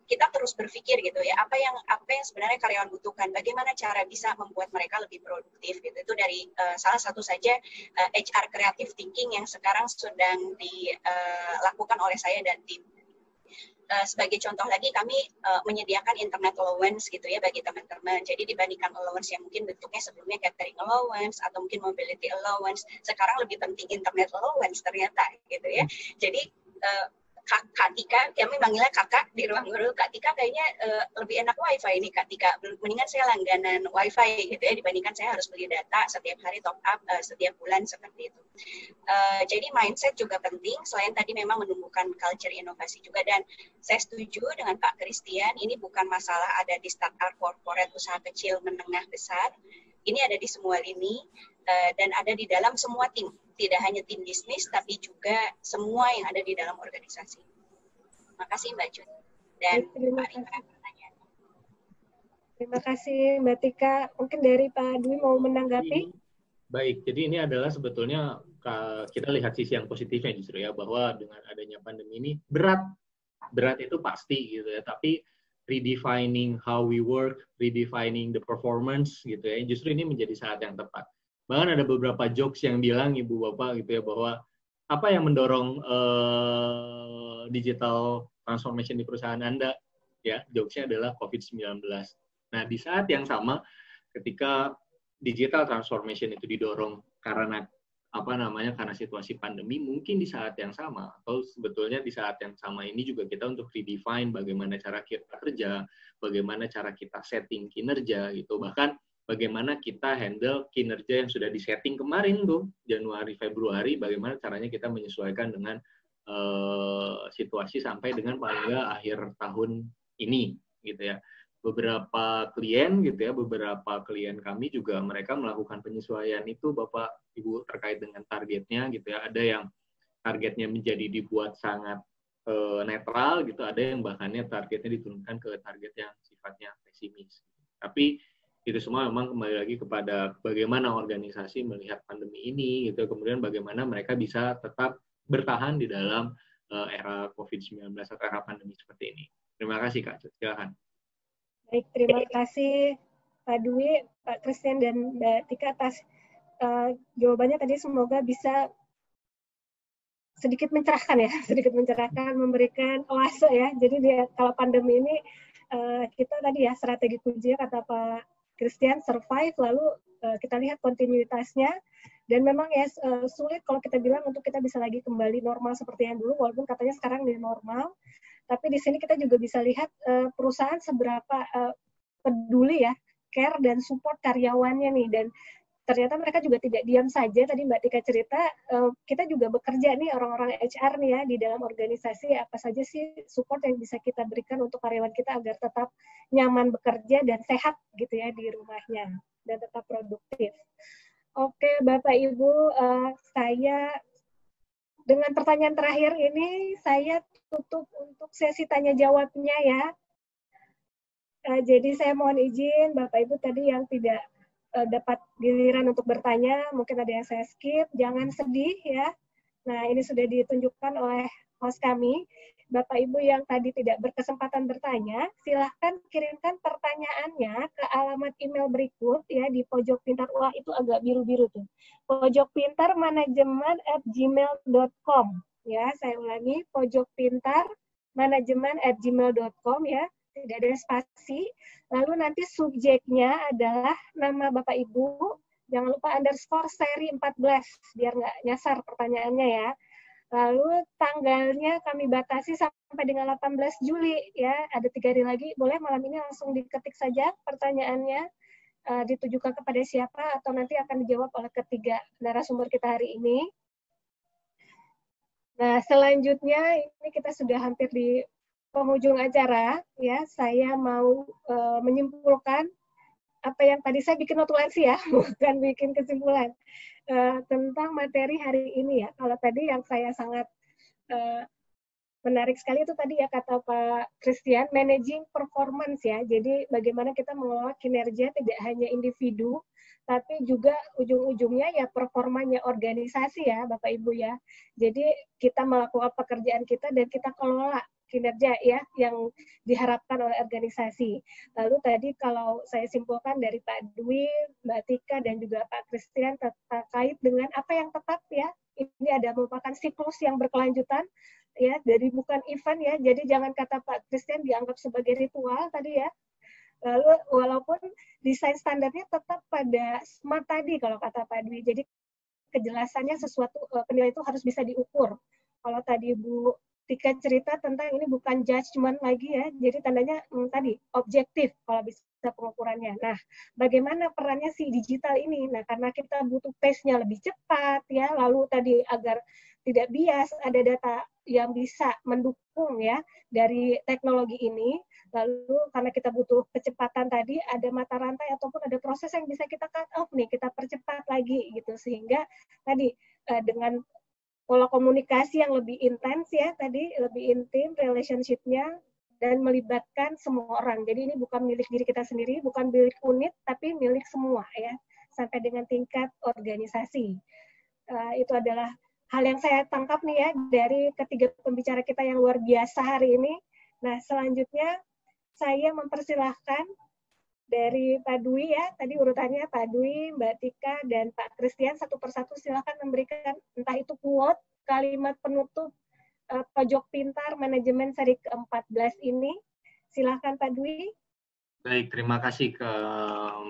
kita terus berpikir gitu ya, apa yang sebenarnya karyawan butuhkan, bagaimana cara bisa membuat mereka lebih produktif gitu. Itu dari salah satu saja HR creative thinking yang sekarang sedang dilakukan oleh saya dan tim. Sebagai contoh lagi kami menyediakan internet allowance gitu ya bagi teman-teman. Jadi dibandingkan allowance yang mungkin bentuknya sebelumnya catering allowance atau mungkin mobility allowance, sekarang lebih penting internet allowance ternyata gitu ya. Jadi Kak Tika, kami manggilnya kakak di Ruang Guru, Kak Tika kayaknya lebih enak wifi ini Kak Tika, mendingan saya langganan wifi gitu ya, dibandingkan saya harus beli data setiap hari top up setiap bulan seperti itu. Jadi mindset juga penting, selain tadi memang menumbuhkan culture inovasi juga, dan saya setuju dengan Pak Christian, ini bukan masalah ada di startup, corporate, usaha kecil, menengah, besar, ini ada di semua lini dan ada di dalam semua tim. Tidak hanya tim bisnis, tapi juga semua yang ada di dalam organisasi. Terima kasih Mbak Jun dan Pak Rika. Terima kasih Mbak Tika. Mungkin dari Pak Dwi mau menanggapi? Baik, jadi ini adalah sebetulnya kita lihat sisi yang positifnya justru ya, bahwa dengan adanya pandemi ini berat itu pasti gitu ya, tapi redefining how we work, redefining the performance gitu ya, justru ini menjadi saat yang tepat. Bahkan ada beberapa jokes yang bilang ibu bapak gitu ya, bahwa apa yang mendorong digital transformation di perusahaan Anda ya, jokesnya adalah COVID-19. Nah di saat yang sama ketika digital transformation itu didorong karena karena situasi pandemi, mungkin di saat yang sama atau sebetulnya di saat yang sama ini juga kita untuk redefine bagaimana cara kita kerja, bagaimana cara kita setting kinerja gitu, bahkan bagaimana kita handle kinerja yang sudah disetting kemarin tuh Januari Februari, bagaimana caranya kita menyesuaikan dengan situasi sampai dengan paling nggak akhir tahun ini gitu ya. Beberapa klien kami juga mereka melakukan penyesuaian itu Bapak Ibu terkait dengan targetnya gitu ya. Ada yang targetnya menjadi dibuat sangat netral gitu, ada yang bahkannya targetnya diturunkan ke target yang sifatnya pesimis. Tapi itu semua memang kembali lagi kepada bagaimana organisasi melihat pandemi ini gitu, kemudian bagaimana mereka bisa tetap bertahan di dalam era COVID-19 atau era pandemi seperti ini. Terima kasih Kak, silakan. Baik, terima kasih Pak Dwi, Pak Christian, dan Mbak Tika atas jawabannya tadi. Semoga bisa sedikit mencerahkan, memberikan oase ya. Jadi kalau pandemi ini kita tadi ya strategi kuncinya kata Pak Christian survive, lalu kita lihat kontinuitasnya, dan memang ya sulit kalau kita bilang untuk kita bisa lagi kembali normal seperti yang dulu, walaupun katanya sekarang new normal. Tapi di sini kita juga bisa lihat perusahaan seberapa peduli ya, care dan support karyawannya nih, dan ternyata mereka juga tidak diam saja. Tadi Mbak Tika cerita, kita juga bekerja nih orang-orang HR nih ya di dalam organisasi, apa saja sih support yang bisa kita berikan untuk karyawan kita agar tetap nyaman bekerja dan sehat gitu ya di rumahnya dan tetap produktif. Oke, Bapak Ibu, saya dengan pertanyaan terakhir ini saya tutup untuk sesi tanya jawabnya ya. Jadi saya mohon izin Bapak Ibu tadi yang tidak dapat giliran untuk bertanya, mungkin ada yang saya skip, jangan sedih ya. Nah, ini sudah ditunjukkan oleh host kami. Bapak Ibu yang tadi tidak berkesempatan bertanya, silahkan kirimkan pertanyaannya ke alamat email berikut ya di pojok pintar. Wah, itu agak biru-biru tuh. pojokpintarmanajemen@gmail.com ya. Saya ulangi, pojokpintarmanajemen@gmail.com ya. Tidak ada spasi. Lalu nanti subjeknya adalah nama Bapak Ibu. Jangan lupa underscore seri 14 biar nggak nyasar pertanyaannya ya. Lalu tanggalnya kami batasi sampai dengan 18 Juli ya. Ada 3 hari lagi. Boleh malam ini langsung diketik saja pertanyaannya. Ditujukan kepada siapa atau nanti akan dijawab oleh ketiga narasumber kita hari ini. Nah, selanjutnya ini kita sudah hampir di penghujung acara ya. Saya mau menyimpulkan apa yang tadi saya bikin notulensi ya, bukan bikin kesimpulan tentang materi hari ini ya. Kalau tadi yang saya sangat menarik sekali itu tadi ya kata Pak Christian, managing performance ya. Jadi bagaimana kita mengelola kinerja tidak hanya individu, tapi juga ujung-ujungnya ya performanya organisasi ya Bapak Ibu ya. Jadi kita melakukan pekerjaan kita dan kita kelola kinerja ya yang diharapkan oleh organisasi. Lalu tadi kalau saya simpulkan dari Pak Dwi, Mbak Tika dan juga Pak Christian terkait dengan apa yang tetap ya, ini ada merupakan siklus yang berkelanjutan ya, jadi bukan event ya. Jadi jangan kata Pak Christian dianggap sebagai ritual tadi ya. Lalu walaupun desain standarnya tetap pada SMART tadi kalau kata Pak Dwi. Jadi kejelasannya sesuatu penilaian itu harus bisa diukur. Kalau tadi Bu Tika cerita tentang ini bukan judgement lagi ya, jadi tandanya tadi objektif kalau bisa pengukurannya. Nah, bagaimana perannya si digital ini? Nah, karena kita butuh pace-nya lebih cepat ya, lalu tadi agar tidak bias, ada data yang bisa mendukung ya dari teknologi ini. Lalu karena kita butuh kecepatan tadi, ada mata rantai ataupun ada proses yang bisa kita cut off nih, kita percepat lagi gitu sehingga tadi dengan pola komunikasi yang lebih intens ya tadi, lebih intim relationship-nya dan melibatkan semua orang. Jadi ini bukan milik diri kita sendiri, bukan milik unit, tapi milik semua ya, sampai dengan tingkat organisasi. Itu adalah hal yang saya tangkap nih ya dari ketiga pembicara kita yang luar biasa hari ini. Nah, selanjutnya saya mempersilahkan dari Pak Dwi ya, tadi urutannya Pak Dwi, Mbak Tika, dan Pak Christian satu persatu silakan memberikan entah itu quote, kalimat penutup Pojok Pintar Manajemen seri ke-14 ini. Silakan Pak Dwi. Baik, terima kasih ke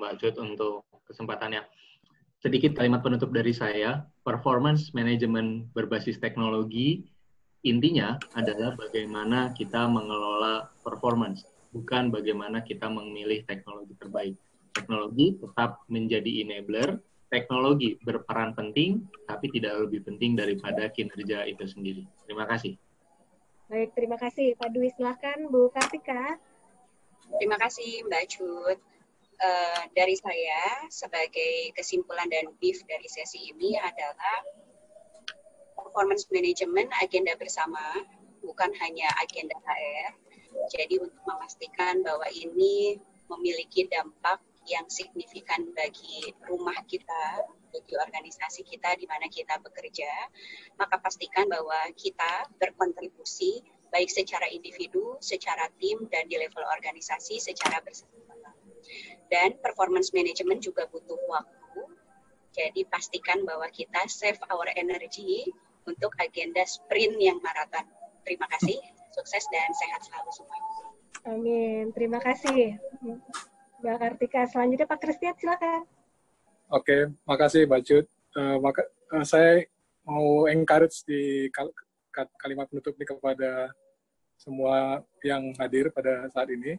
Mbak Jut untuk kesempatannya. Sedikit kalimat penutup dari saya, performance management berbasis teknologi, intinya adalah bagaimana kita mengelola performance, bukan bagaimana kita memilih teknologi terbaik. Teknologi tetap menjadi enabler, teknologi berperan penting, tapi tidak lebih penting daripada kinerja itu sendiri. Terima kasih. Baik, terima kasih Pak Dwi. Silakan Bu Kartika. Terima kasih Mbak Jut. Dari saya sebagai kesimpulan dan brief dari sesi ini adalah performance management agenda bersama, bukan hanya agenda HR. Jadi untuk memastikan bahwa ini memiliki dampak yang signifikan bagi rumah kita, bagi organisasi kita di mana kita bekerja, maka pastikan bahwa kita berkontribusi baik secara individu, secara tim, dan di level organisasi secara bersama-sama. Dan performance management juga butuh waktu, jadi pastikan bahwa kita save our energy untuk agenda sprint yang maraton. Terima kasih, sukses dan sehat selalu semua. Amin, terima kasih Mbak Kartika. Selanjutnya Pak Christian, silakan. Oke, makasih Mbak Jut. Saya mau encourage di kalimat penutup ini kepada semua yang hadir pada saat ini.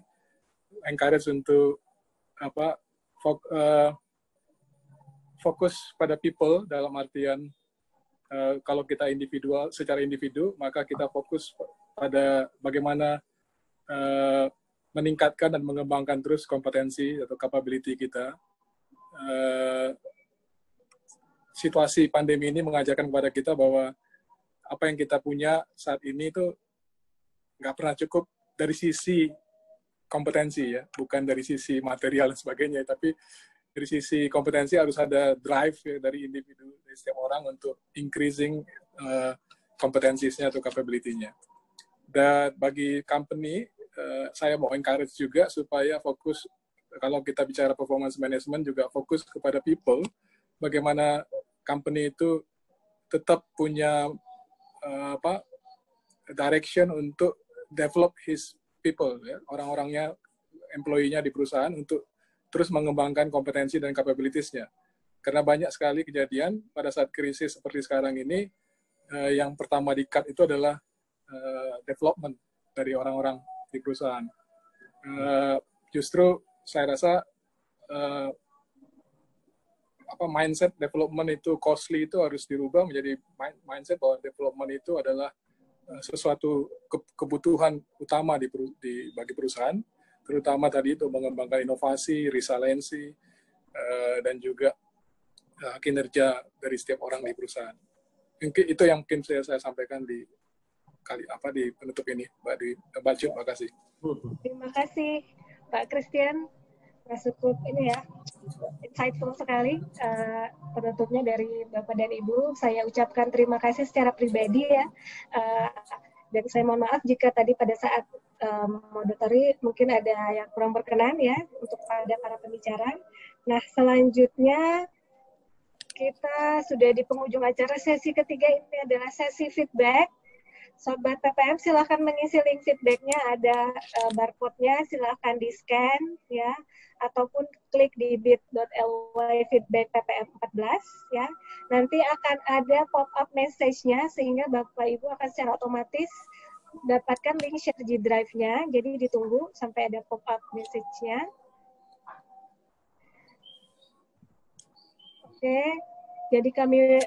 Encourage untuk fokus pada people dalam artian kalau kita individual secara individu, maka kita fokus pada bagaimana meningkatkan dan mengembangkan terus kompetensi atau capability kita situasi pandemi ini mengajarkan kepada kita bahwa apa yang kita punya saat ini itu nggak pernah cukup dari sisi kompetensi ya, bukan dari sisi material dan sebagainya, tapi dari sisi kompetensi harus ada drive ya, dari individu, dari setiap orang untuk increasing kompetensinya atau capability-nya. Dan bagi company, saya mau encourage juga supaya fokus, kalau kita bicara performance management juga fokus kepada people, bagaimana company itu tetap punya direction untuk develop his people, ya, orang-orangnya, employee-nya di perusahaan untuk terus mengembangkan kompetensi dan capabilities-nya. Karena banyak sekali kejadian pada saat krisis seperti sekarang ini, yang pertama di-cut itu adalah development dari orang-orang di perusahaan. Justru saya rasa mindset development itu costly itu harus dirubah menjadi mindset bahwa development itu adalah sesuatu kebutuhan utama bagi perusahaan, terutama tadi itu mengembangkan inovasi, resiliensi, dan juga kinerja dari setiap orang di perusahaan. Itu yang mungkin saya sampaikan di penutup ini, Mbak Jut, terima kasih. Terima kasih Pak Christian, cukup ini ya, insightful sekali penutupnya dari Bapak dan Ibu. Saya ucapkan terima kasih secara pribadi ya, dan saya mohon maaf jika tadi pada saat moderatori mungkin ada yang kurang berkenan ya untuk para pembicara. Nah, selanjutnya kita sudah di penghujung acara. Sesi ketiga ini adalah sesi feedback. Sobat PPM silahkan mengisi link feedback-nya, ada barcode-nya, silahkan di-scan ya, ataupun klik di bit.ly feedback PPM 14 ya. Nanti akan ada pop-up message-nya sehingga Bapak Ibu akan secara otomatis dapatkan link share G Drive-nya, jadi ditunggu sampai ada pop-up message-nya. Oke, jadi kami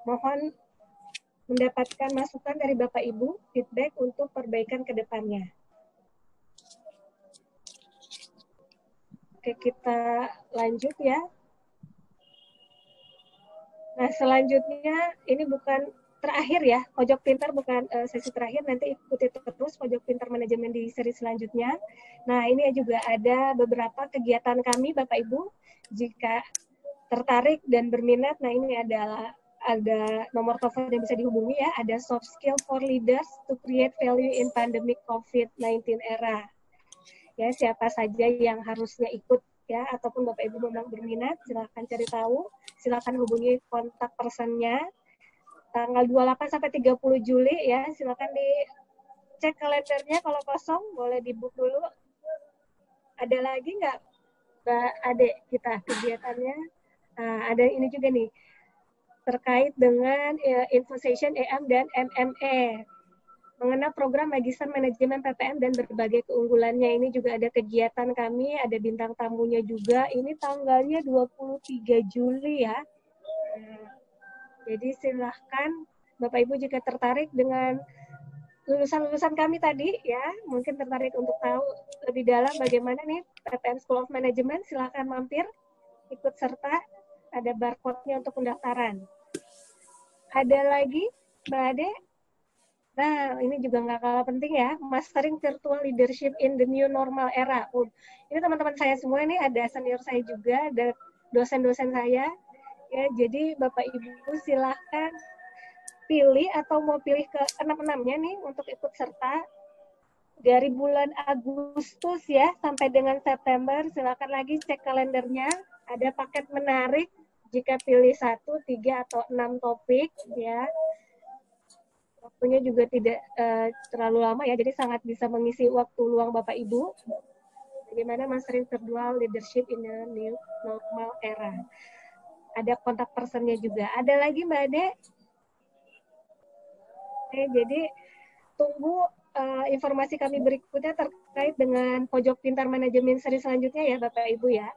mohon mendapatkan masukan dari Bapak Ibu, feedback untuk perbaikan ke depannya. Oke, kita lanjut ya. Nah, selanjutnya ini bukan terakhir ya, Pojok Pintar bukan sesi terakhir, nanti ikuti terus Pojok Pintar Manajemen di seri selanjutnya. Nah, ini juga ada beberapa kegiatan kami Bapak Ibu, jika tertarik dan berminat, nah ini ada nomor telepon yang bisa dihubungi ya, ada soft skill for leaders to create value in pandemic COVID-19 era. Ya, siapa saja yang harusnya ikut ya, ataupun Bapak Ibu memang berminat, silakan cari tahu, silakan hubungi kontak personnya. Tanggal 28 sampai 30 Juli ya, silakan dicek kalendernya, kalau kosong boleh dibook dulu. Ada lagi nggak Mbak Ade kita kegiatannya? Nah, ada ini juga nih, terkait dengan info session EM dan MME mengenai program Magister Manajemen PPM dan berbagai keunggulannya. Ini juga ada kegiatan kami, ada bintang tamunya juga. Ini tanggalnya 23 Juli ya. Jadi silahkan Bapak Ibu jika tertarik dengan lulusan-lulusan kami tadi ya, mungkin tertarik untuk tahu lebih dalam bagaimana nih PPM School of Management, silahkan mampir ikut serta. Ada barcode-nya untuk pendaftaran. Ada lagi, Mbak Ade? Nah, ini juga nggak kalah penting ya, Mastering Virtual Leadership in the New Normal Era. Ini teman-teman saya semua nih, ada senior saya juga, ada dosen-dosen saya. Ya, jadi Bapak Ibu silahkan pilih atau mau pilih ke 6-6-nya nih untuk ikut serta. Dari bulan Agustus ya, sampai dengan September, silahkan lagi cek kalendernya. Ada paket menarik jika pilih 1, 3, atau 6 topik ya. Waktunya juga tidak terlalu lama ya, jadi sangat bisa mengisi waktu luang Bapak Ibu. Bagaimana Mastering Virtual Leadership in the New Normal Era. Ada kontak personnya juga. Ada lagi Mbak Ade? Oke, jadi tunggu informasi kami berikutnya terkait dengan Pojok Pintar Manajemen seri selanjutnya ya Bapak Ibu ya.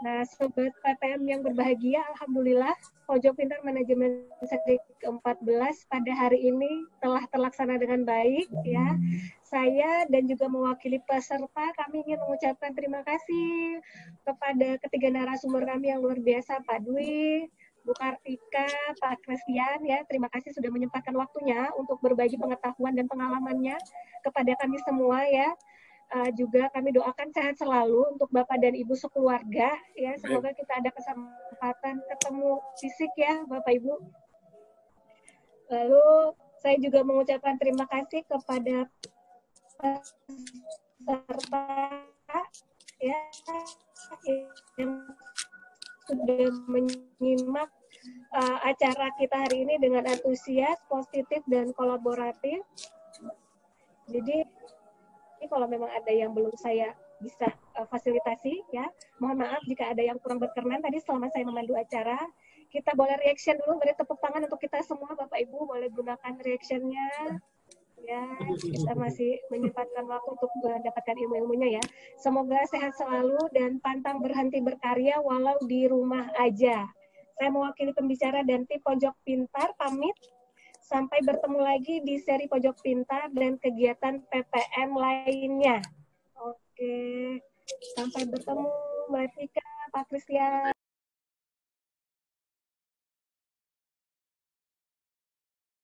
Nah, Sobat PPM yang berbahagia, Alhamdulillah, Pojok Pintar Manajemen seri ke-14 pada hari ini telah terlaksana dengan baik ya. Saya dan juga mewakili peserta, kami ingin mengucapkan terima kasih kepada ketiga narasumber kami yang luar biasa, Pak Dwi, Bu Kartika, Pak Christian ya, terima kasih sudah menyempatkan waktunya untuk berbagi pengetahuan dan pengalamannya kepada kami semua ya. Juga kami doakan sehat selalu untuk Bapak dan Ibu sekeluarga ya. Semoga kita ada kesempatan ketemu fisik ya Bapak Ibu. Lalu saya juga mengucapkan terima kasih kepada peserta ya yang sudah menyimak acara kita hari ini dengan antusias, positif, dan kolaboratif. Jadi, kalau memang ada yang belum saya bisa fasilitasi, ya, mohon maaf jika ada yang kurang berkenan tadi selama saya memandu acara. Kita boleh reaction dulu, beri tepuk tangan untuk kita semua, Bapak Ibu, boleh gunakan reactionnya. Ya, kita masih menyempatkan waktu untuk mendapatkan ilmu-ilmunya ya. Semoga sehat selalu dan pantang berhenti berkarya walau di rumah aja. Saya mewakili pembicara dan tim Pojok Pintar pamit. Sampai bertemu lagi di seri Pojok Pintar dan kegiatan PPM lainnya. Oke, sampai bertemu Mbak Tika, Pak Christian.